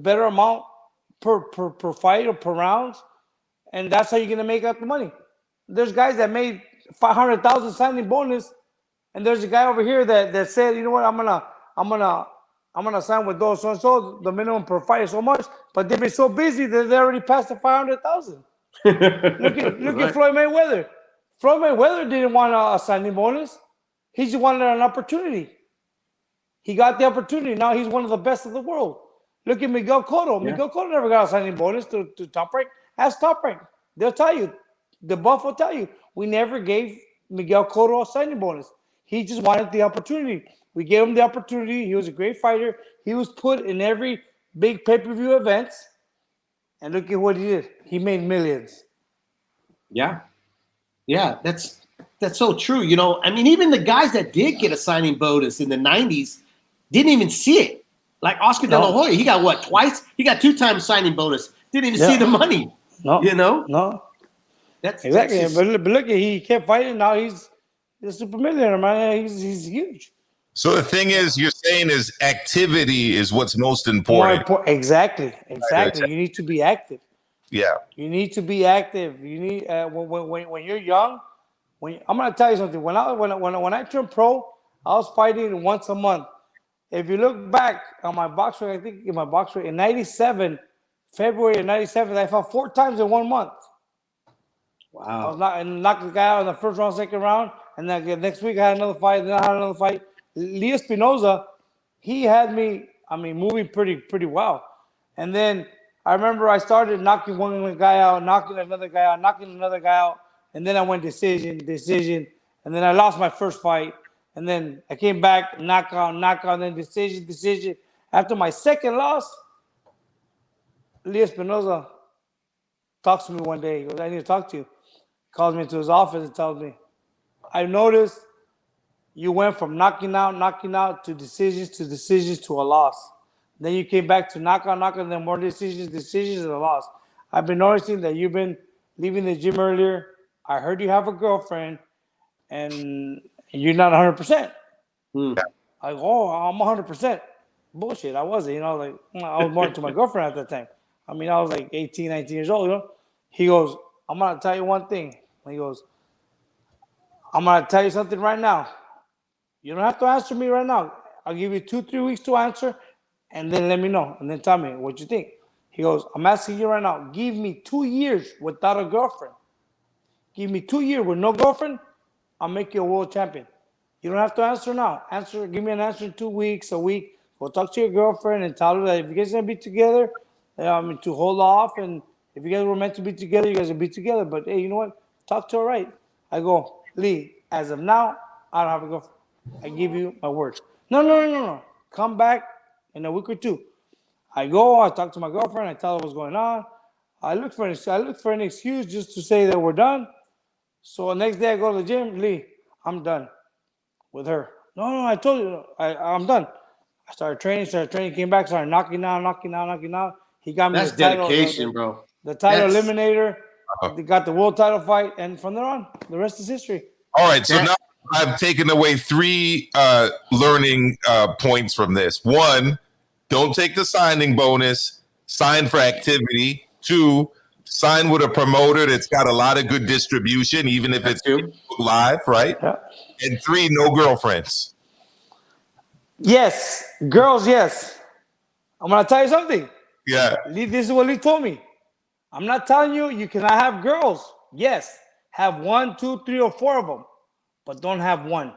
better amount per fight or per round, and that's how you're gonna make up the money. There's guys that made 500,000 signing bonus, and there's a guy over here that said, you know what, I'm gonna sign with those so the minimum per fight is so much, but they've been so busy that they already passed the 500,000. Look at Floyd Mayweather. Floyd Mayweather didn't want a signing bonus. He just wanted an opportunity. He got the opportunity. Now he's one of the best of the world. Look at Miguel Cotto. Yeah. Miguel Cotto never got a signing bonus to Top Rank. Ask Top Rank. They'll tell you. The Buff will tell you. We never gave Miguel Cotto a signing bonus. He just wanted the opportunity. We gave him the opportunity. He was a great fighter. He was put in every big pay-per-view events. And look at what he did. He made millions. Yeah. Yeah, that's so true. You know, I mean, even the guys that did get a signing bonus in the 90s didn't even see it. Like Oscar De La Hoya, he got what, twice? He got 2 times signing bonus. Didn't even see the money. No. You know? No. That's exactly. That's just, but look, he kept fighting. Now he's a super millionaire, man. He's huge. So the thing is, you're saying is activity is what's most important. Exactly. You need to be active. Yeah. You need to be active. You need when you're young. I'm gonna tell you something. When I turned pro, I was fighting once a month. If you look back on my box weight, I think in my box weight in '97, February of '97, I fought 4 times in 1 month. Wow. I knocked the guy out in the first round, second round, and then next week I had another fight. Then I had another fight. Leo Espinoza, he had me, moving pretty well. And then I remember I started knocking one guy out, knocking another guy out, and then I went decision, and then I lost my first fight, and then I came back, knockout, then decision. After my second loss, Leo Espinoza talks to me one day. He goes, "I need to talk to you." Calls me into his office and tells me, "I noticed you went from knocking out to decisions to a loss. Then you came back to knockout, and then more decisions, and a loss. I've been noticing that you've been leaving the gym earlier. I heard you have a girlfriend, and you're not 100%. I go, "Oh, I'm 100%. Bullshit, I wasn't. I was more into my girlfriend at that time. I was like 18, 19 years old. He goes, "I'm gonna tell you one thing." He goes, "I'm gonna tell you something right now. You don't have to answer me right now. I'll give you 2-3 weeks to answer, and then let me know, and then tell me what you think." He goes, "I'm asking you right now. Give me 2 years without a girlfriend. Give me 2 years with no girlfriend. I'll make you a world champion. You don't have to answer now. Give me an answer in 2 weeks, a week. Go talk to your girlfriend and tell her that if you guys are gonna be together, to hold off. And if you guys were meant to be together, you guys will be together. But hey, you know what? Talk to her right." I go, "Lee, as of now, I don't have a girlfriend. I give you my word." No. Come back in a week or 2. I go, I talk to my girlfriend, I tell her what's going on. I look for an excuse just to say that we're done. So the next day I go to the gym, "Lee, I'm done with her." No, I told you, I'm done. I started training, came back, started knocking out. He got me That's the title, dedication, bro. The title eliminator. They got the world title fight, and from there on, the rest is history. All right, so now I've taken away 3 learning points from this. 1, don't take the signing bonus. Sign for activity. 2, sign with a promoter that's got a lot of good distribution, even if it's live, right? Yeah. And 3, no girlfriends. Yes, girls, yes. I'm gonna tell you something. Yeah. Lee, this is what Lee told me. I'm not telling you cannot have girls. Yes, have 1, 2, 3, or 4 of them, but don't have one.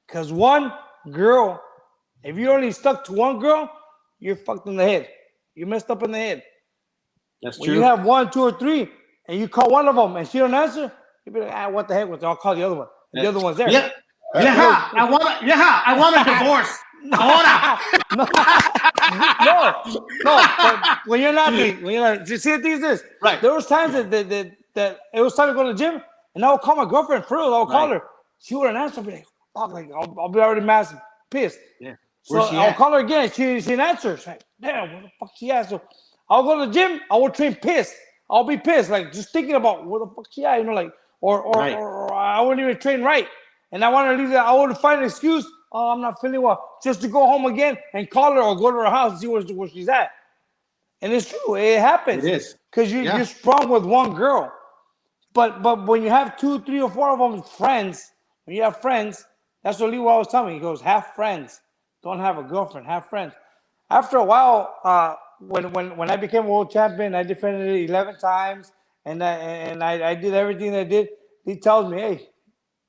Because one girl, if you're only stuck to one girl, you're fucked in the head. You messed up in the head. That's when true. you have 1, 2, or 3, and you call one of them and she don't answer, you be like, what the heck? I'll call the other one. The other one's there. Yeah. I want a divorce. Ahora. No. But when you're not, you see the thing is this. Right. There was times that it was time to go to the gym, and I would call my girlfriend for real. I would call her. She wouldn't answer. I'll be like, fuck, like I'll be already mad, pissed. Yeah. So I'll call her again. She didn't answer. She's like, damn, what the fuck she at? So I'll go to the gym. I will train pissed. I'll be pissed, like just thinking about where the fuck she at, like, or I wouldn't even train right. And I want to leave that. I would find an excuse. Oh, I'm not feeling well. Just to go home again and call her or go to her house and see where she's at. And it's true. It happens. It is. Because you're strong with one girl. But when you have 2, 3, or 4 of them friends, when you have friends, that's what Leroy was telling me. He goes, have friends. Don't have a girlfriend. Have friends. After a while, when I became world champion, I defended it 11 times. And I did everything I did. He tells me, hey,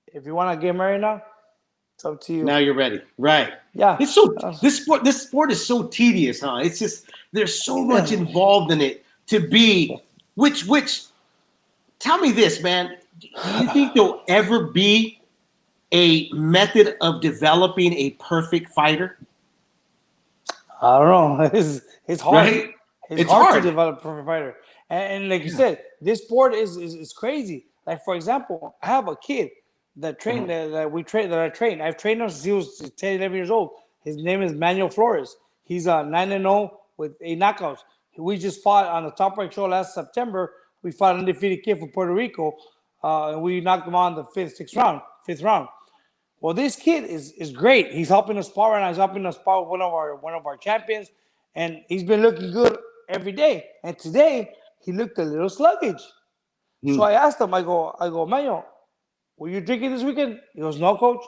if you want to get married now, it's up to you. Now you're ready, right? Yeah. It's so this sport is so tedious, huh? It's just there's so much involved in it to be. Which tell me this, man. Do you think there'll ever be a method of developing a perfect fighter? I don't know. It's hard. Right? It's hard to develop a perfect fighter. And like you said, this sport is crazy. Like for example, I have a kid that trained that I trained. I've trained him since he was 10, 11 years old. His name is Manuel Flores. He's 9-0 with 8 knockouts. We just fought on the Top Rank show last September. We fought an undefeated kid from Puerto Rico, and we knocked him on the fifth round. Well, this kid is great. He's helping us spar right now. He's helping us spar with one of our champions, and he's been looking good every day. And today he looked a little sluggish. So I asked him. I go, Manuel, were you drinking this weekend? He goes, no, coach.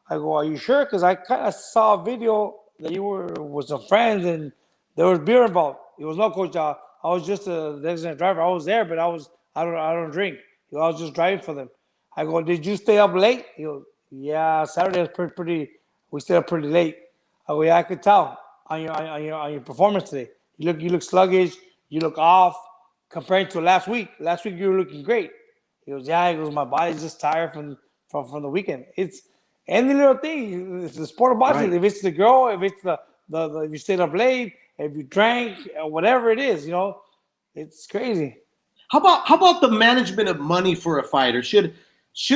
I go, are you sure? Because I kind of saw a video that you were with some friends and there was beer involved. He goes, no, coach. I was just a designated driver. I was there, but I don't drink. He goes, I was just driving for them. I go, did you stay up late? He goes, yeah, Saturday was pretty. We stayed up pretty late. I go, yeah, I could tell on your performance today. You look sluggish. You look off compared to last week. Last week you were looking great. He goes, yeah. He goes, my body's just tired from the weekend. It's any little thing. It's the sport of boxing. Right. If it's the girl, if it's the if you stayed up late, if you drank, whatever it is, it's crazy. How about the management of money for a fighter? Should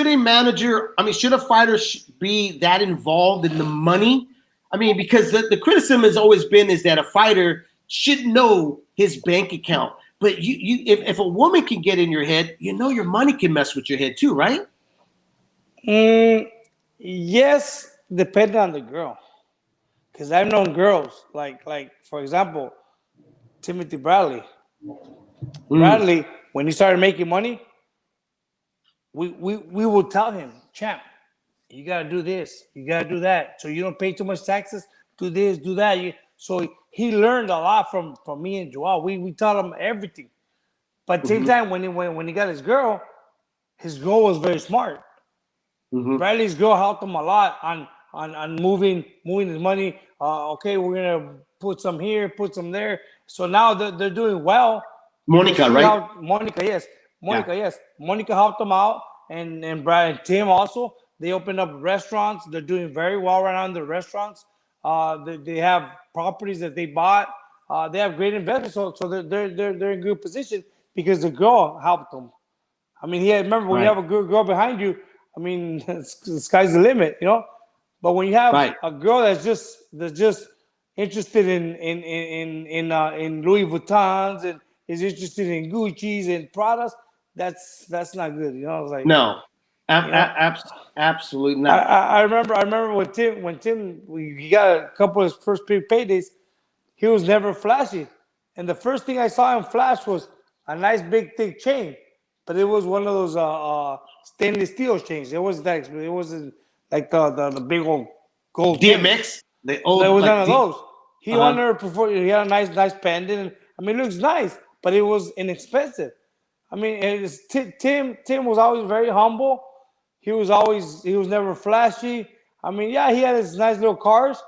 a manager? I mean, should a fighter be that involved in the money? I mean, because the criticism has always been is that a fighter should know his bank account. But if a woman can get in your head, your money can mess with your head too, right? Yes, depending on the girl. Because I've known girls like for example, Timothy Bradley. Bradley, when he started making money, we would tell him, champ, you gotta do this, you gotta do that, so you don't pay too much taxes. Do this, do that. So he learned a lot from me and Joel. We taught him everything. But at the same time, when he got his girl was very smart. Bradley's girl helped him a lot on moving his money. Okay, we're gonna put some here, put some there. So now they're doing well. Monica, right? Monica, yes. Yes. Monica helped them out, and Brad and Tim also. They opened up restaurants. They're doing very well right now in the restaurants. They have properties that they bought. They have great investors, so they're in good position because the girl helped them. I mean, remember when you have a good girl behind you, I mean, the sky's the limit, But when you have a girl that's just interested in Louis Vuittons and is interested in Gucci's and Pradas, that's not good, It's like no. Absolutely not. I remember when Tim he got a couple of his first big paydays, he was never flashy. And the first thing I saw him flash was a nice big thick chain. But it was one of those stainless steel chains. It wasn't like the big old gold DMX. It was none of those. He wanted he had a nice pendant. And, I mean, it looks nice, but it was inexpensive. I mean, Tim was always very humble. He was never flashy. I mean, yeah, he had his nice little cars,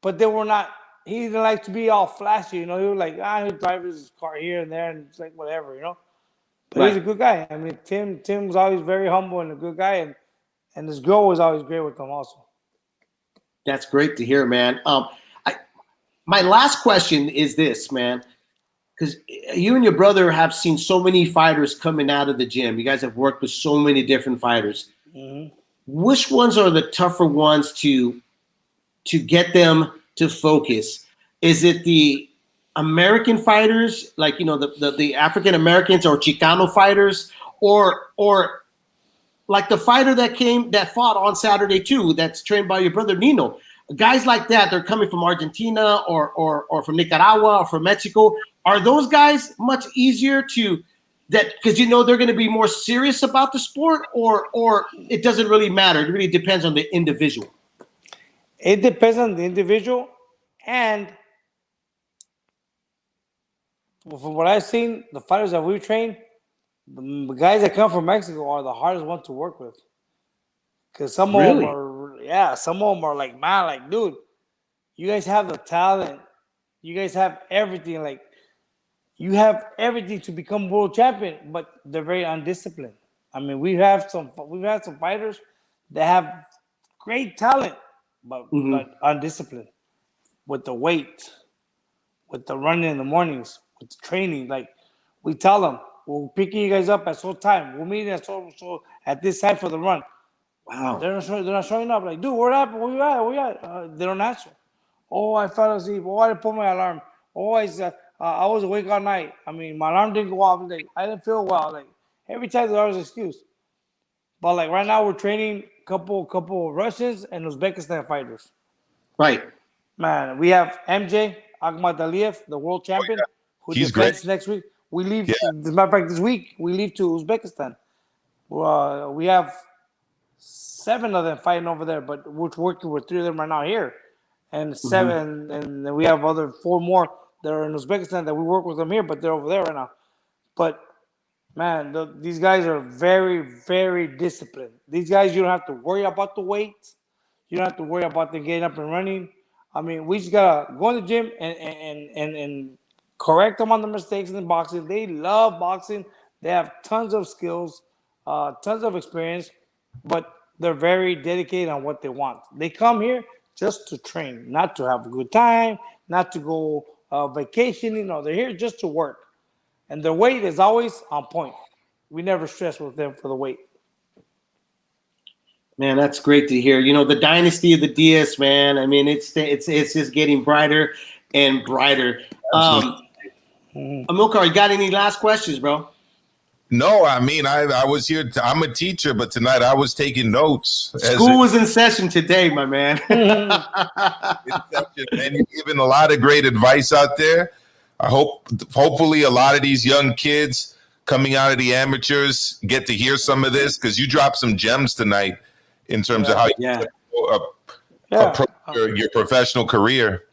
but they were not he didn't like to be all flashy, you know. He was like, he'll drive his car here and there, and it's like whatever, you know. But he's a good guy. I mean, Tim was always very humble and a good guy, and this girl was always great with him also. That's great to hear, man. My last question is this, man, because you and your brother have seen so many fighters coming out of the gym. You guys have worked with so many different fighters. Mm-hmm. Which ones are the tougher ones to get them to focus? Is it the American fighters, like, you know, the African Americans or Chicano fighters, or like the fighter that fought on Saturday too, that's trained by your brother Nino? Guys like that, they're coming from Argentina or from Nicaragua or from Mexico. Are those guys much easier to that because you know they're going to be more serious about the sport, or it doesn't really matter? It really depends on the individual. It depends on the individual, and from what I've seen, the fighters that we've trained, the guys that come from Mexico are the hardest ones to work with. Because some of them are like, man, like, dude, you guys have the talent. You guys have everything. Like, you have everything to become world champion, but they're very undisciplined. I mean, we've had some fighters that have great talent, but undisciplined with the weight, with the running in the mornings, with the training. Like, we tell them, we're picking you guys up at so time. We'll meet at at this time for the run. Wow. They're not showing up. Like, dude, where you at? They don't answer. Oh, I fell asleep. Oh, I didn't put my alarm. Oh, I was awake all night. I mean, my alarm didn't go off. Like, I didn't feel well. Like, every time there's always an excuse. But like right now, we're training couple Russians and Uzbekistan fighters. Right. Man, we have MJ Akhmadaliev, the world champion, who defends next week. We leave. As a matter of fact, this week we leave to Uzbekistan. We have 7 of them fighting over there, but we're working with 3 of them right now here, and 7, and then we have other 4 more that are in Uzbekistan that we work with them here, but they're over there right now. But man, these guys are very, very disciplined. These guys, you don't have to worry about the weight. You don't have to worry about them getting up and running. I mean, we just gotta go in the gym and correct them on the mistakes in the boxing. They love boxing. They have tons of skills, tons of experience, but they're very dedicated on what they want. They come here just to train, not to have a good time, not to go vacationing. No, they're here just to work. And their weight is always on point. We never stress with them for the weight. Man, that's great to hear. You know, the dynasty of the Diaz, man. I mean, it's just getting brighter and brighter. Amilcar, you got any last questions, bro? No, I mean, I was here. I'm a teacher, but tonight I was taking notes. School was in session today, my man. And you're giving a lot of great advice out there. I hopefully a lot of these young kids coming out of the amateurs get to hear some of this, because you dropped some gems tonight in terms of how you approach your professional career.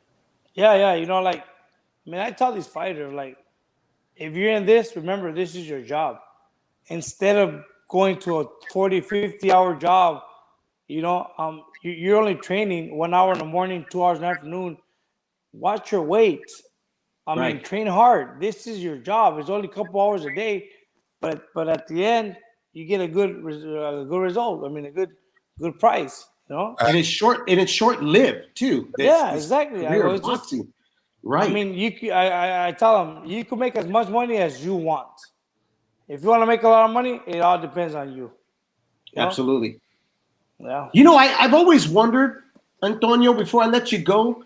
Yeah. You know, like, I mean, I tell these fighters, like, if you're in this, remember, this is your job. Instead of going to a 40, 50-hour job, you know, you're only training 1 hour in the morning, 2 hours in the afternoon. Watch your weight. I mean, train hard. This is your job. It's only a couple hours a day, but at the end, you get a good result. I mean, a good price. You know, and it's short-lived too. Exactly. Boxing. Right. I mean, I tell them you can make as much money as you want. If you want to make a lot of money, it all depends on you. Absolutely. Yeah. You know, I've always wondered, Antonio, before I let you go,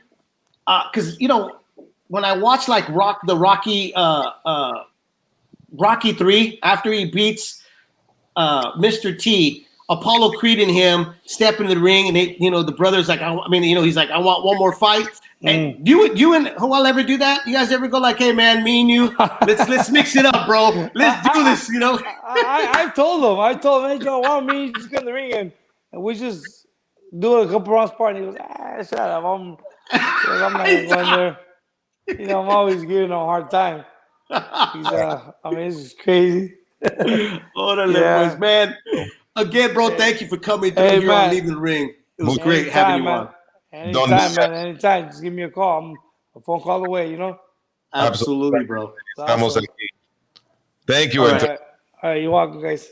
because you know, when I watch like Rocky 3, after he beats Mr. T, Apollo Creed and him step into the ring, and the brother's like, he's like, I want one more fight. And you and Joel ever do that? You guys ever go like, hey man, me and you, let's mix it up, bro. Let's do this, you know? I told him, hey Joe, why don't me just get in the ring and we just do a couple rounds apart? And he goes, shut up. I'm not going there. You know, I'm always giving him a hard time. This is crazy. Boys, man. Again, bro, thank you for coming through here on Leaving the Ring. It was great having you on. Anytime. Just give me a call. a phone call away, you know? Absolutely, bro. Awesome. Thank you, Antonio. All right, you're welcome, guys.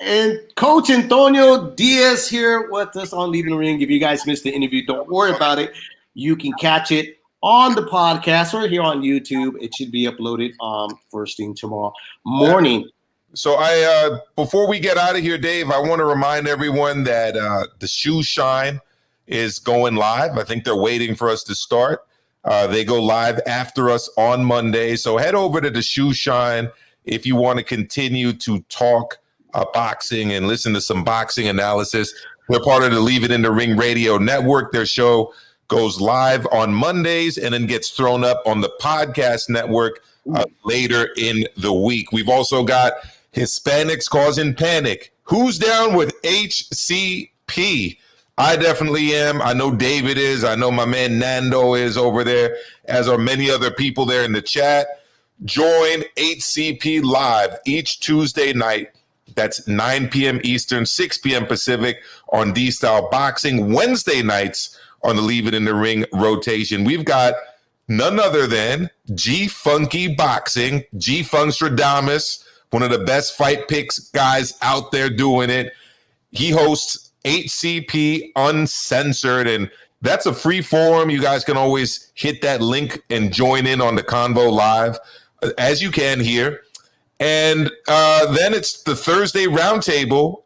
And Coach Antonio Diaz here with us on Leaving the Ring. If you guys missed the interview, don't worry about it. You can catch it on the podcast or here on YouTube. It should be uploaded first thing tomorrow morning. So I before we get out of here, Dave, I want to remind everyone that the Shoe Shine is going live. I think they're waiting for us to start. They go live after us on Monday. So head over to the Shoe Shine if you want to continue to talk boxing and listen to some boxing analysis. They're part of the Leave It in the Ring Radio Network. Their show goes live on Mondays and then gets thrown up on the podcast network later in the week. We've also got Hispanics Causing Panic. Who's down with HCP? I definitely am. I know David is. I know my man Nando is over there, as are many other people there in the chat. Join HCP Live each Tuesday night. That's 9 p.m. Eastern, 6 p.m. Pacific on D-Style Boxing. Wednesday nights on the Leave It in the Ring rotation. We've got none other than G-Funky Boxing, G-Funkstradamus, one of the best fight picks guys out there doing it. He hosts HCP Uncensored, and that's a free forum. You guys can always hit that link and join in on the convo live as you can here. And then it's the Thursday roundtable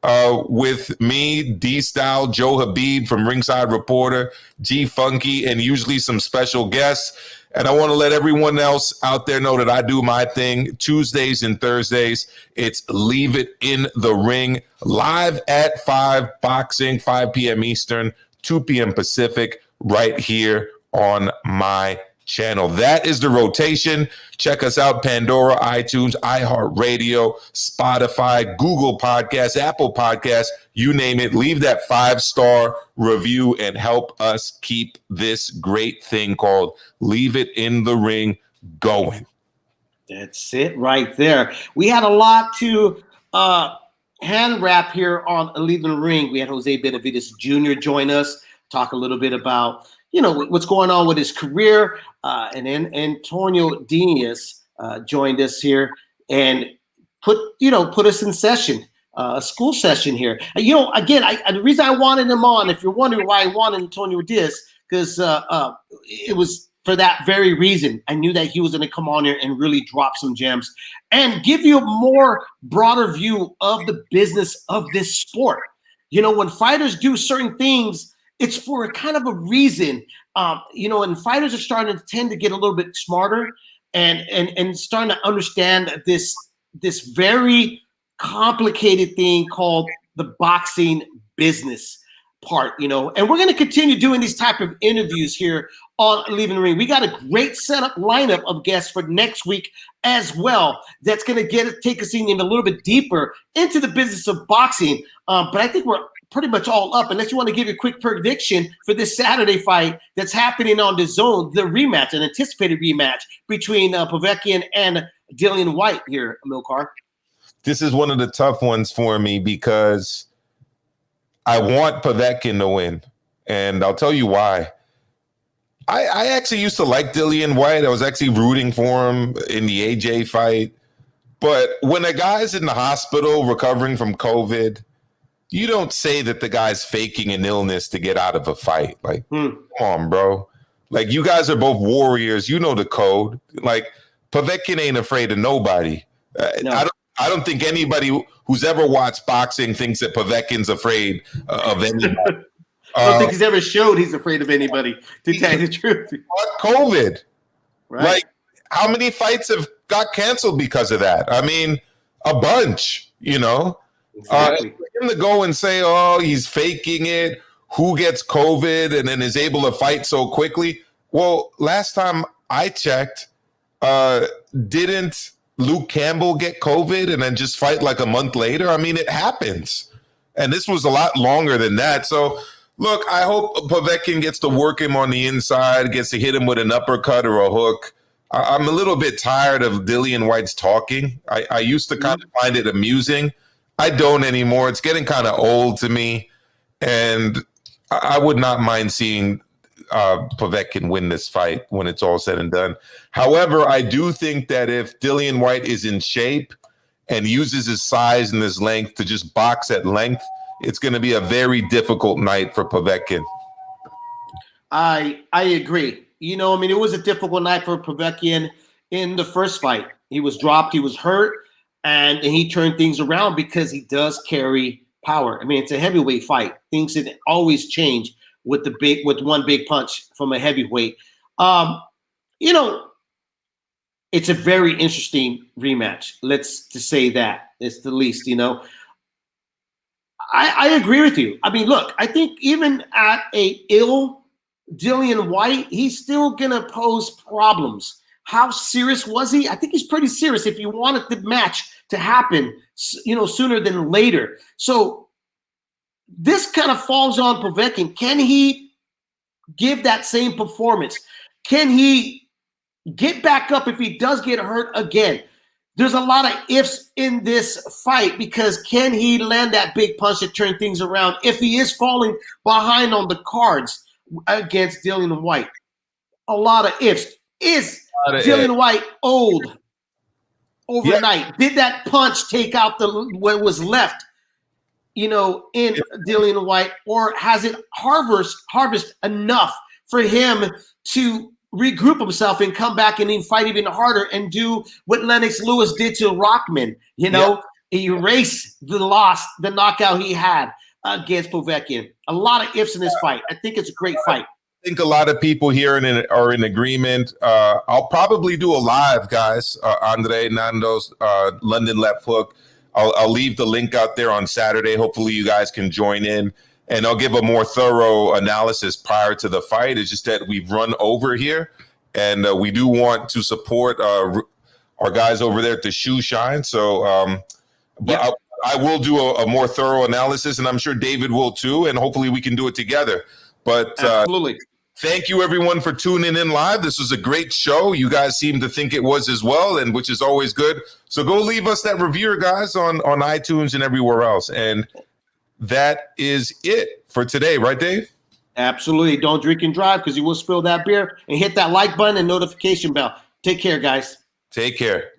with me, D-Style, Joe Habib from Ringside Reporter, G-Funky, and usually some special guests. And I want to let everyone else out there know that I do my thing Tuesdays and Thursdays. It's Leave It in the Ring, live at 5 boxing, 5 p.m. Eastern, 2 p.m. Pacific, right here on my channel. That is the rotation. Check us out: Pandora, iTunes, iHeartRadio, Spotify, Google Podcasts, Apple Podcasts, you name it. Leave that 5-star review and help us keep this great thing called Leave It in the Ring going. That's it right there. We had a lot to hand wrap here on Leave It in the Ring. We had Jose Benavides Jr. join us, talk a little bit about what's going on with his career. And then Antonio Diaz joined us here and put us in session, a school session here. Again, the reason I wanted him on, if you're wondering why I wanted Antonio Diaz, because it was for that very reason. I knew that he was going to come on here and really drop some gems and give you a more broader view of the business of this sport. When fighters do certain things, it's for a kind of a reason, and fighters are starting to tend to get a little bit smarter and starting to understand this very complicated thing called the boxing business part, and we're going to continue doing these type of interviews here on Leaving the Ring. We got a great setup lineup of guests for next week as well. That's going to take us even a little bit deeper into the business of boxing. But I think we're pretty much all up. Unless you want to give a quick prediction for this Saturday fight that's happening on the Zone, the rematch, an anticipated rematch between Povetkin and Dillian Whyte here, Amilcar. This is one of the tough ones for me because I want Povetkin to win, and I'll tell you why. I actually used to like Dillian Whyte. I was actually rooting for him in the AJ fight. But when a guy's in the hospital recovering from COVID, you don't say that the guy's faking an illness to get out of a fight. Like, come on, bro. Like, you guys are both warriors. You know the code. Like, Povetkin ain't afraid of nobody. No. I don't think anybody who's ever watched boxing thinks that Povetkin's afraid of anybody. I don't think he's ever showed he's afraid of anybody, to tell you the truth. COVID. Right. Like, how many fights have got canceled because of that? I mean, a bunch, Exactly. For him to go and say, oh, he's faking it, who gets COVID and then is able to fight so quickly? Well, last time I checked, didn't Luke Campbell get COVID and then just fight like a month later? I mean, it happens. And this was a lot longer than that. So, look, I hope Povetkin gets to work him on the inside, gets to hit him with an uppercut or a hook. I'm a little bit tired of Dillian Whyte's talking. I used to kind of find it amusing. I don't anymore. It's getting kind of old to me. And I would not mind seeing Povetkin win this fight when it's all said and done. However, I do think that if Dillian Whyte is in shape and uses his size and his length to just box at length, it's going to be a very difficult night for Povetkin. I agree. You know, I mean, it was a difficult night for Povetkin in the first fight. He was dropped, he was hurt, and he turned things around because he does carry power. I mean, it's a heavyweight fight. Things that always change with one big punch from a heavyweight. You know, it's a very interesting rematch. Let's just say that. It's the least, you know. I agree with you. I mean, look, I think even at a ill Dillian Whyte, he's still going to pose problems. How serious was he? I think he's pretty serious if you wanted the match to happen, you know, sooner than later. So this kind of falls on Povetkin. Can he give that same performance? Can he get back up if he does get hurt again? There's a lot of ifs in this fight because can he land that big punch to turn things around if he is falling behind on the cards against Dillian Whyte? A lot of ifs. Is Dillian Whyte old overnight? Yeah. Did that punch take out what was left, you know, in Dillian Whyte, or has it harvest enough for him to regroup himself and come back and then fight even harder and do what Lennox Lewis did to Rockman, you know, erase the knockout he had against Povetkin? A lot of ifs in this fight. I think it's a great fight. I think a lot of people here are in agreement. I'll probably do a live, guys. Andre Nando's London Left Hook. I'll leave the link out there on Saturday. Hopefully you guys can join in. And I'll give a more thorough analysis prior to the fight. It's just that we've run over here, and we do want to support our guys over there at the Shoe Shine. So, I will do a more thorough analysis, and I'm sure David will too. And hopefully we can do it together. But absolutely. Thank you, everyone, for tuning in live. This was a great show. You guys seem to think it was as well, and which is always good. So go leave us that review, guys, on iTunes and everywhere else. And that is it for today, right, Dave? Absolutely. Don't drink and drive because you will spill that beer. And hit that like button and notification bell. Take care, guys. Take care.